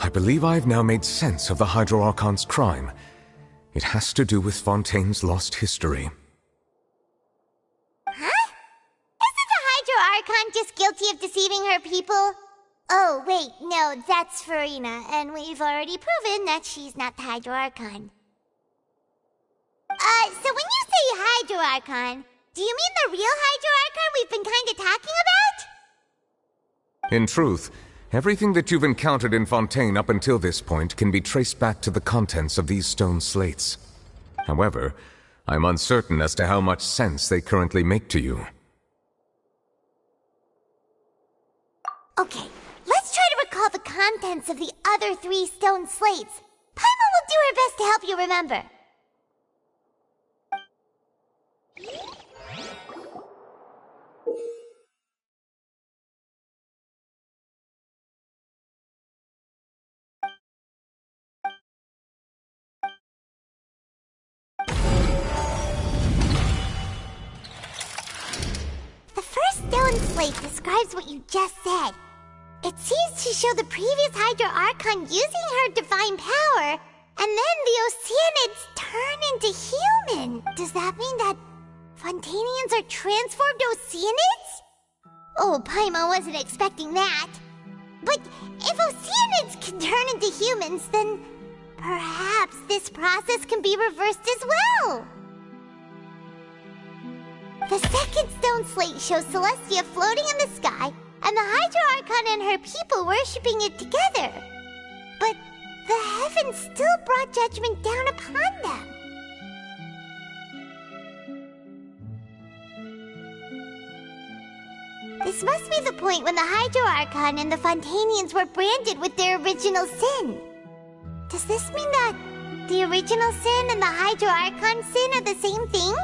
I believe I've now made sense of the Hydro Archon's crime. It has to do with Fontaine's lost history. Huh? Isn't the Hydro Archon just guilty of deceiving her people? Oh, wait, no, that's Farina, and we've already proven that she's not the Hydro Archon. So when you say Hydro Archon, do you mean the real Hydro Archon we've been kinda talking about? In truth, everything that you've encountered in Fontaine up until this point can be traced back to the contents of these stone slates. However, I'm uncertain as to how much sense they currently make to you. Okay, let's try to recall the contents of the other 3 stone slates. Paimon will do her best to help you remember. The first stone slate describes what you just said. It seems to show the previous Hydro Archon using her divine power, and then the Oceanids turn into human. Does that mean that Fontanians are transformed Oceanids? Oh, Paimon wasn't expecting that. But if Oceanids can turn into humans, then perhaps this process can be reversed as well. The second stone slate shows Celestia floating in the sky, and the Hydro Archon and her people worshipping it together. But the heavens still brought judgment down upon them. This must be the point when the Hydro Archon and the Fontanians were branded with their original sin. Does this mean that the original sin and the Hydro Archon sin are the same thing?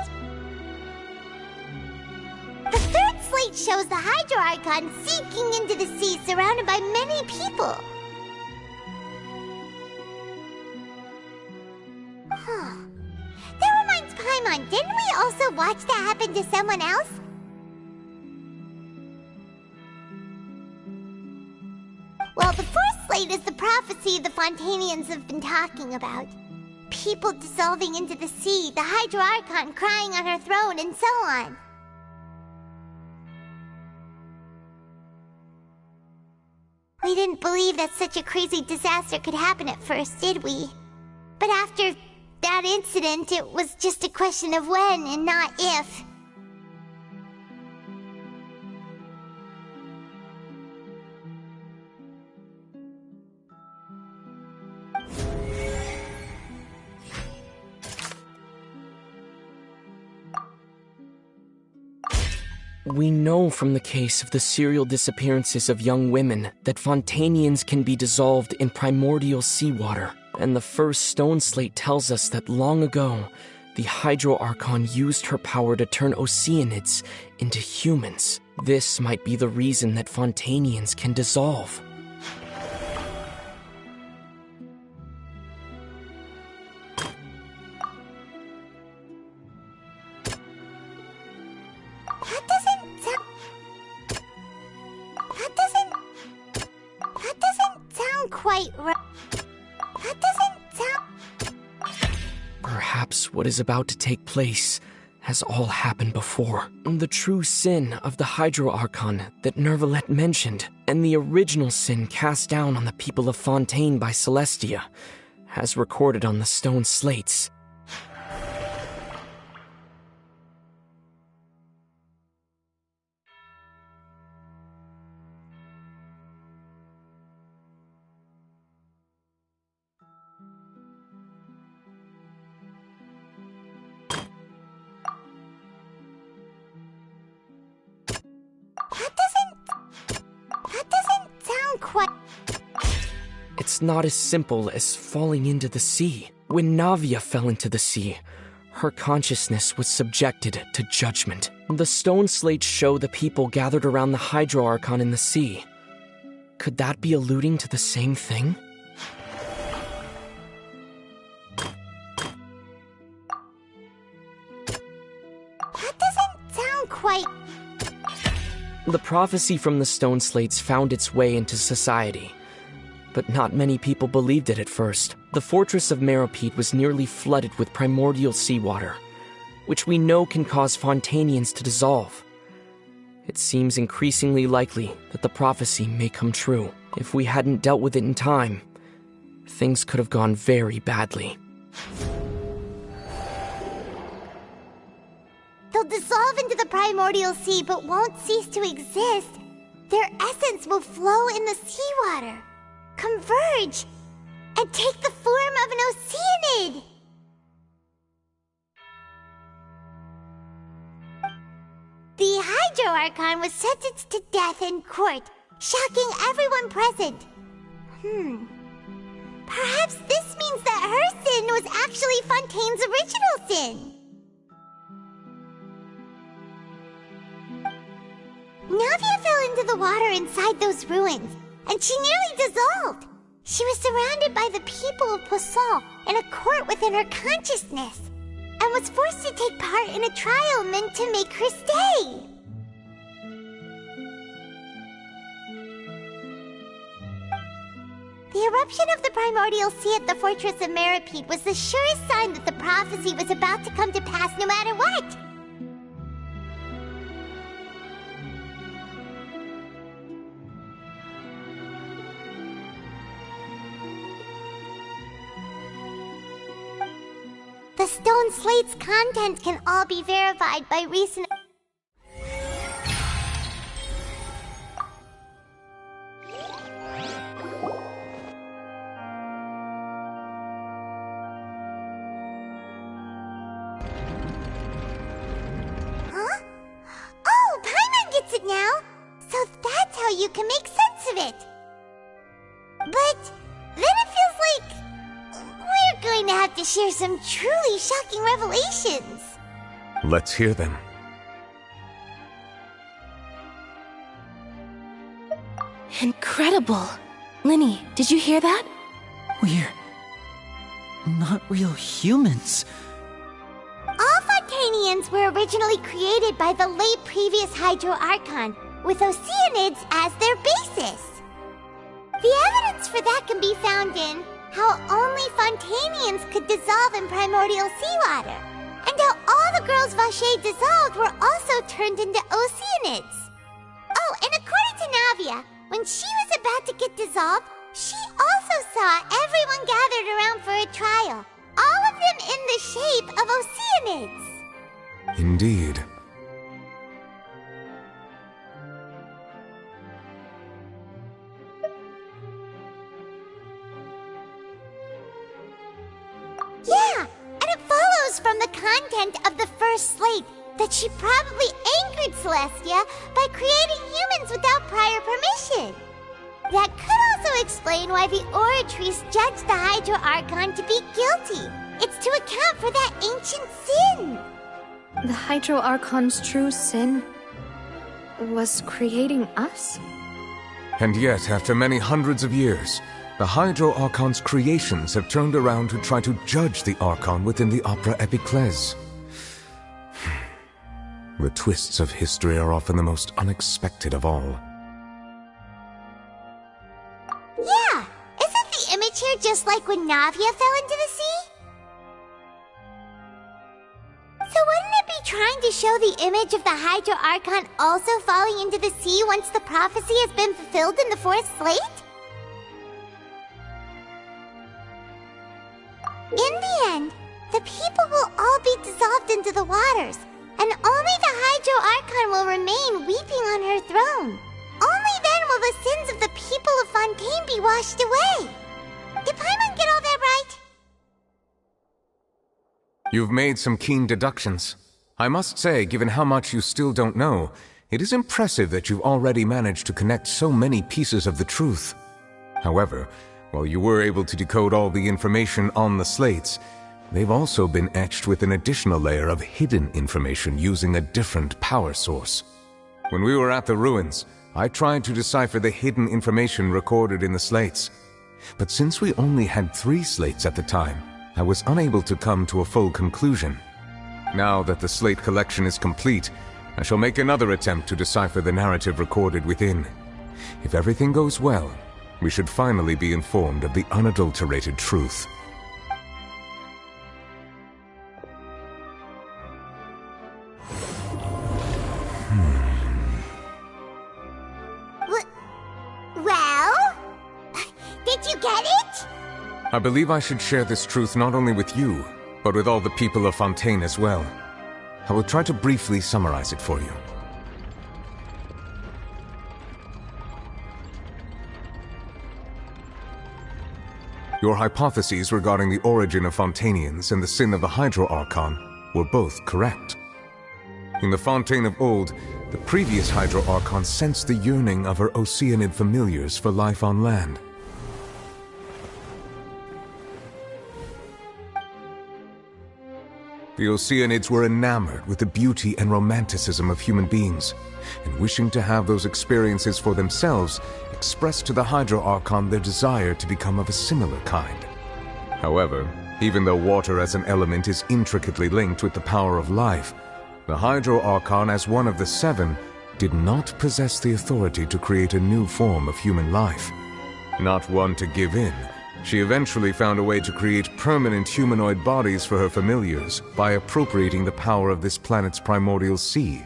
The third slate shows the Hydro Archon sinking into the sea surrounded by many people. That reminds Paimon, didn't we also watch that happen to someone else? Well, the fourth slate is the prophecy the Fontanians have been talking about. People dissolving into the sea, the Hydro Archon crying on her throne, and so on. We didn't believe that such a crazy disaster could happen at first, did we? But after that incident, it was just a question of when and not if. We know from the case of the serial disappearances of young women that Fontanians can be dissolved in primordial seawater, and the first stone slate tells us that long ago, the Hydro Archon used her power to turn Oceanids into humans. This might be the reason that Fontanians can dissolve. Perhaps what is about to take place has all happened before. The true sin of the Hydro Archon that Nervalette mentioned, and the original sin cast down on the people of Fontaine by Celestia, has recorded on the stone slates. It's not as simple as falling into the sea. When Navia fell into the sea, her consciousness was subjected to judgment. The stone slates show the people gathered around the Hydro Archon in the sea. Could that be alluding to the same thing? That doesn't sound quite... The prophecy from the stone slates found its way into society. But not many people believed it at first. The fortress of Meropide was nearly flooded with primordial seawater, which we know can cause Fontanians to dissolve. It seems increasingly likely that the prophecy may come true. If we hadn't dealt with it in time, things could have gone very badly. They'll dissolve into the primordial sea but won't cease to exist. Their essence will flow in the seawater, converge, and take the form of an Oceanid. The Hydro Archon was sentenced to death in court, shocking everyone present. Perhaps this means that her sin was actually Fontaine's original sin. Navia fell into the water inside those ruins, and she nearly dissolved. She was surrounded by the people of Poisson in a court within her consciousness, and was forced to take part in a trial meant to make her stay. The eruption of the primordial sea at the fortress of Meripede was the surest sign that the prophecy was about to come to pass no matter what. The stone slate's contents can all be verified by recent... Huh? Oh, Paimon gets it now! So that's how you can make sense of it! But then it feels like... we're going to have to share some truly shocking revelations. Let's hear them. Incredible! Linny, did you hear that? We're not real humans. All Fontanians were originally created by the late previous Hydro Archon, with Oceanids as their basis. The evidence for that can be found in how only Fontanians could dissolve in primordial seawater, and how all the girls Vacher dissolved were also turned into Oceanids. Oh, and according to Navia, when she was about to get dissolved, she also saw everyone gathered around for a trial, all of them in the shape of Oceanids. Indeed. Yeah, and it follows from the content of the first slate that she probably angered Celestia by creating humans without prior permission. That could also explain why the Oratrice judged the Hydro Archon to be guilty. It's to account for that ancient sin. The Hydro Archon's true sin was creating us? And yet, after many hundreds of years, the Hydro Archon's creations have turned around to try to judge the Archon within the Opera Epiclese. The twists of history are often the most unexpected of all. Yeah, isn't the image here just like when Navia fell into the sea? So wouldn't it be trying to show the image of the Hydro Archon also falling into the sea once the prophecy has been fulfilled in the fourth slate? In the end, the people will all be dissolved into the waters, and only the Hydro Archon will remain weeping on her throne. Only then will the sins of the people of Fontaine be washed away. Did Paimon get all that right? You've made some keen deductions. I must say, given how much you still don't know, it is impressive that you've already managed to connect so many pieces of the truth. However, while you were able to decode all the information on the slates, they've also been etched with an additional layer of hidden information using a different power source. When we were at the ruins, I tried to decipher the hidden information recorded in the slates. But since we only had 3 slates at the time, I was unable to come to a full conclusion. Now that the slate collection is complete, I shall make another attempt to decipher the narrative recorded within. If everything goes well, we should finally be informed of the unadulterated truth. Well? Did you get it? I believe I should share this truth not only with you, but with all the people of Fontaine as well. I will try to briefly summarize it for you. Your hypotheses regarding the origin of Fontainians and the sin of the Hydro Archon were both correct. In the Fontaine of old, The previous Hydro Archon sensed the yearning of her Oceanid familiars for life on land. The Oceanids were enamored with the beauty and romanticism of human beings, and wishing to have those experiences for themselves, expressed to the Hydro Archon their desire to become of a similar kind. However, even though water as an element is intricately linked with the power of life, the Hydro Archon, as one of the seven, did not possess the authority to create a new form of human life. Not one to give in, she eventually found a way to create permanent humanoid bodies for her familiars by appropriating the power of this planet's primordial sea.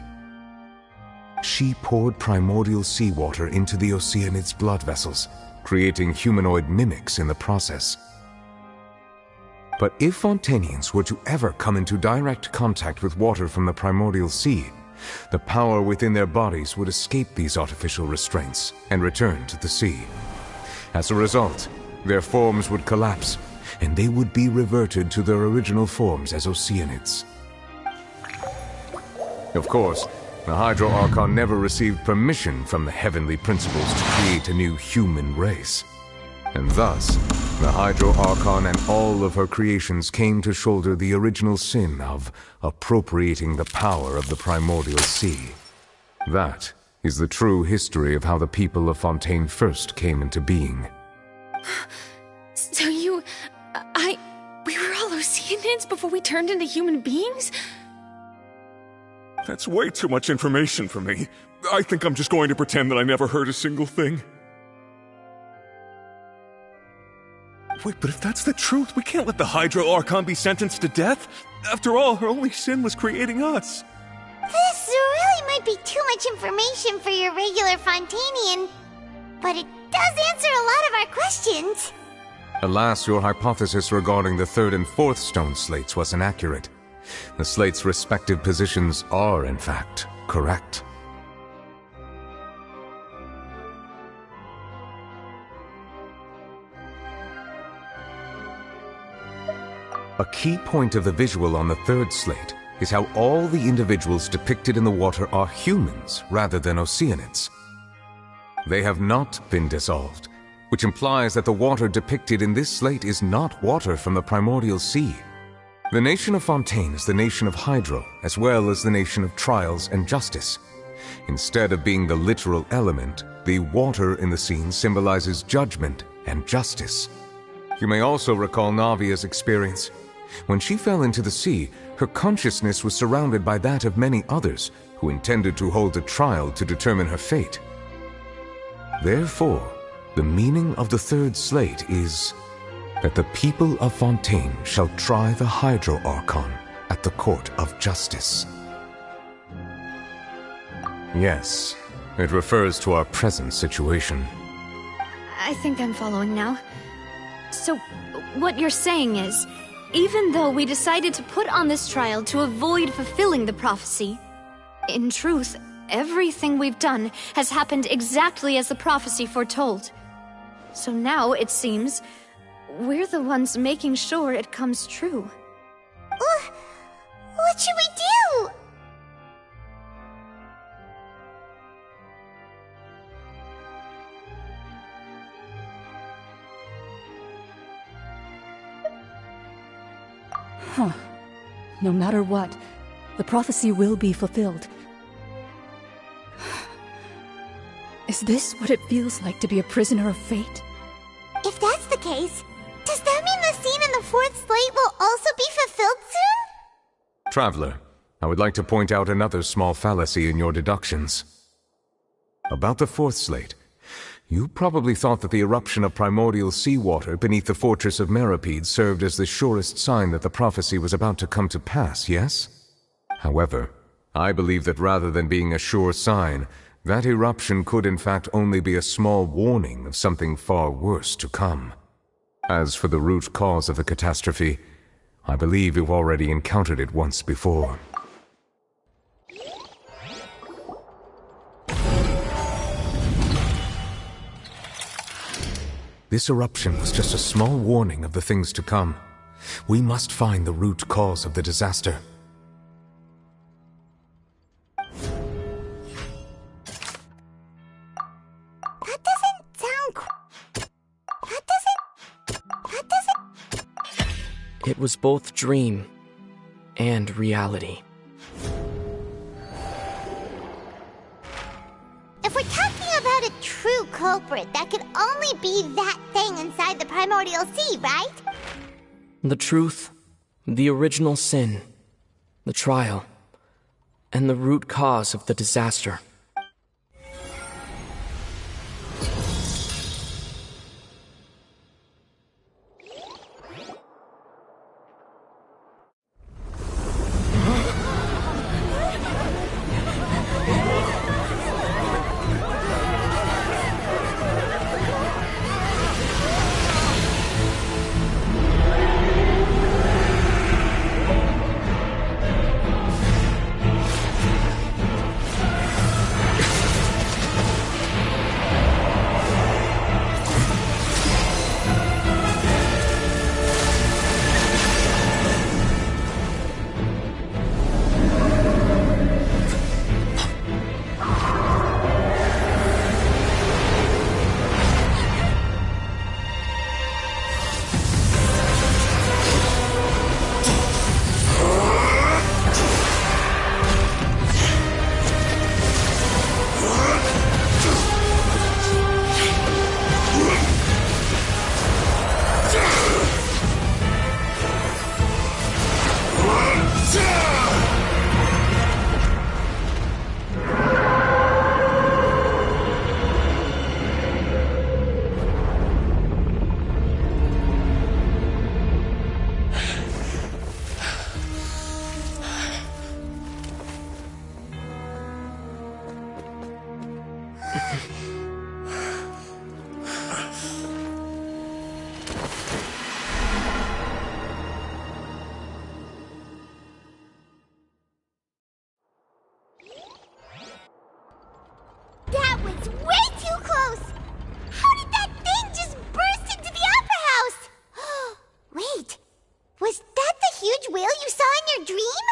She poured primordial seawater into the Oceanid's blood vessels, creating humanoid mimics in the process. But if Fontanians were to ever come into direct contact with water from the primordial sea, the power within their bodies would escape these artificial restraints and return to the sea. As a result, their forms would collapse, and they would be reverted to their original forms as Oceanids. Of course, the Hydro Archon never received permission from the heavenly principles to create a new human race. And thus, the Hydro Archon and all of her creations came to shoulder the original sin of appropriating the power of the primordial sea. That is the true history of how the people of Fontaine first came into being. So we were all Oceanids before we turned into human beings? That's way too much information for me. I think I'm just going to pretend that I never heard a single thing. Wait, but if that's the truth, we can't let the Hydro Archon be sentenced to death. After all, her only sin was creating us. This really might be too much information for your regular Fontanian, but it does answer a lot of our questions. Alas, your hypothesis regarding the third and fourth stone slates was inaccurate. The slates' respective positions are, in fact, correct. A key point of the visual on the third slate is how all the individuals depicted in the water are humans rather than Oceanids. They have not been dissolved, which implies that the water depicted in this slate is not water from the primordial sea. The nation of Fontaine is the nation of Hydro, as well as the nation of trials and justice. Instead of being the literal element, the water in the scene symbolizes judgment and justice. You may also recall Navia's experience. When she fell into the sea, her consciousness was surrounded by that of many others who intended to hold a trial to determine her fate. Therefore, the meaning of the third slate is that the people of Fontaine shall try the Hydro Archon at the court of justice. Yes, it refers to our present situation. I think I'm following now. So, what you're saying is, even though we decided to put on this trial to avoid fulfilling the prophecy, in truth, everything we've done has happened exactly as the prophecy foretold. So now, it seems, we're the ones making sure it comes true. What should we do? Huh. No matter what, the prophecy will be fulfilled. Is this what it feels like to be a prisoner of fate? If that's the case, does that mean the scene in the fourth slate will also be fulfilled soon? Traveler, I would like to point out another small fallacy in your deductions. About the fourth slate, you probably thought that the eruption of primordial seawater beneath the fortress of Meripede served as the surest sign that the prophecy was about to come to pass, yes? However, I believe that rather than being a sure sign, that eruption could in fact only be a small warning of something far worse to come. As for the root cause of the catastrophe, I believe you've already encountered it once before. This eruption was just a small warning of the things to come. We must find the root cause of the disaster. It was both dream and reality. If we're talking about a true culprit, that could only be that thing inside the primordial sea, right? The truth, the original sin, the trial, and the root cause of the disaster. That was way too close! How did that thing just burst into the Opera House? Wait, was that the huge whale you saw in your dream?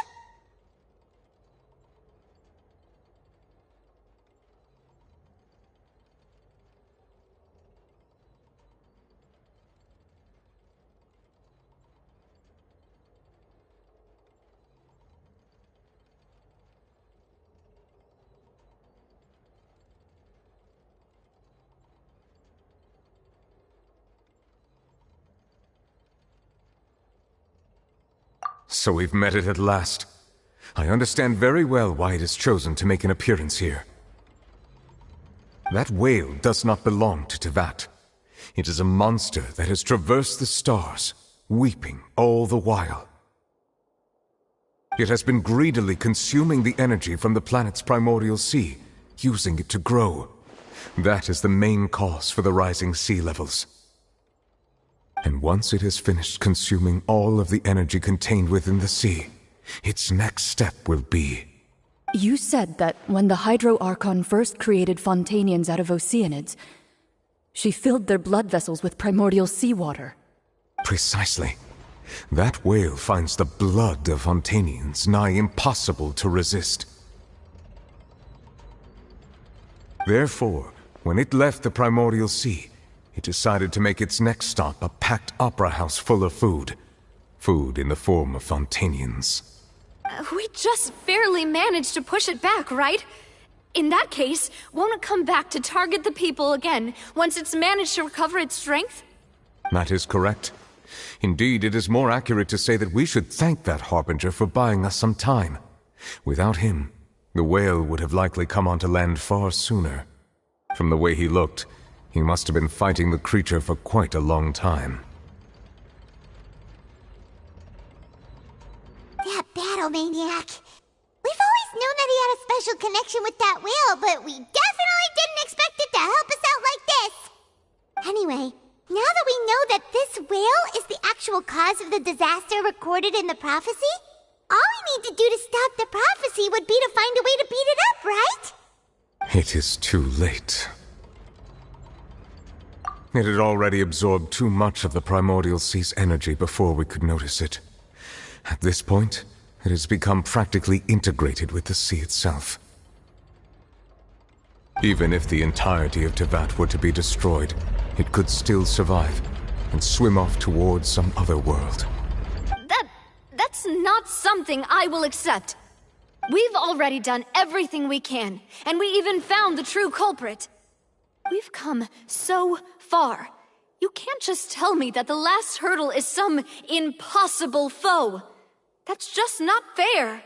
So we've met it at last. I understand very well why it has chosen to make an appearance here. That whale does not belong to Tevat. It is a monster that has traversed the stars, weeping all the while. It has been greedily consuming the energy from the planet's primordial sea, using it to grow. That is the main cause for the rising sea levels. And once it has finished consuming all of the energy contained within the sea, its next step will be... You said that when the Hydro Archon first created Fontanians out of Oceanids, she filled their blood vessels with primordial seawater. Precisely. That whale finds the blood of Fontanians nigh impossible to resist. Therefore, when it left the primordial sea, it decided to make its next stop a packed opera house full of food. Food in the form of Fontanians. We just barely managed to push it back, right? In that case, won't it come back to target the people again, once it's managed to recover its strength? That is correct. Indeed, it is more accurate to say that we should thank that Harbinger for buying us some time. Without him, the whale would have likely come onto land far sooner. From the way he looked, he must have been fighting the creature for quite a long time. That battle maniac. We've always known that he had a special connection with that whale, but we definitely didn't expect it to help us out like this. Anyway, now that we know that this whale is the actual cause of the disaster recorded in the prophecy, all we need to do to stop the prophecy would be to find a way to beat it up, right? It is too late. It had already absorbed too much of the primordial sea's energy before we could notice it. At this point, it has become practically integrated with the sea itself. Even if the entirety of Tevat were to be destroyed, it could still survive and swim off towards some other world. not something I will accept. We've already done everything we can, and we even found the true culprit. We've come so far. You can't just tell me that the last hurdle is some impossible foe. That's just not fair.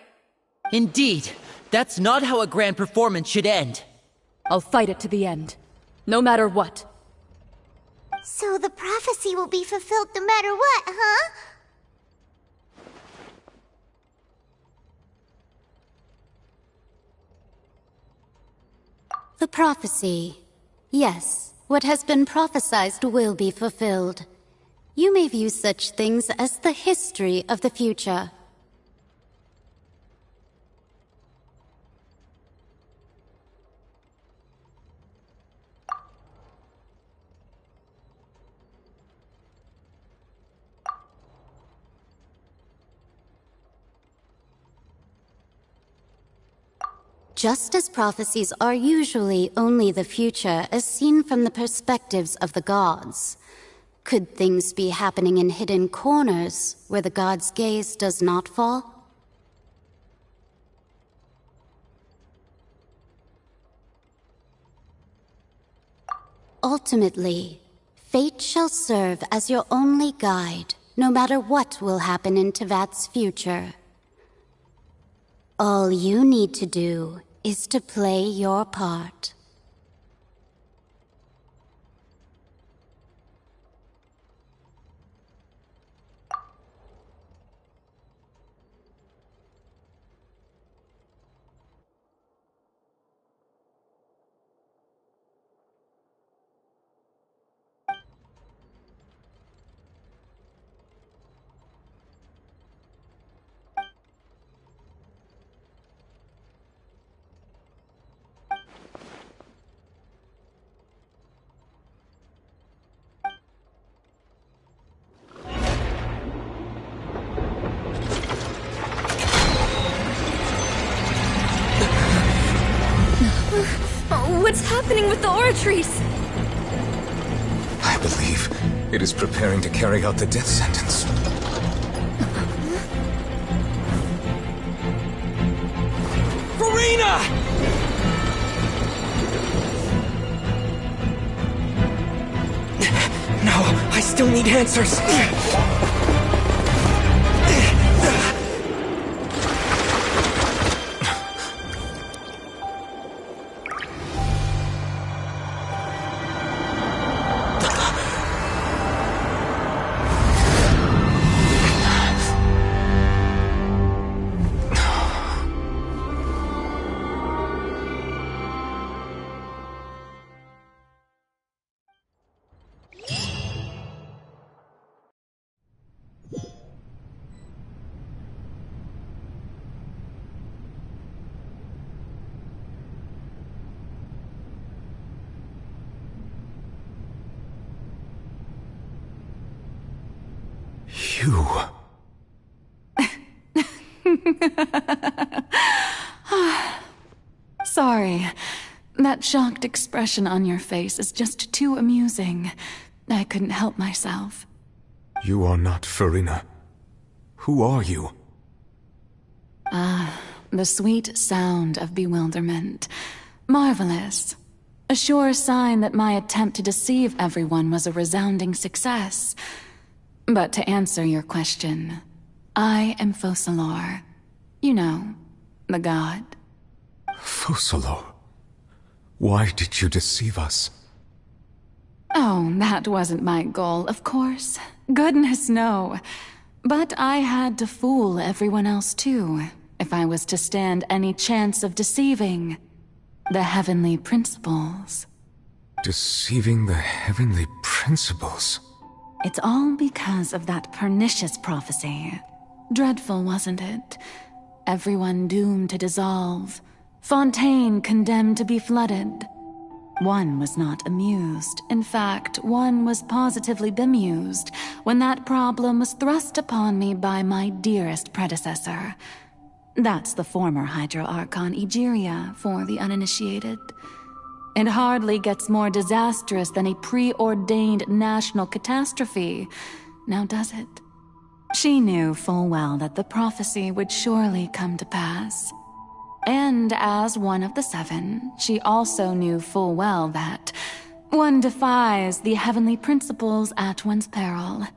Indeed, that's not how a grand performance should end. I'll fight it to the end, no matter what. So the prophecy will be fulfilled no matter what, huh? The prophecy. Yes, what has been prophesied will be fulfilled. You may view such things as the history of the future. Just as prophecies are usually only the future as seen from the perspectives of the gods, could things be happening in hidden corners where the gods' gaze does not fall? Ultimately, fate shall serve as your only guide, no matter what will happen in Tevat's future. All you need to do is to play your part. What's happening with the oratories? I believe it is preparing to carry out the death sentence. Farina! No, I still need answers. You... Sorry. That shocked expression on your face is just too amusing. I couldn't help myself. You are not Farina. Who are you? The sweet sound of bewilderment. Marvelous. A sure sign that my attempt to deceive everyone was a resounding success. But to answer your question, I am Focalor. You know, the god. Focalor? Why did you deceive us? Oh, that wasn't my goal, of course. Goodness, no. But I had to fool everyone else too, if I was to stand any chance of deceiving the heavenly principles. Deceiving the heavenly principles? It's all because of that pernicious prophecy. Dreadful, wasn't it? Everyone doomed to dissolve. Fontaine condemned to be flooded. One was not amused. In fact, one was positively bemused when that problem was thrust upon me by my dearest predecessor. That's the former Hydro Archon Egeria for the uninitiated. It hardly gets more disastrous than a preordained national catastrophe, now does it? She knew full well that the prophecy would surely come to pass. And as one of the seven, she also knew full well that one defies the heavenly principles at one's peril.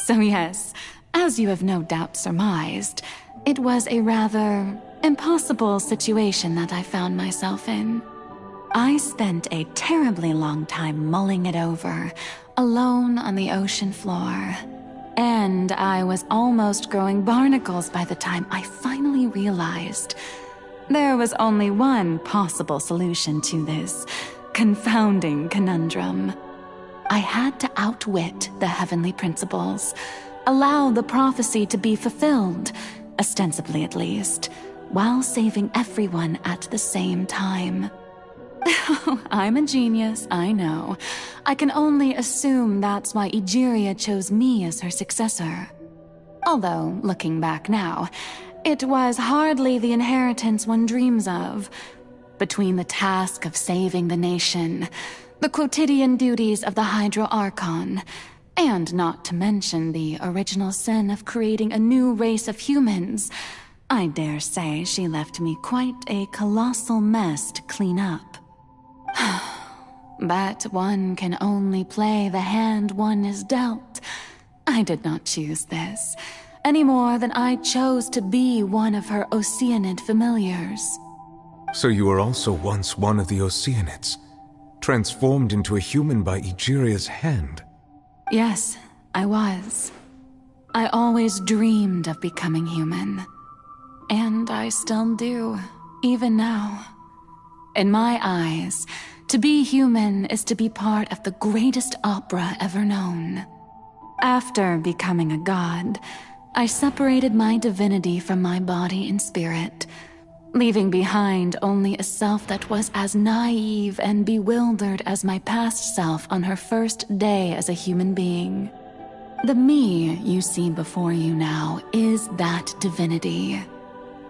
So yes, as you have no doubt surmised, it was a rather impossible situation that I found myself in. I spent a terribly long time mulling it over, alone on the ocean floor. And I was almost growing barnacles by the time I finally realized there was only one possible solution to this confounding conundrum. I had to outwit the heavenly principles, allow the prophecy to be fulfilled, ostensibly at least, while saving everyone at the same time. I'm a genius, I know. I can only assume that's why Egeria chose me as her successor. Although, looking back now, it was hardly the inheritance one dreams of. Between the task of saving the nation, the quotidian duties of the Hydro Archon, and not to mention the original sin of creating a new race of humans, I dare say she left me quite a colossal mess to clean up. But one can only play the hand one is dealt. I did not choose this, any more than I chose to be one of her Oceanid familiars. So you were also once one of the Oceanids, transformed into a human by Egeria's hand? Yes, I was. I always dreamed of becoming human. And I still do, even now. In my eyes, to be human is to be part of the greatest opera ever known. After becoming a god, I separated my divinity from my body and spirit, leaving behind only a self that was as naive and bewildered as my past self on her first day as a human being. The me you see before you now is that divinity.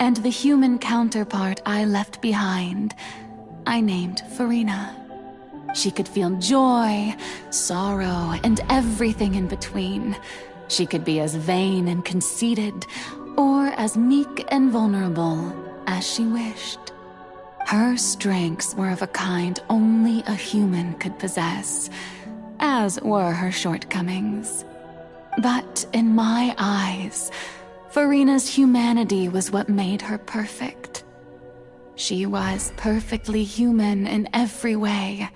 And the human counterpart I left behind, I named Farina. She could feel joy, sorrow, and everything in between. She could be as vain and conceited, or as meek and vulnerable as she wished. Her strengths were of a kind only a human could possess, as were her shortcomings. But in my eyes, Farina's humanity was what made her perfect. She was perfectly human in every way.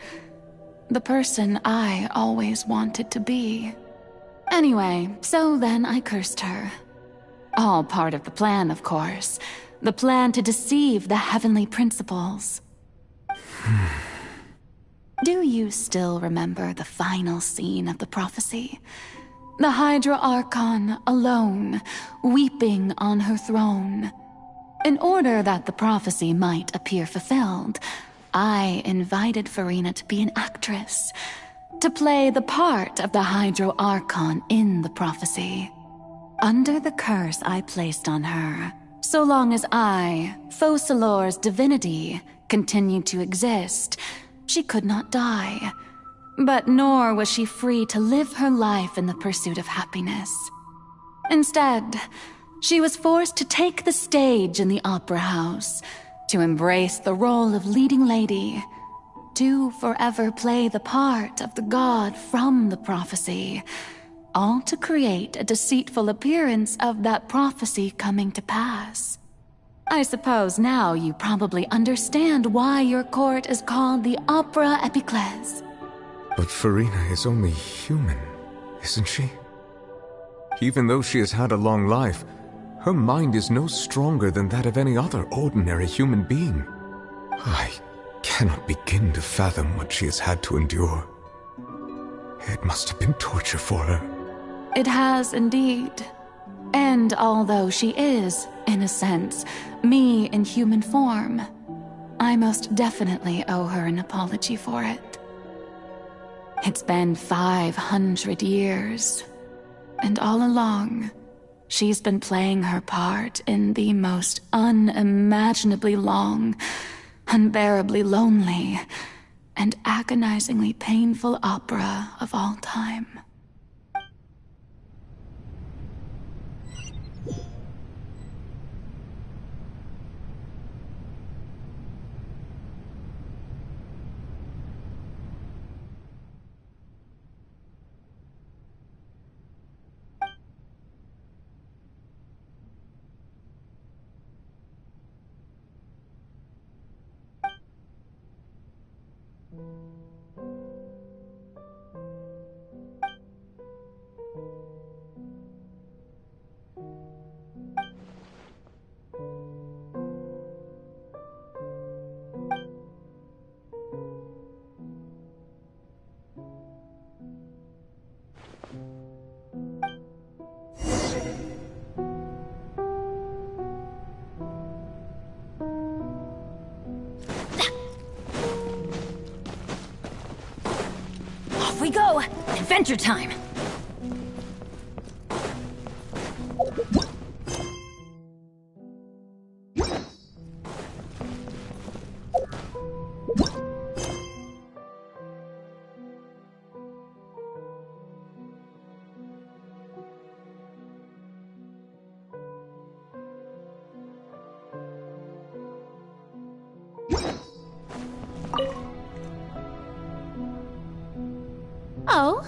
The person I always wanted to be. Anyway, so then I cursed her. All part of the plan, of course. The plan to deceive the heavenly principles. Do you still remember the final scene of the prophecy? The Hydra Archon alone, weeping on her throne. In order that the prophecy might appear fulfilled, I invited Farina to be an actress, to play the part of the Hydro Archon in the prophecy. Under the curse I placed on her, so long as I, Focalor's divinity, continued to exist, she could not die. But nor was she free to live her life in the pursuit of happiness. Instead, she was forced to take the stage in the opera house, to embrace the role of leading lady, to forever play the part of the god from the prophecy, all to create a deceitful appearance of that prophecy coming to pass. I suppose now you probably understand why your court is called the Opera Epiclese. But Farina is only human, isn't she? Even though she has had a long life, her mind is no stronger than that of any other ordinary human being. I cannot begin to fathom what she has had to endure. It must have been torture for her. It has indeed. And although she is, in a sense, me in human form, I most definitely owe her an apology for it. It's been 500 years, and all along, she's been playing her part in the most unimaginably long, unbearably lonely, and agonizingly painful opera of all time. Off we go! Adventure time! Oh?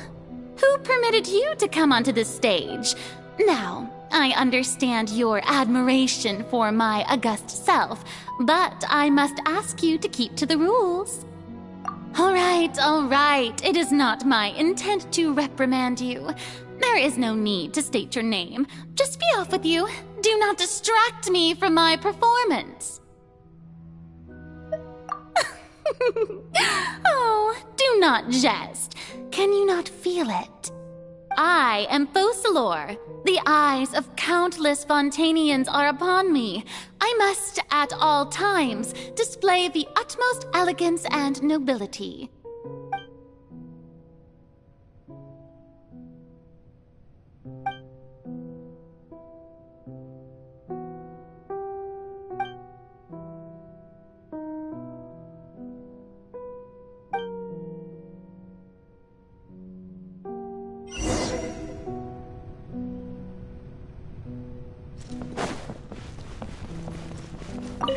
Who permitted you to come onto this stage? Now, I understand your admiration for my august self, but I must ask you to keep to the rules. All right. It is not my intent to reprimand you. There is no need to state your name. Just be off with you. Do not distract me from my performance. Oh, do not jest. Can you not feel it? I am Focalor. The eyes of countless Fontanians are upon me. I must, at all times, display the utmost elegance and nobility.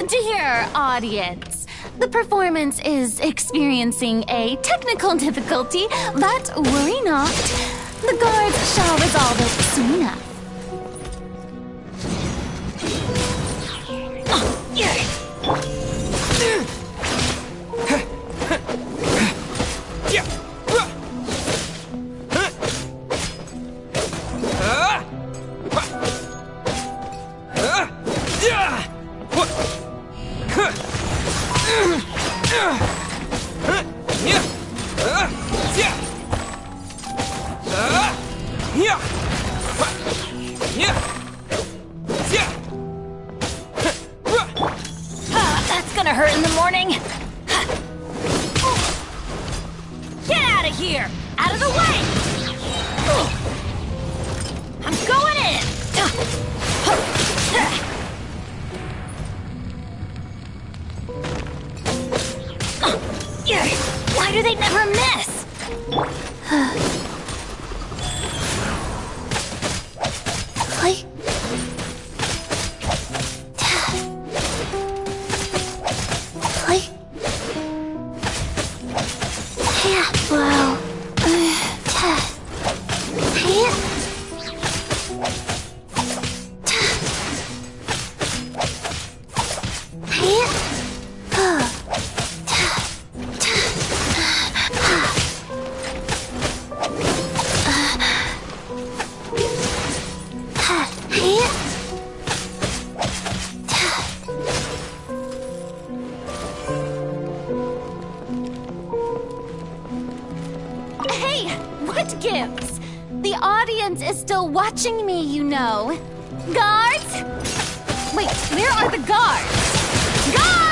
Dear audience, the performance is experiencing a technical difficulty, but worry not. The guards shall resolve it soon enough. That's gonna hurt in the morning. Get out of here! Out of the way! I'm going in! Why do they never miss? Hey, what gives? The audience is still watching me, you know. Guards? Wait, where are the guards? Guards!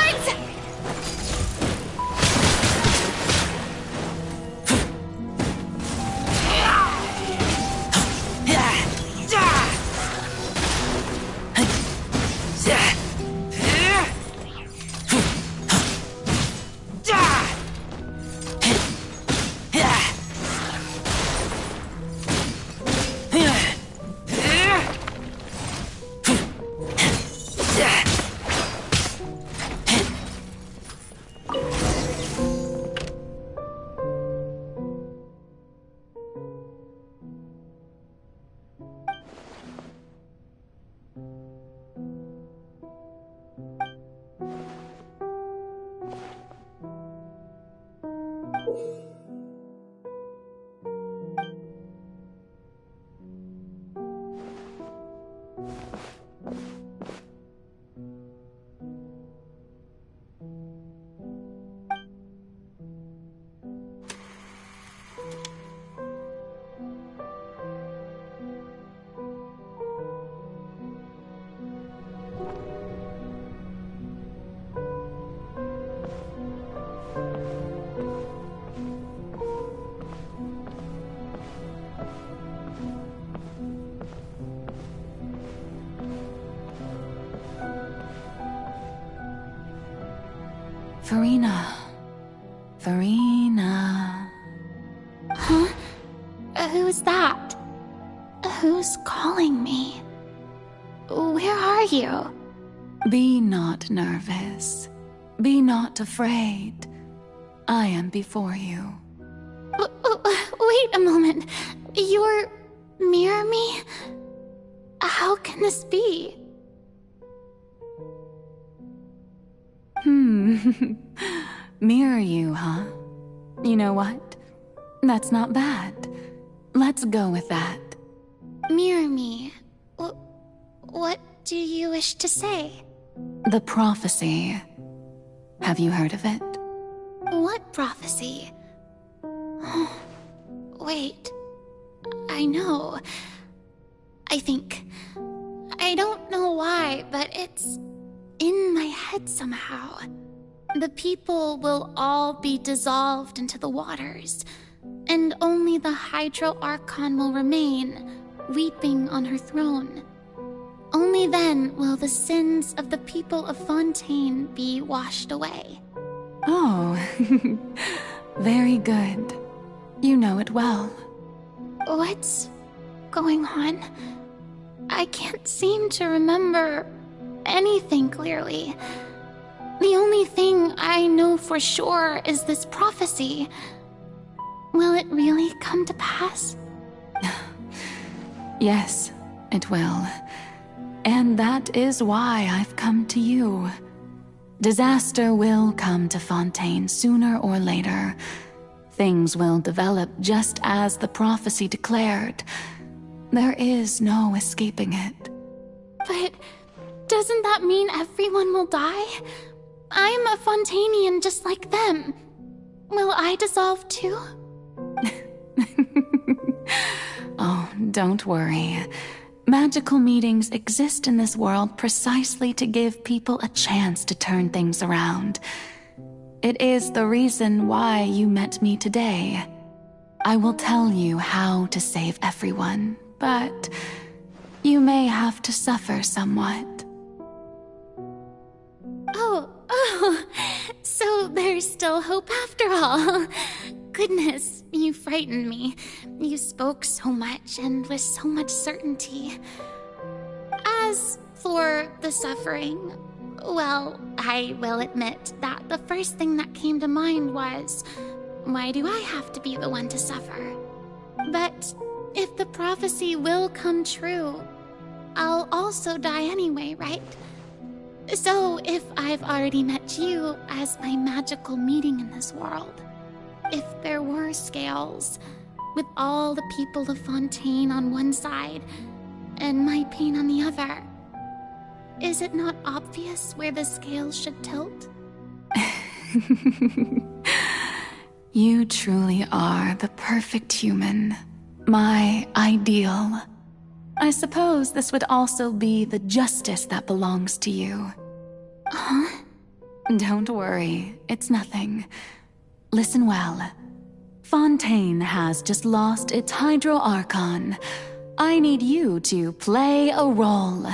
Farina. Farina. Huh? Who's that? Who's calling me? Where are you? Be not nervous. Be not afraid. I am before you. Wait a moment. You're near me? How can this be? Mirror you, huh? You know what? That's not bad. Let's go with that. Mirror me? What do you wish to say? The prophecy. Have you heard of it? What prophecy? Wait. I know. I think. I don't know why, but it's in my head somehow. The people will all be dissolved into the waters, and only the Hydro Archon will remain, weeping on her throne. Only then will the sins of the people of Fontaine be washed away. Oh, very good. You know it well. What's going on? I can't seem to remember anything clearly. The only thing I know for sure is this prophecy. Will it really come to pass? Yes, it will. And that is why I've come to you. Disaster will come to Fontaine sooner or later. Things will develop just as the prophecy declared. There is no escaping it. But doesn't that mean everyone will die? I'm a Fontainian just like them. Will I dissolve too? Oh, don't worry. Magical meetings exist in this world precisely to give people a chance to turn things around. It is the reason why you met me today. I will tell you how to save everyone, but you may have to suffer somewhat. Oh, so there's still hope after all. Goodness, you frightened me. You spoke so much and with so much certainty. As for the suffering, well, I will admit that the first thing that came to mind was, why do I have to be the one to suffer? But if the prophecy will come true, I'll also die anyway, right? So if I've already met you as my magical meeting in this world, if there were scales, with all the people of Fontaine on one side, and my pain on the other, is it not obvious where the scales should tilt? You truly are the perfect human. My ideal. I suppose this would also be the justice that belongs to you. Huh? Don't worry, it's nothing. Listen well. Fontaine has just lost its Hydro Archon. I need you to play a role.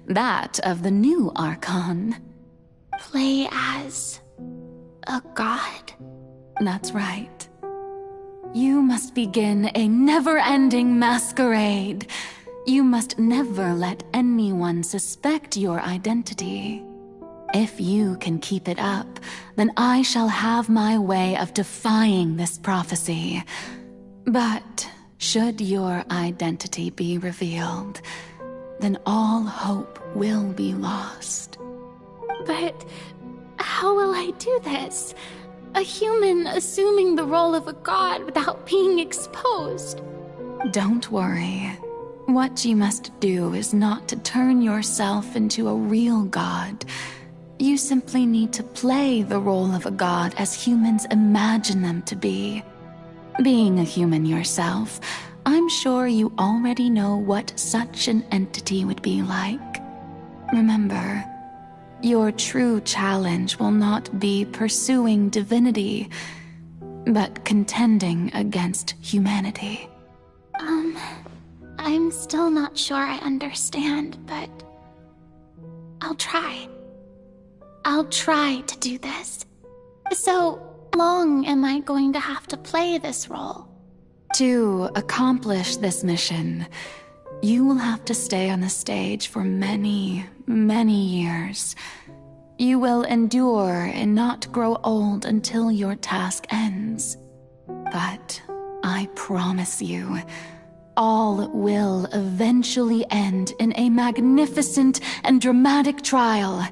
That of the new Archon. Play as a god? That's right. You must begin a never-ending masquerade. You must never let anyone suspect your identity. If you can keep it up, then I shall have my way of defying this prophecy. But should your identity be revealed, then all hope will be lost. But how will I do this? A human assuming the role of a god without being exposed. Don't worry. What you must do is not to turn yourself into a real god. You simply need to play the role of a god as humans imagine them to be. Being a human yourself, I'm sure you already know what such an entity would be like. Remember, your true challenge will not be pursuing divinity, but contending against humanity. I'm still not sure I understand, but I'll try. I'll try to do this. So long am I going to have to play this role? To accomplish this mission, you will have to stay on the stage for many, many years. You will endure and not grow old until your task ends. But I promise you, all will eventually end in a magnificent and dramatic trial,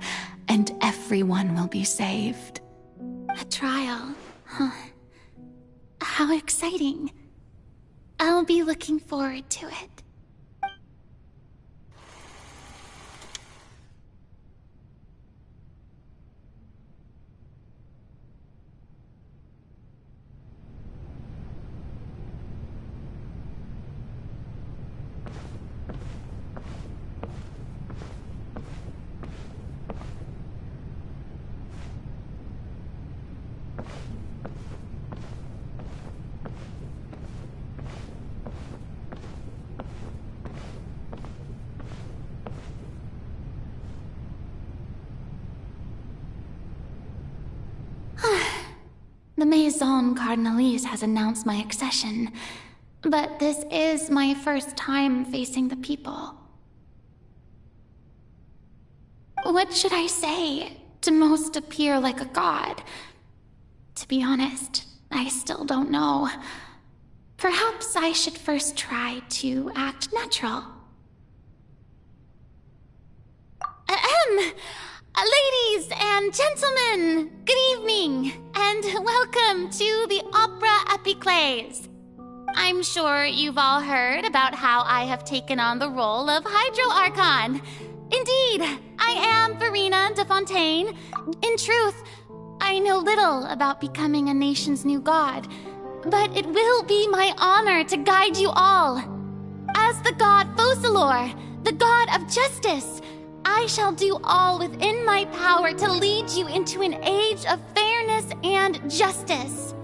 and everyone will be saved. A trial, huh? How exciting. I'll be looking forward to it. The Maison Cardinalise has announced my accession, but this is my first time facing the people. What should I say to most appear like a god? To be honest, I still don't know. Perhaps I should first try to act natural. Ladies and gentlemen, good evening, and welcome to the Opera Epiclese. I'm sure you've all heard about how I have taken on the role of Hydro Archon. Indeed, I am Verena de Fontaine. In truth, I know little about becoming a nation's new god, but it will be my honor to guide you all. As the god Focalor, the god of justice, I shall do all within my power to lead you into an age of fairness and justice.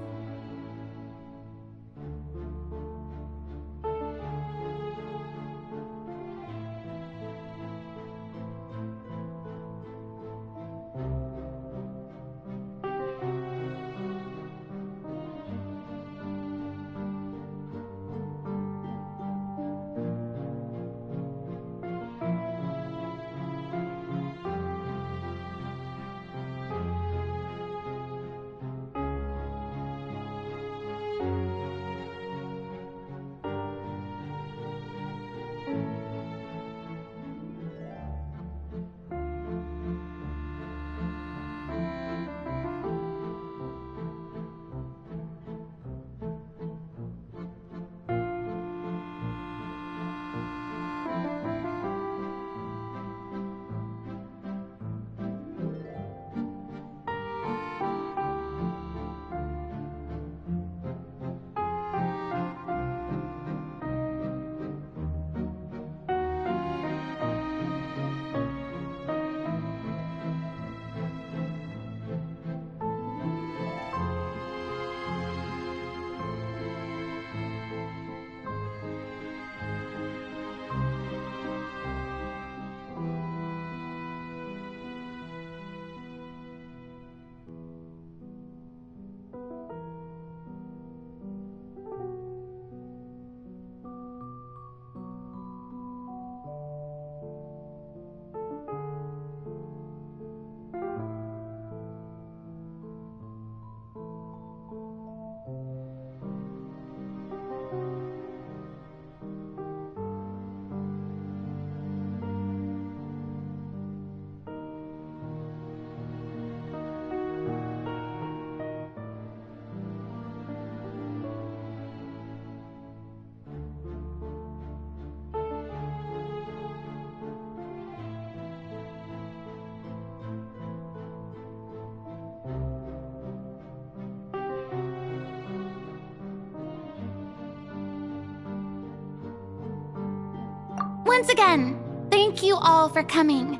Once again, thank you all for coming.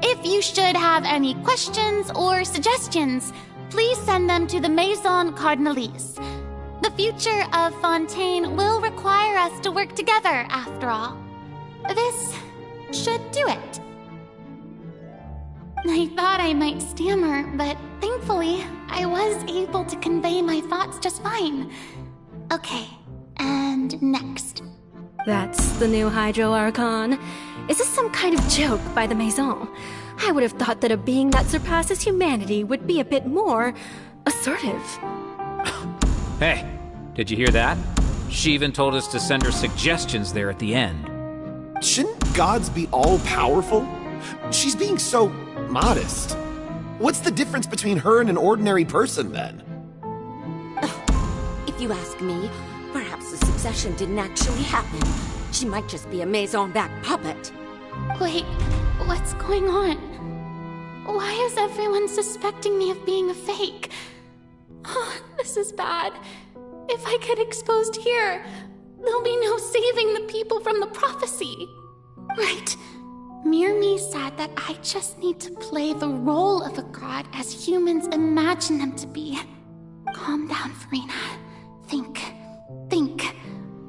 If you should have any questions or suggestions, please send them to the Maison Cardinalise. The future of Fontaine will require us to work together, after all. This should do it. I thought I might stammer, but thankfully, I was able to convey my thoughts just fine. Okay, and next. That's the new Hydro Archon. Is this some kind of joke by the Maison? I would have thought that a being that surpasses humanity would be a bit more assertive. Hey, did you hear that? She even told us to send her suggestions there at the end. Shouldn't gods be all-powerful? She's being so modest. What's the difference between her and an ordinary person, then? If you ask me, perhaps the succession didn't actually happen. She might just be a Maison-back puppet. Wait, what's going on? Why is everyone suspecting me of being a fake? Oh, this is bad. If I get exposed here, there'll be no saving the people from the prophecy. Right. Mirmi said that I just need to play the role of a god as humans imagine them to be. Calm down, Farina. Think.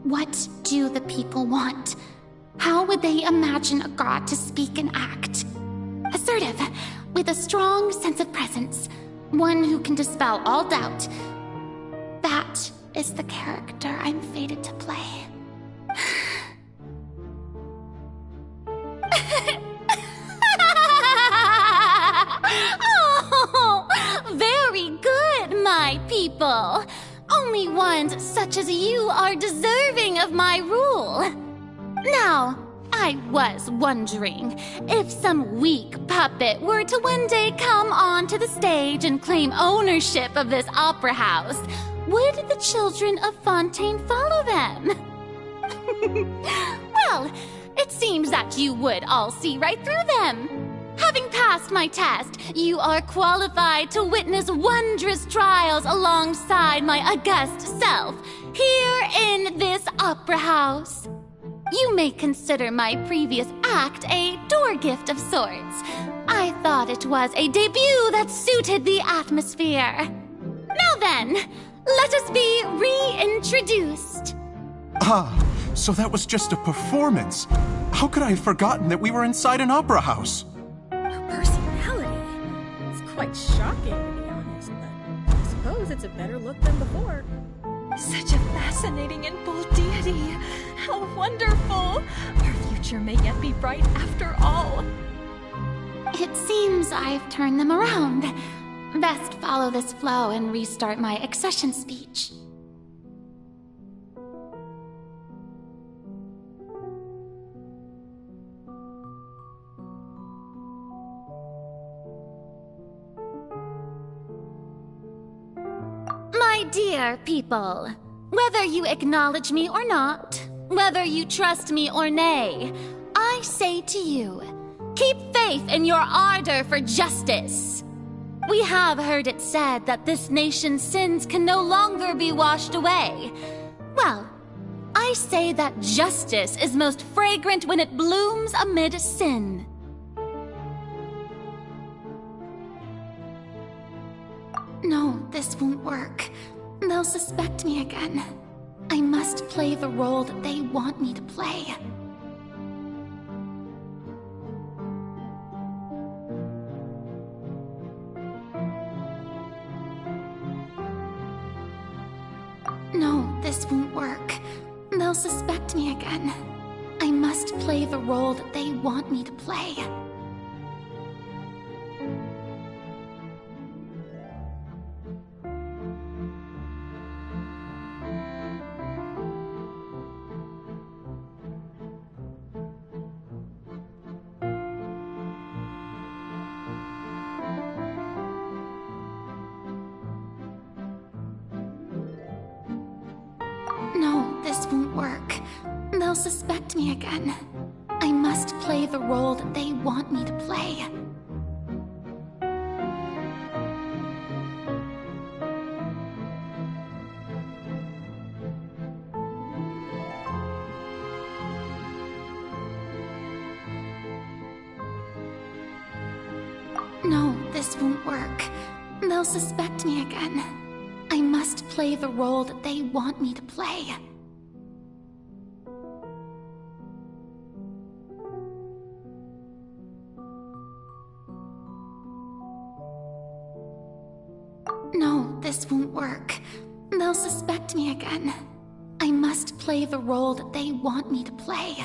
What do the people want? How would they imagine a god to speak and act? Assertive, with a strong sense of presence. One who can dispel all doubt. That is the character I'm fated to play. Oh, very good, my people. Only ones such as you are deserving of my rule. Now, I was wondering if some weak puppet were to one day come onto the stage and claim ownership of this opera house, would the children of Fontaine follow them? Well, it seems that you would all see right through them. Having passed my test, you are qualified to witness wondrous trials alongside my august self, here in this opera house. You may consider my previous act a door gift of sorts. I thought it was a debut that suited the atmosphere. Now then, let us be reintroduced. Ah, so that was just a performance. How could I have forgotten that we were inside an opera house? Her personality. It's quite shocking, to be honest, but I suppose it's a better look than before. Such a fascinating and bold deity. How wonderful. Our future may yet be bright after all. It seems I've turned them around. Best follow this flow and restart my accession speech. My dear people, whether you acknowledge me or not, whether you trust me or nay, I say to you, keep faith in your ardor for justice. We have heard it said that this nation's sins can no longer be washed away. Well, I say that justice is most fragrant when it blooms amid sin. No, this won't work. They'll suspect me again. I must play the role that they want me to play. No, this won't work. They'll suspect me again. I must play the role that they want me to play. No, this won't work. They'll suspect me again. I must play the role that they want me to play. No, this won't work. They'll suspect me again. I must play the role that they want me to play. this won't work. They'll suspect me again. I must play the role that they want me to play.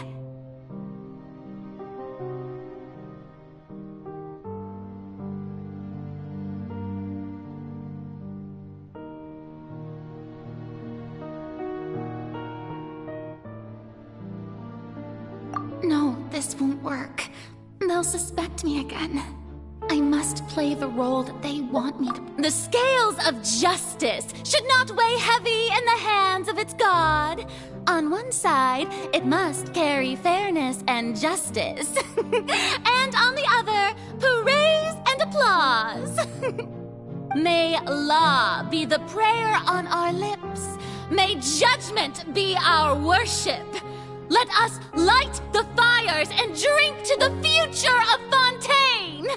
No, this won't work. They'll suspect me again. I must play the role that they want me to. The scales of justice should not weigh heavy in the hands of its god. On one side, it must carry fairness and justice. And on the other, praise and applause. May law be the prayer on our lips. May judgment be our worship. Let us light the fires and drink to the future of Fontaine!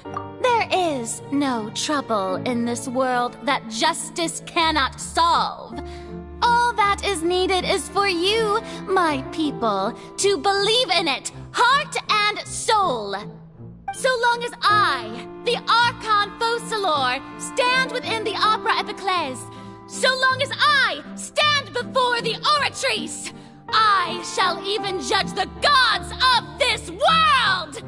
There is no trouble in this world that justice cannot solve. All that is needed is for you, my people, to believe in it, heart and soul. So long as I, the Archon Focalor, stand within the Opera Epiclese, so long as I stand before the Oratrice, I shall even judge the gods of this world!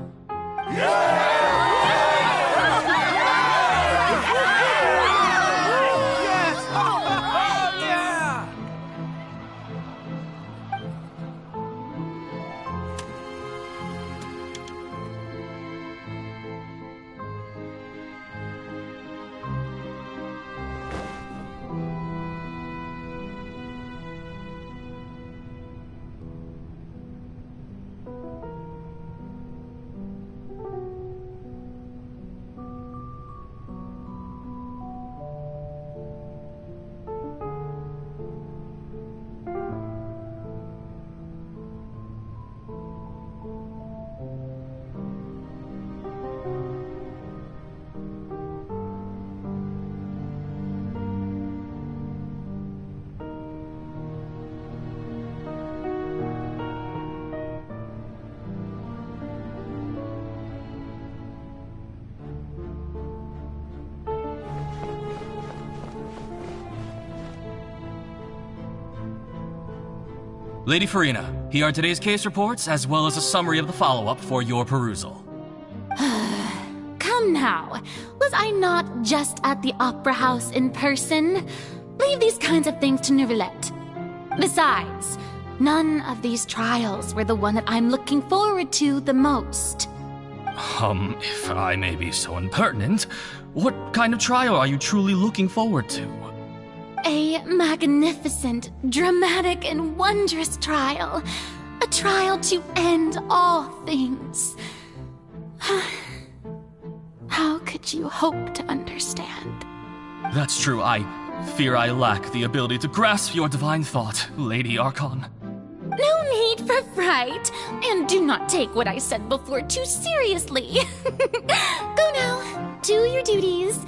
Lady Farina, here are today's case reports, as well as a summary of the follow-up for your perusal. Come now. Was I not just at the Opera House in person? Leave these kinds of things to Neuvillette. Besides, none of these trials were the one that I'm looking forward to the most. If I may be so impertinent, what kind of trial are you truly looking forward to? A magnificent, dramatic, and wondrous trial. A trial to end all things. How could you hope to understand? That's true. I fear I lack the ability to grasp your divine thought, Lady Archon. No need for fright, and do not take what I said before too seriously. Go now, do your duties.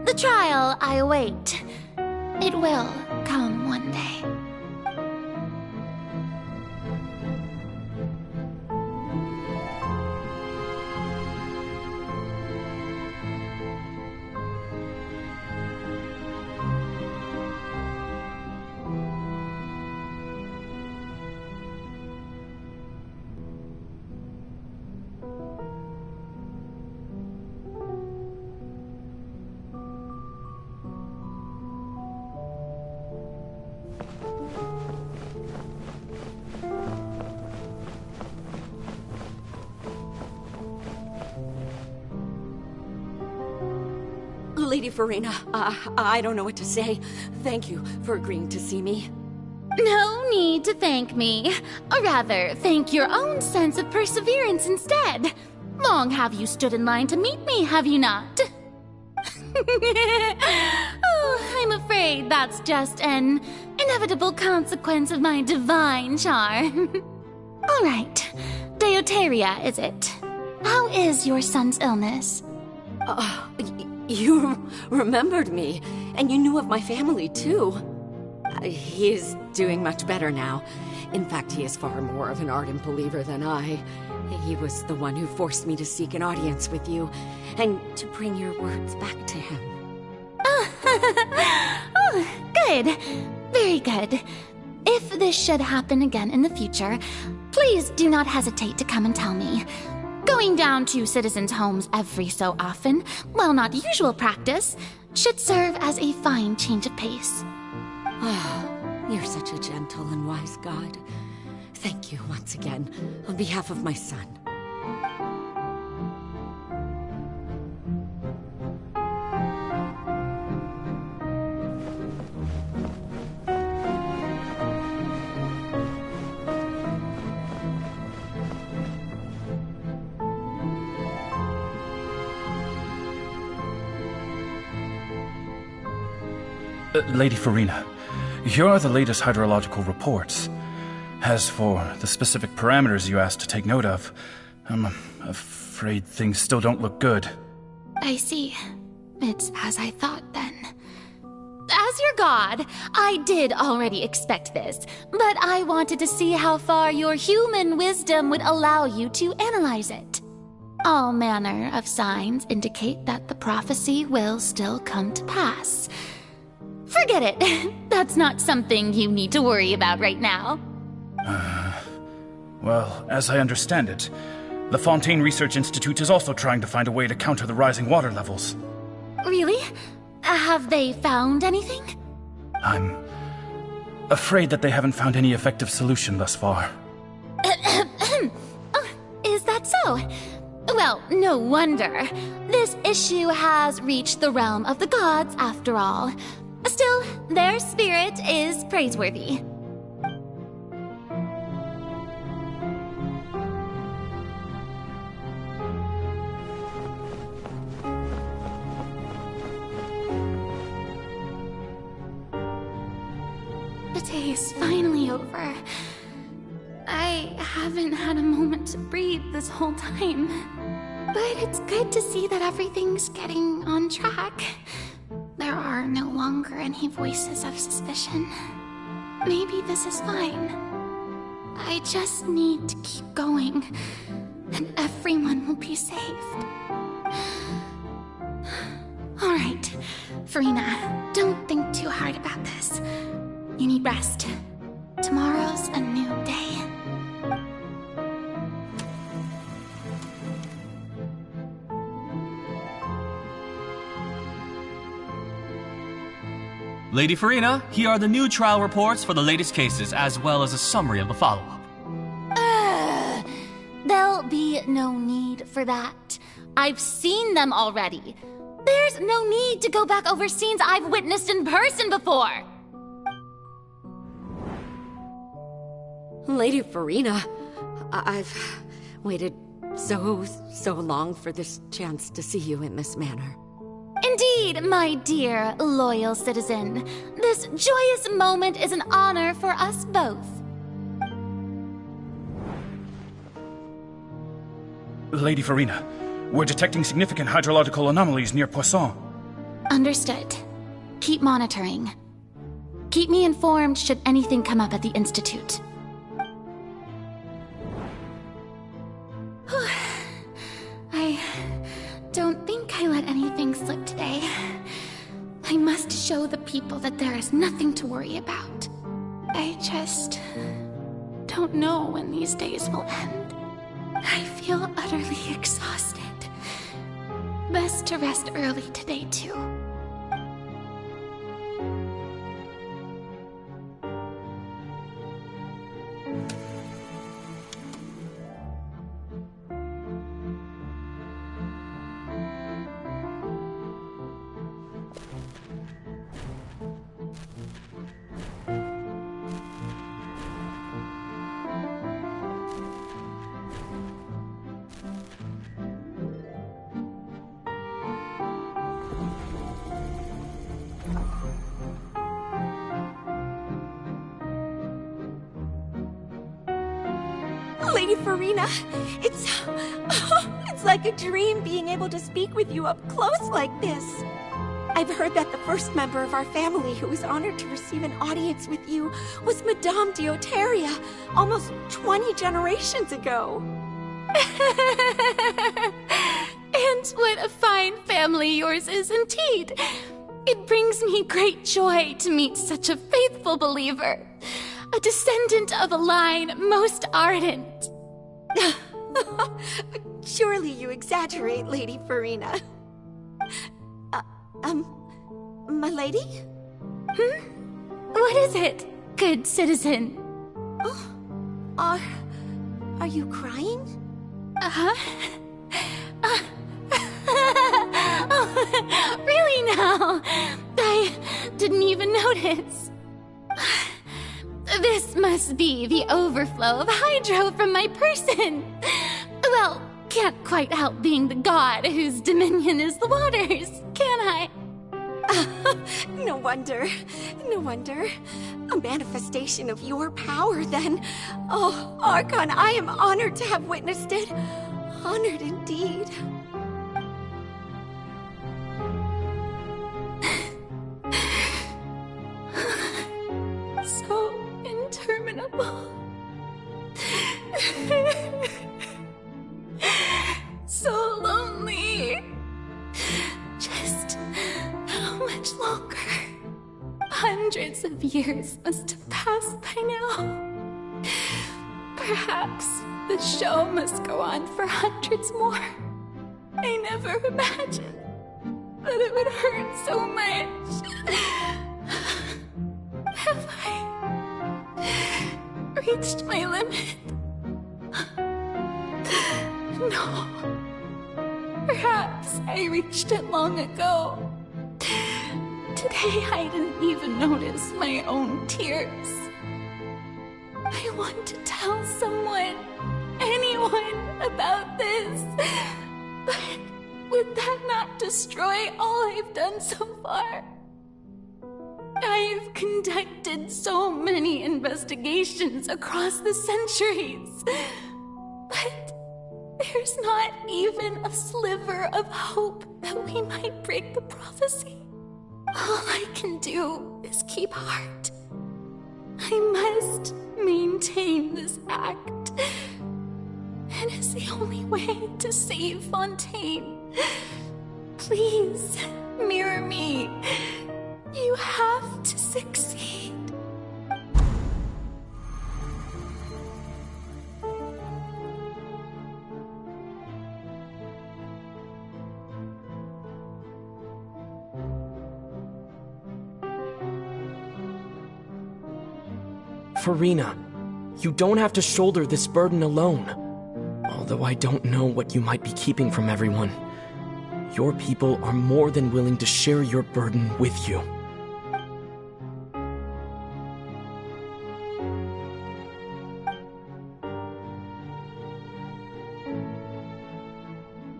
The trial I await. It will come one day. Lady Farina, I don't know what to say. Thank you for agreeing to see me. No need to thank me. Or rather, thank your own sense of perseverance instead. Long have you stood in line to meet me, have you not? Oh, I'm afraid that's just an inevitable consequence of my divine charm. All right, Deoteria, is it? How is your son's illness? You remembered me, and you knew of my family, too. He is doing much better now. In fact, he is far more of an ardent believer than I. He was the one who forced me to seek an audience with you, and to bring your words back to him. Good. Very good. If this should happen again in the future, please do not hesitate to come and tell me. Going down to citizens' homes every so often, while not usual practice, should serve as a fine change of pace. You're such a gentle and wise god. Thank you once again, on behalf of my son. Lady Farina, here are the latest hydrological reports. As for the specific parameters you asked to take note of, I'm afraid things still don't look good. I see. It's as I thought, then. As your god, I did already expect this, but I wanted to see how far your human wisdom would allow you to analyze it. All manner of signs indicate that the prophecy will still come to pass. Forget it. That's not something you need to worry about right now. Well, as I understand it, the Fontaine Research Institute is also trying to find a way to counter the rising water levels. Really? Have they found anything? I'm afraid that they haven't found any effective solution thus far. Is that so? Well, no wonder. This issue has reached the realm of the gods, after all. Still, their spirit is praiseworthy. The day is finally over. I haven't had a moment to breathe this whole time. But it's good to see that everything's getting on track. There are no longer any voices of suspicion. Maybe this is fine. I just need to keep going, and everyone will be saved. All right, Farina, don't think too hard about this. You need rest. Tomorrow's a new day. Lady Farina, here are the new trial reports for the latest cases, as well as a summary of the follow-up. There'll be no need for that. I've seen them already. There's no need to go back over scenes I've witnessed in person before. Lady Farina, I've waited so long for this chance to see you in this manner. Indeed, my dear, loyal citizen. This joyous moment is an honor for us both. Lady Farina, we're detecting significant hydrological anomalies near Poisson. Understood. Keep monitoring. Keep me informed should anything come up at the Institute. I don't think I let anything slip today. I must show the people that there is nothing to worry about. I just don't know when these days will end. I feel utterly exhausted. Best to rest early today, too. Lady Farina, it's like a dream being able to speak with you up close like this. I've heard that the first member of our family who was honored to receive an audience with you was Madame Dioteria, almost 20 generations ago. And what a fine family yours is indeed. It brings me great joy to meet such a faithful believer, a descendant of a line most ardent. Surely you exaggerate, Lady Farina. My lady? What is it, good citizen? Oh, are you crying? Really now? I didn't even notice. This must be the overflow of hydro from my person. Well, can't quite help being the god whose dominion is the waters, can I? No wonder. No wonder. A manifestation of your power, then. Oh, Archon, I am honored to have witnessed it. Honored indeed. So interminable. So lonely. Just how much longer? Hundreds of years must have passed by now. Perhaps the show must go on for hundreds more. I never imagined that it would hurt so much. Have I reached my limit? No. Perhaps I reached it long ago. Today I didn't even notice my own tears. I want to tell someone, anyone, about this. But would that not destroy all I've done so far? I've conducted so many investigations across the centuries. But there's not even a sliver of hope that we might break the prophecy. All I can do is keep heart. I must maintain this act. It is the only way to save Fontaine. Please, mirror me. You have to succeed. Farina, you don't have to shoulder this burden alone. Although I don't know what you might be keeping from everyone, your people are more than willing to share your burden with you.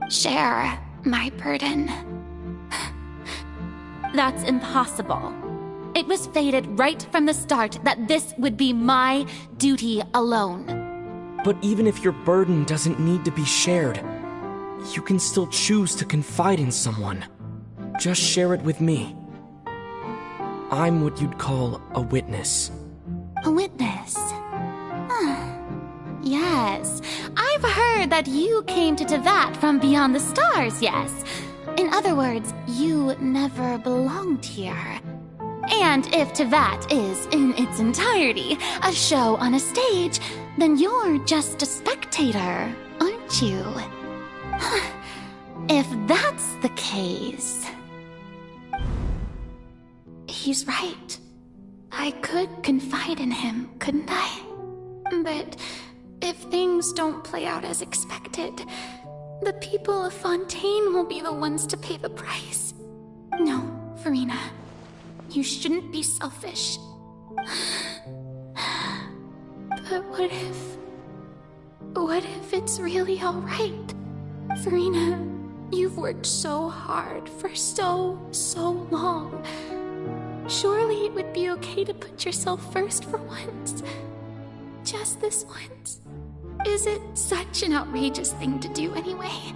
Share my burden. That's impossible. It was fated right from the start that this would be my duty alone. But even if your burden doesn't need to be shared, you can still choose to confide in someone. Just share it with me. I'm what you'd call a witness. A witness? Yes, I've heard that you came to Tevat from beyond the stars, yes. In other words, you never belonged here. And if Tevat is, in its entirety, a show on a stage, then you're just a spectator, aren't you? If that's the case... He's right. I could confide in him, couldn't I? But if things don't play out as expected, the people of Fontaine will be the ones to pay the price. No, Farina. You shouldn't be selfish. But what if it's really alright? Farina, you've worked so hard for so long. Surely it would be okay to put yourself first for once. Just this once. Is it such an outrageous thing to do anyway?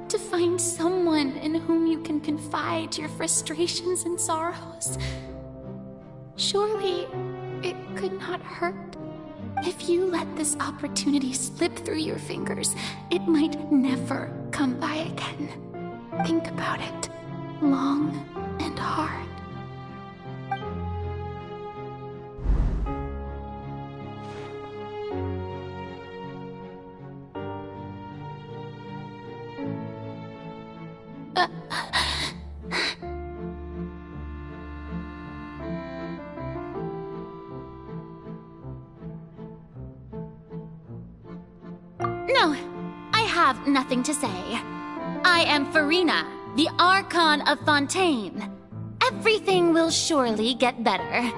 To find someone in whom you can confide your frustrations and sorrows? Surely it could not hurt. If you let this opportunity slip through your fingers, it might never come by again. Think about it. Long and hard. No, I have nothing to say. I am Farina, the Archon of Fontaine. Everything will surely get better.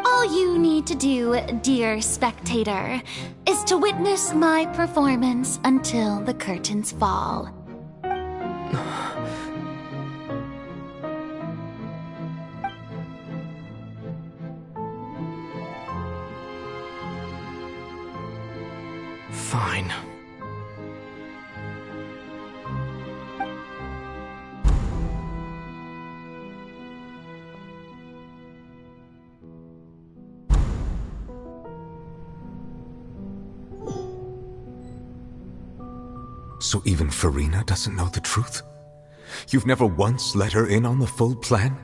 All you need to do, dear spectator, is to witness my performance until the curtains fall. Fine. So even Farina doesn't know the truth? You've never once let her in on the full plan?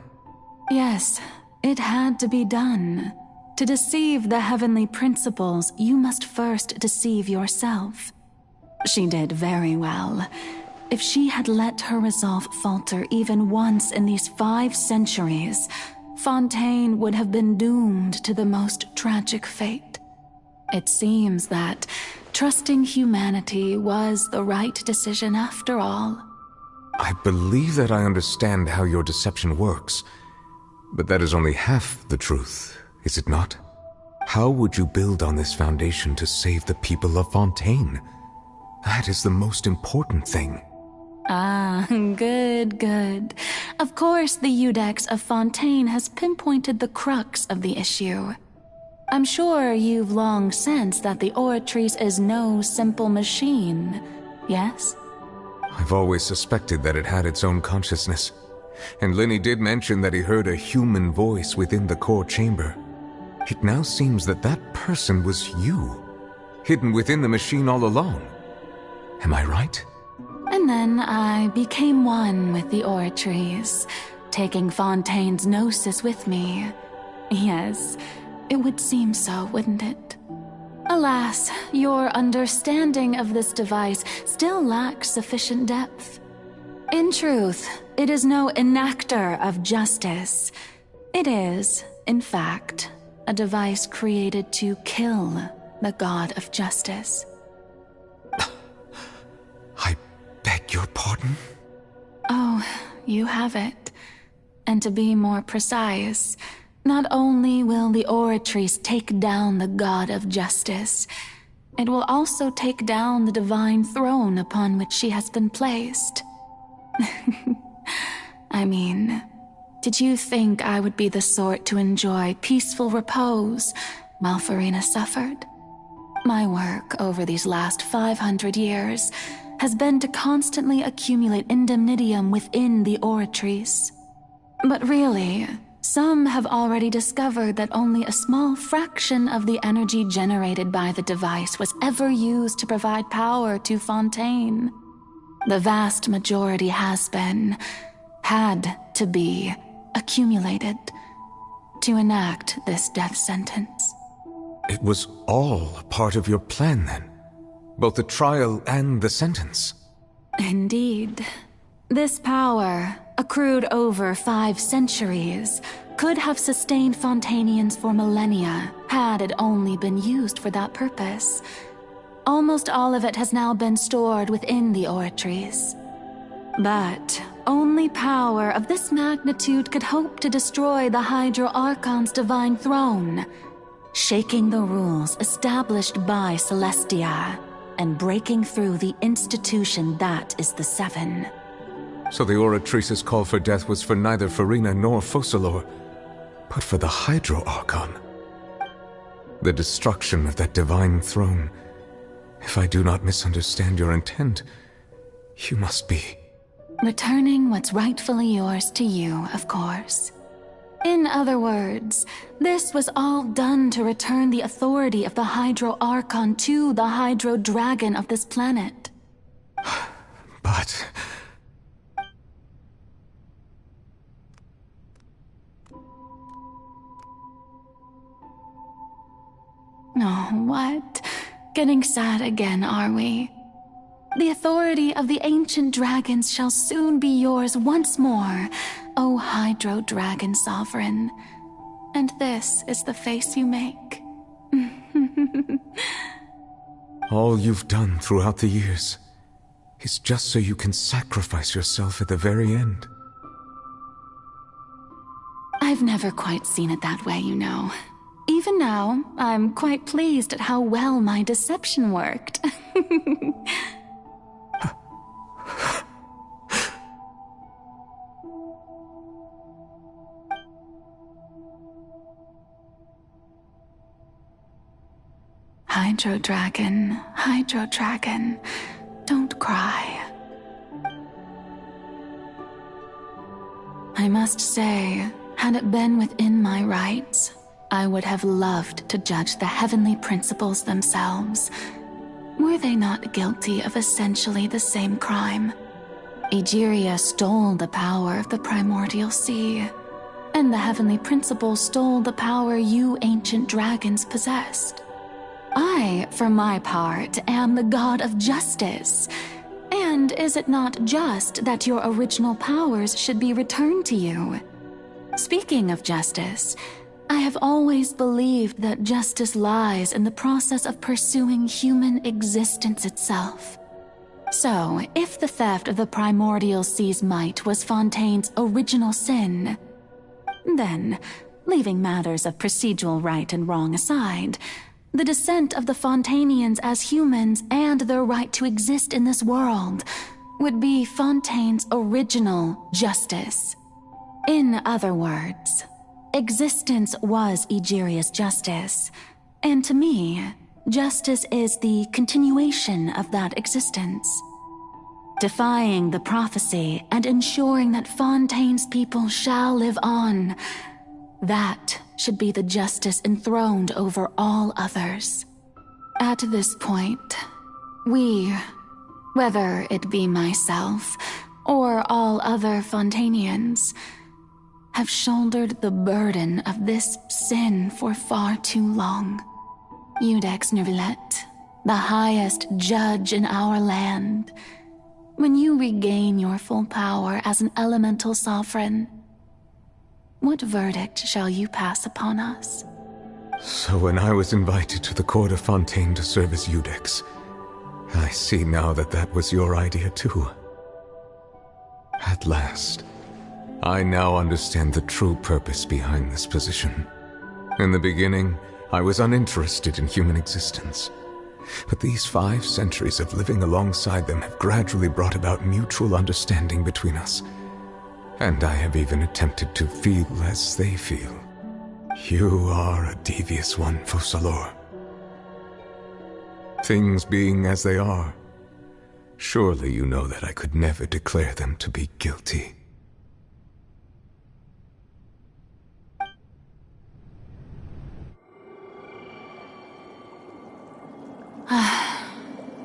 Yes, it had to be done. To deceive the heavenly principles, you must first deceive yourself. She did very well. If she had let her resolve falter even once in these 5 centuries, Fontaine would have been doomed to the most tragic fate. It seems that trusting humanity was the right decision after all. I believe that I understand how your deception works, but that is only half the truth, is it not? How would you build on this foundation to save the people of Fontaine? That is the most important thing. Ah, good. Of course, the Iudex of Fontaine has pinpointed the crux of the issue. I'm sure you've long sensed that the Oratrice is no simple machine, yes? I've always suspected that it had its own consciousness, and Lenny did mention that he heard a human voice within the core chamber. It now seems that that person was you, hidden within the machine all along. Am I right? And then I became one with the Oratrice, taking Fontaine's gnosis with me. Yes, it would seem so, wouldn't it? Alas, your understanding of this device still lacks sufficient depth. In truth, it is no enactor of justice. It is, in fact, a device created to kill the god of justice. I beg your pardon? Oh, you have it. And to be more precise, not only will the Oratrice take down the god of justice, it will also take down the divine throne upon which she has been placed. I mean, did you think I would be the sort to enjoy peaceful repose while Farina suffered? My work over these last 500 years has been to constantly accumulate indemnitium within the Oratrice. But really, some have already discovered that only a small fraction of the energy generated by the device was ever used to provide power to Fontaine. The vast majority had to be, accumulated to enact this death sentence. It was all a part of your plan, then? Both the trial and the sentence? Indeed. This power, accrued over 5 centuries, could have sustained Fontainians for millennia had it only been used for that purpose. Almost all of it has now been stored within the Oratrice. But only power of this magnitude could hope to destroy the Hydro Archon's divine throne, shaking the rules established by Celestia and breaking through the institution that is the Seven. So the Oratrice's call for death was for neither Farina nor Focalor, but for the Hydro Archon. The destruction of that divine throne. If I do not misunderstand your intent, you must be... returning what's rightfully yours to you, of course. In other words, this was all done to return the authority of the Hydro Archon to the Hydro Dragon of this planet. But... getting sad again, are we? The authority of the ancient dragons shall soon be yours once more, O Hydro Dragon Sovereign. And this is the face you make. All you've done throughout the years is just so you can sacrifice yourself at the very end. I've never quite seen it that way, you know. Even now, I'm quite pleased at how well my deception worked. Hydro Dragon, don't cry. I must say, had it been within my rights, I would have loved to judge the heavenly principles themselves. Were they not guilty of essentially the same crime? Egeria stole the power of the primordial sea, and the heavenly principles stole the power you ancient dragons possessed. I, for my part, am the god of justice. And is it not just that your original powers should be returned to you? Speaking of justice, I have always believed that justice lies in the process of pursuing human existence itself. So, if the theft of the primordial sea's might was Fontaine's original sin, then, leaving matters of procedural right and wrong aside, the descent of the Fontanians as humans and their right to exist in this world would be Fontaine's original justice. In other words, existence was Egeria's justice, and to me, justice is the continuation of that existence. Defying the prophecy and ensuring that Fontaine's people shall live on, that should be the justice enthroned over all others. At this point, we, whether it be myself or all other Fontanians, have shouldered the burden of this sin for far too long. Iudex Neuvillette, the highest judge in our land, when you regain your full power as an elemental sovereign, what verdict shall you pass upon us? So when I was invited to the court of Fontaine to serve as Iudex, I see now that that was your idea too. At last, I now understand the true purpose behind this position. In the beginning, I was uninterested in human existence. But these 5 centuries of living alongside them have gradually brought about mutual understanding between us. And I have even attempted to feel as they feel. You are a devious one, Focalors. Things being as they are, surely you know that I could never declare them to be guilty.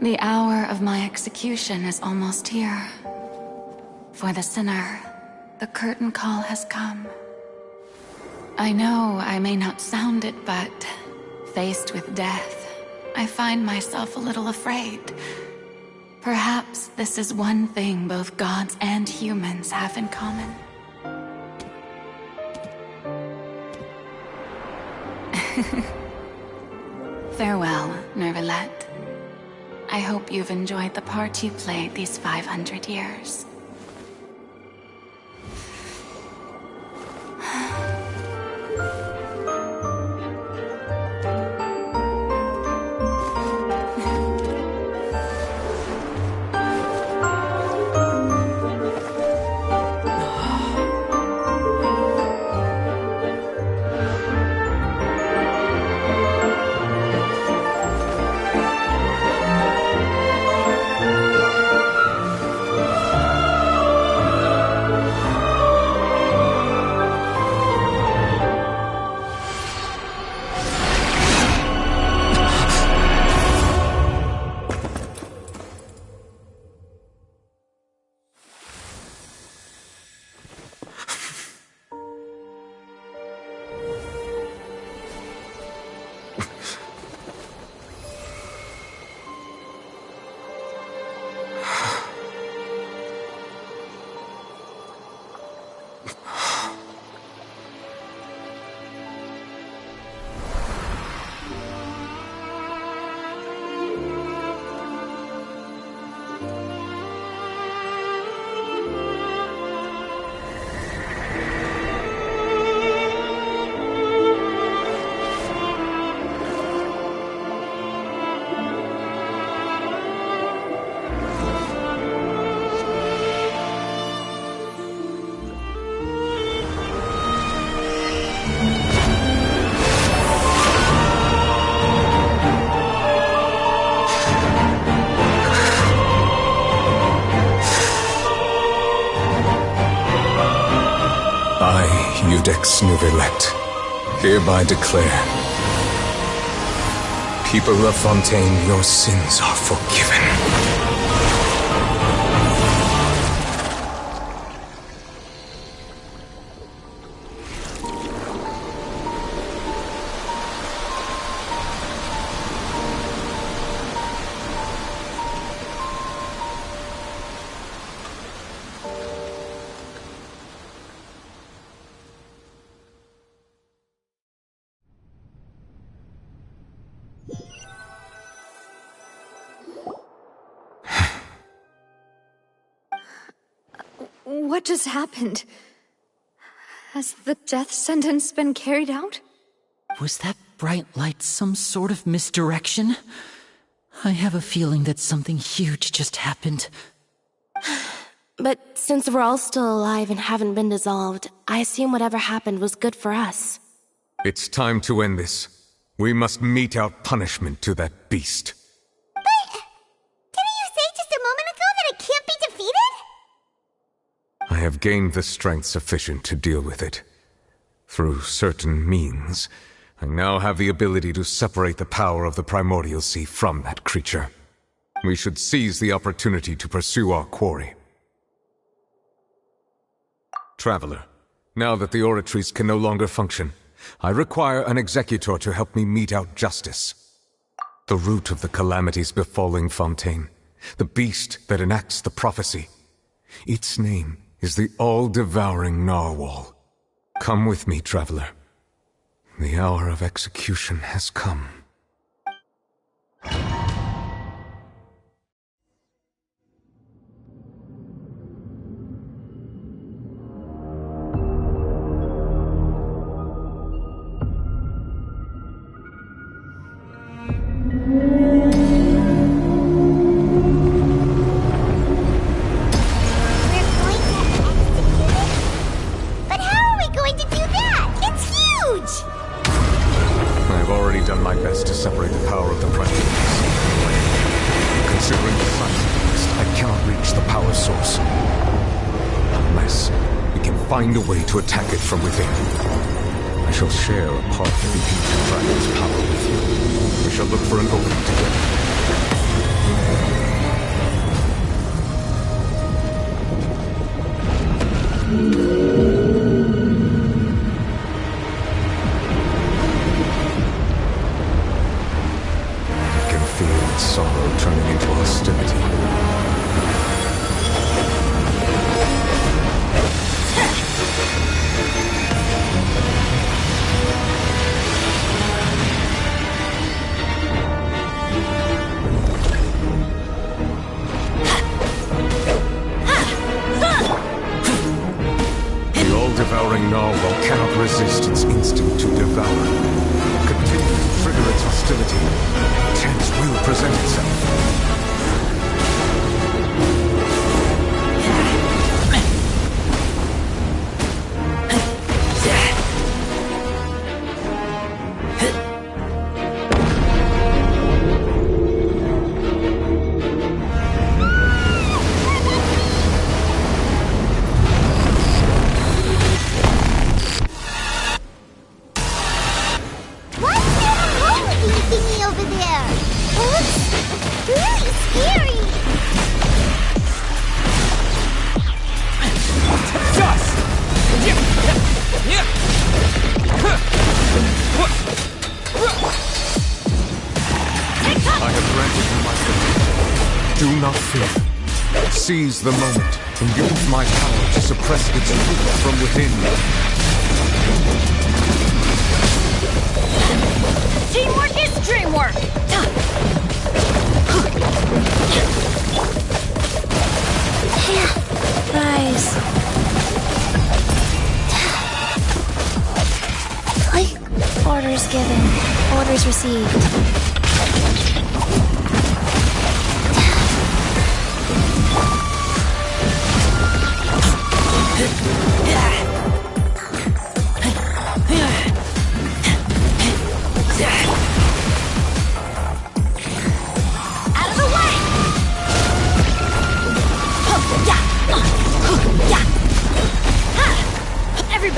The hour of my execution is almost here. For the sinner, the curtain call has come. I know I may not sound it, but faced with death, I find myself a little afraid. Perhaps this is one thing both gods and humans have in common. Farewell, Neuvillette. I hope you've enjoyed the part you played these 500 years. Judex Nuvelet, hereby declare, people of Fontaine, your sins are forgiven. What just happened? Has the death sentence been carried out? Was that bright light some sort of misdirection? I have a feeling that something huge just happened. But since we're all still alive and haven't been dissolved, I assume whatever happened was good for us. It's time to end this. We must mete out punishment to that beast. Didn't you say just a moment ago that it can't be defeated? I have gained the strength sufficient to deal with it. Through certain means, I now have the ability to separate the power of the Primordial Sea from that creature. We should seize the opportunity to pursue our quarry. Traveler, now that the oratories can no longer function, I require an executor to help me mete out justice. The root of the calamities befalling Fontaine, the beast that enacts the prophecy. Its name is the all-devouring narwhal. Come with me, traveler. The hour of execution has come. Find a way to attack it from within. I shall share a part of the ancient dragon's power with you. We shall look for an opening together. I can feel its sorrow turning into hostility. Devouring narwhal cannot resist its instinct to devour. Continue to trigger its hostility. Chance will present itself. Seize the moment and use my power to suppress its root from within. Teamwork is dreamwork! Rise. Orders given. Orders received.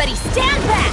Everybody stand back!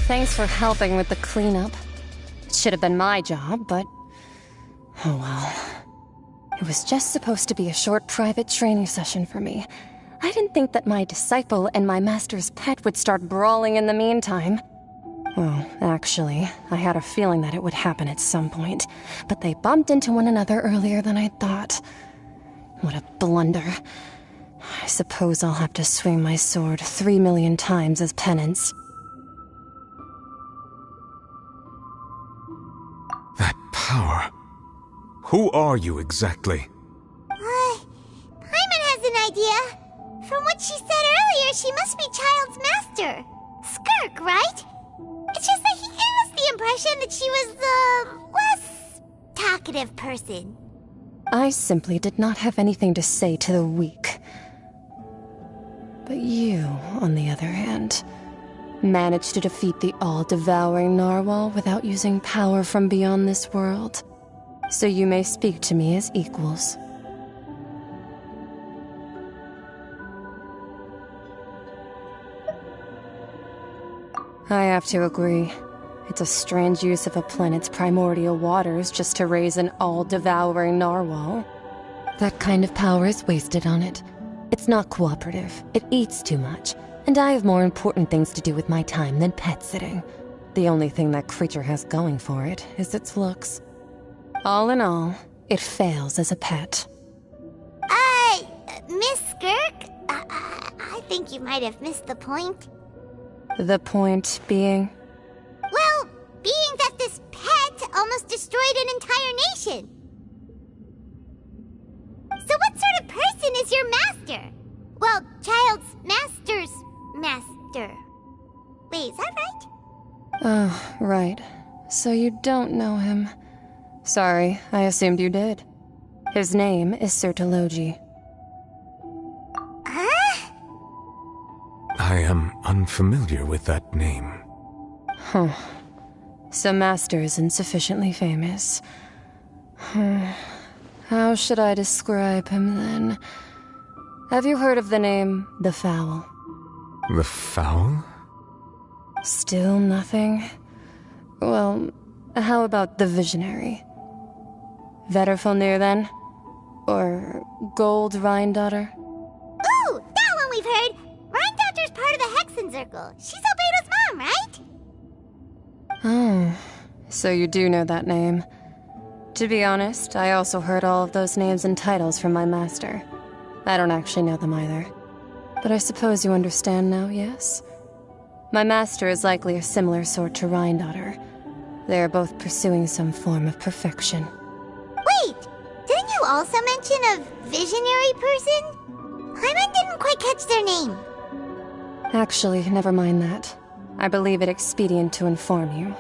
Thanks for helping with the cleanup. It should have been my job, but... oh well. It was just supposed to be a short private training session for me. I didn't think that my disciple and my master's pet would start brawling in the meantime. Well, actually, I had a feeling that it would happen at some point, but they bumped into one another earlier than I thought. What a blunder. I suppose I'll have to swing my sword 3 million times as penance. That power. Who are you exactly? Paimon has an idea. From what she said earlier, she must be Child's master. Skirk, right? It's just that he gave us the impression that she was the less talkative person. I simply did not have anything to say to the weak. But you, on the other hand, managed to defeat the all-devouring narwhal without using power from beyond this world. So you may speak to me as equals. I have to agree. It's a strange use of a planet's primordial waters just to raise an all-devouring narwhal. That kind of power is wasted on it. It's not cooperative. It eats too much. And I have more important things to do with my time than pet sitting. The only thing that creature has going for it is its looks. All in all, it fails as a pet. Miss Skirk? I think you might have missed the point. The point being? Well, being that this pet almost destroyed an entire nation. So what sort of person is your master? Well, Child's master's master. Wait, is that right? Oh, right. So you don't know him. Sorry, I assumed you did. His name is Sir Telogi. Huh? I am unfamiliar with that name. Huh. So Master isn't sufficiently famous. How should I describe him then? Have you heard of the name The Fowl? The Fowl? Still nothing? Well, how about the Visionary? Vetterfalnir then? Or Gold Rhine-Daughter? Ooh, that one we've heard! Rhine-Daughter's part of the Hexen Circle. She's Albedo's mom, right? Oh, so you do know that name. To be honest, I also heard all of those names and titles from my master. I don't actually know them either. But I suppose you understand now, yes? My master is likely a similar sort to Rhine-Daughter. They are both pursuing some form of perfection. Wait! Didn't you also mention a visionary person? Paimon didn't quite catch their name. Actually, never mind that. I believe it expedient to inform you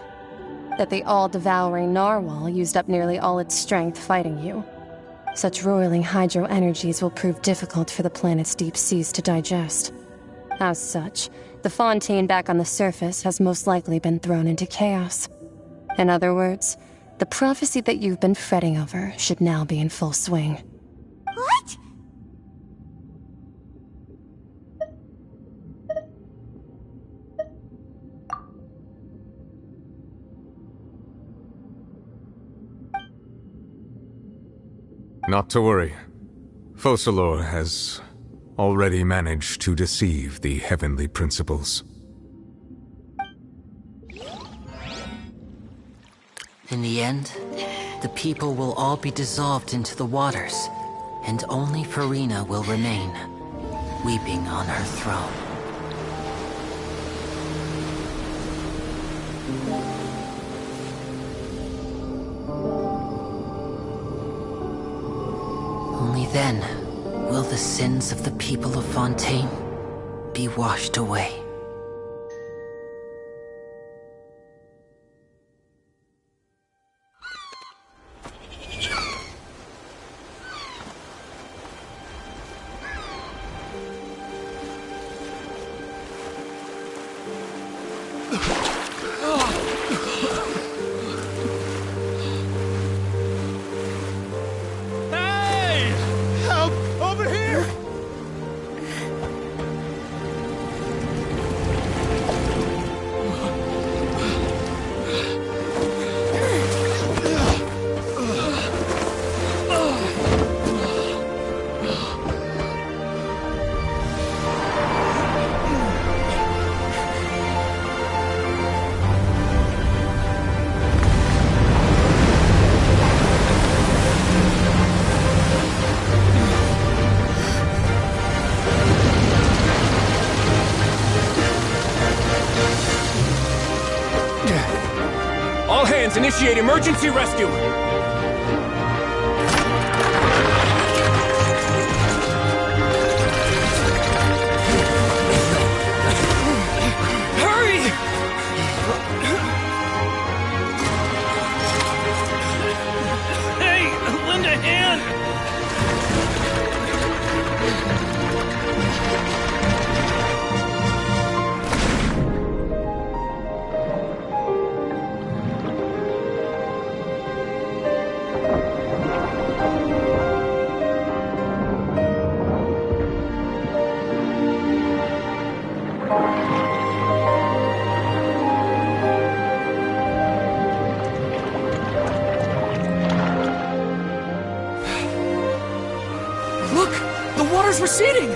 that the all-devouring narwhal used up nearly all its strength fighting you. Such roiling hydro energies will prove difficult for the planet's deep seas to digest. As such, the fontaine back on the surface has most likely been thrown into chaos. In other words, the prophecy that you've been fretting over should now be in full swing. What? Not to worry. Focalor has already managed to deceive the heavenly principles. In the end, the people will all be dissolved into the waters, and only Farina will remain, weeping on her throne. Only then will the sins of the people of Fontaine be washed away. Initiate emergency rescue! Hurry! Hey, lend a hand! Receding!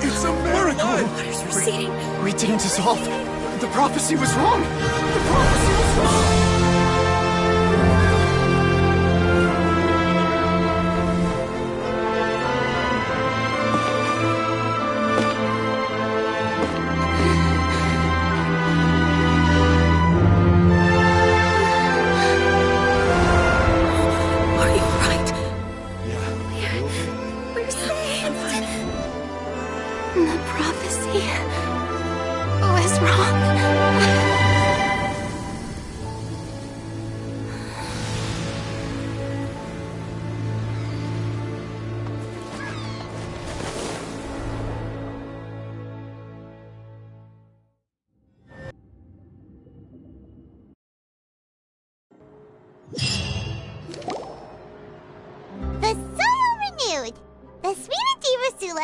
It's a miracle! Water's receding. We didn't dissolve. The prophecy was wrong. The prophecy was wrong.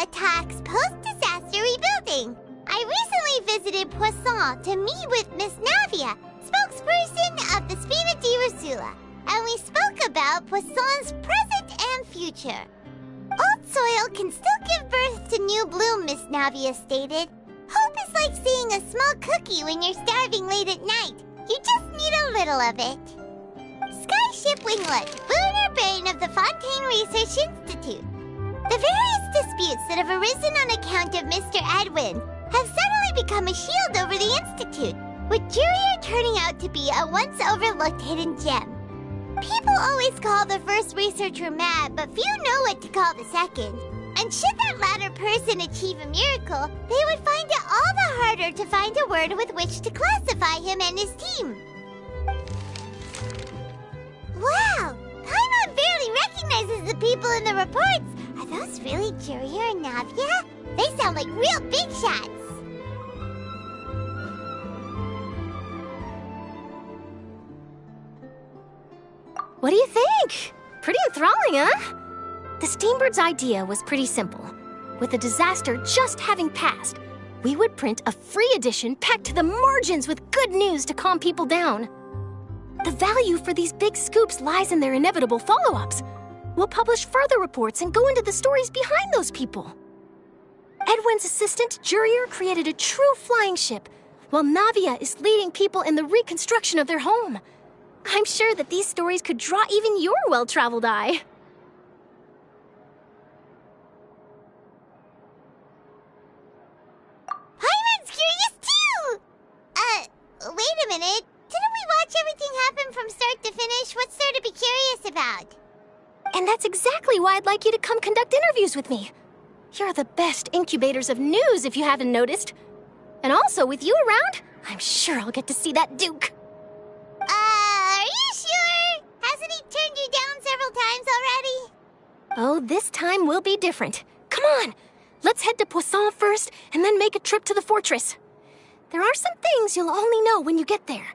Attacks post-disaster rebuilding. I recently visited Poisson to meet with Miss Navia, spokesperson of the Spina di Rosula, and we spoke about Poisson's present and future. Old soil can still give birth to new bloom, Miss Navia stated. Hope is like seeing a small cookie when you're starving late at night. You just need a little of it. Skyship Winglet, lunar brain of the Fontaine Research Institute. The various disputes that have arisen on account of Mr. Edwin have suddenly become a shield over the Institute, with Jurier turning out to be a once-overlooked hidden gem. People always call the first researcher mad, but few know what to call the second. And should that latter person achieve a miracle, they would find it all the harder to find a word with which to classify him and his team. Wow! Paimon barely recognizes the people in the reports. Are those really Jurier and Navia? They sound like real big shots. What do you think? Pretty enthralling, huh? The Steambird's idea was pretty simple. With the disaster just having passed, we would print a free edition packed to the margins with good news to calm people down. The value for these big scoops lies in their inevitable follow-ups. We'll publish further reports and go into the stories behind those people. Edwin's assistant, Jurier, created a true flying ship, while Navia is leading people in the reconstruction of their home. I'm sure that these stories could draw even your well-traveled eye. Paimon's curious too! Wait a minute. Didn't we watch everything happen from start to finish? What's there to be curious about? And that's exactly why I'd like you to come conduct interviews with me. You're the best incubators of news, if you haven't noticed. And also, with you around, I'm sure I'll get to see that Duke. Are you sure? Hasn't he turned you down several times already? Oh, this time will be different. Come on, let's head to Poisson first, and then make a trip to the fortress. There are some things you'll only know when you get there.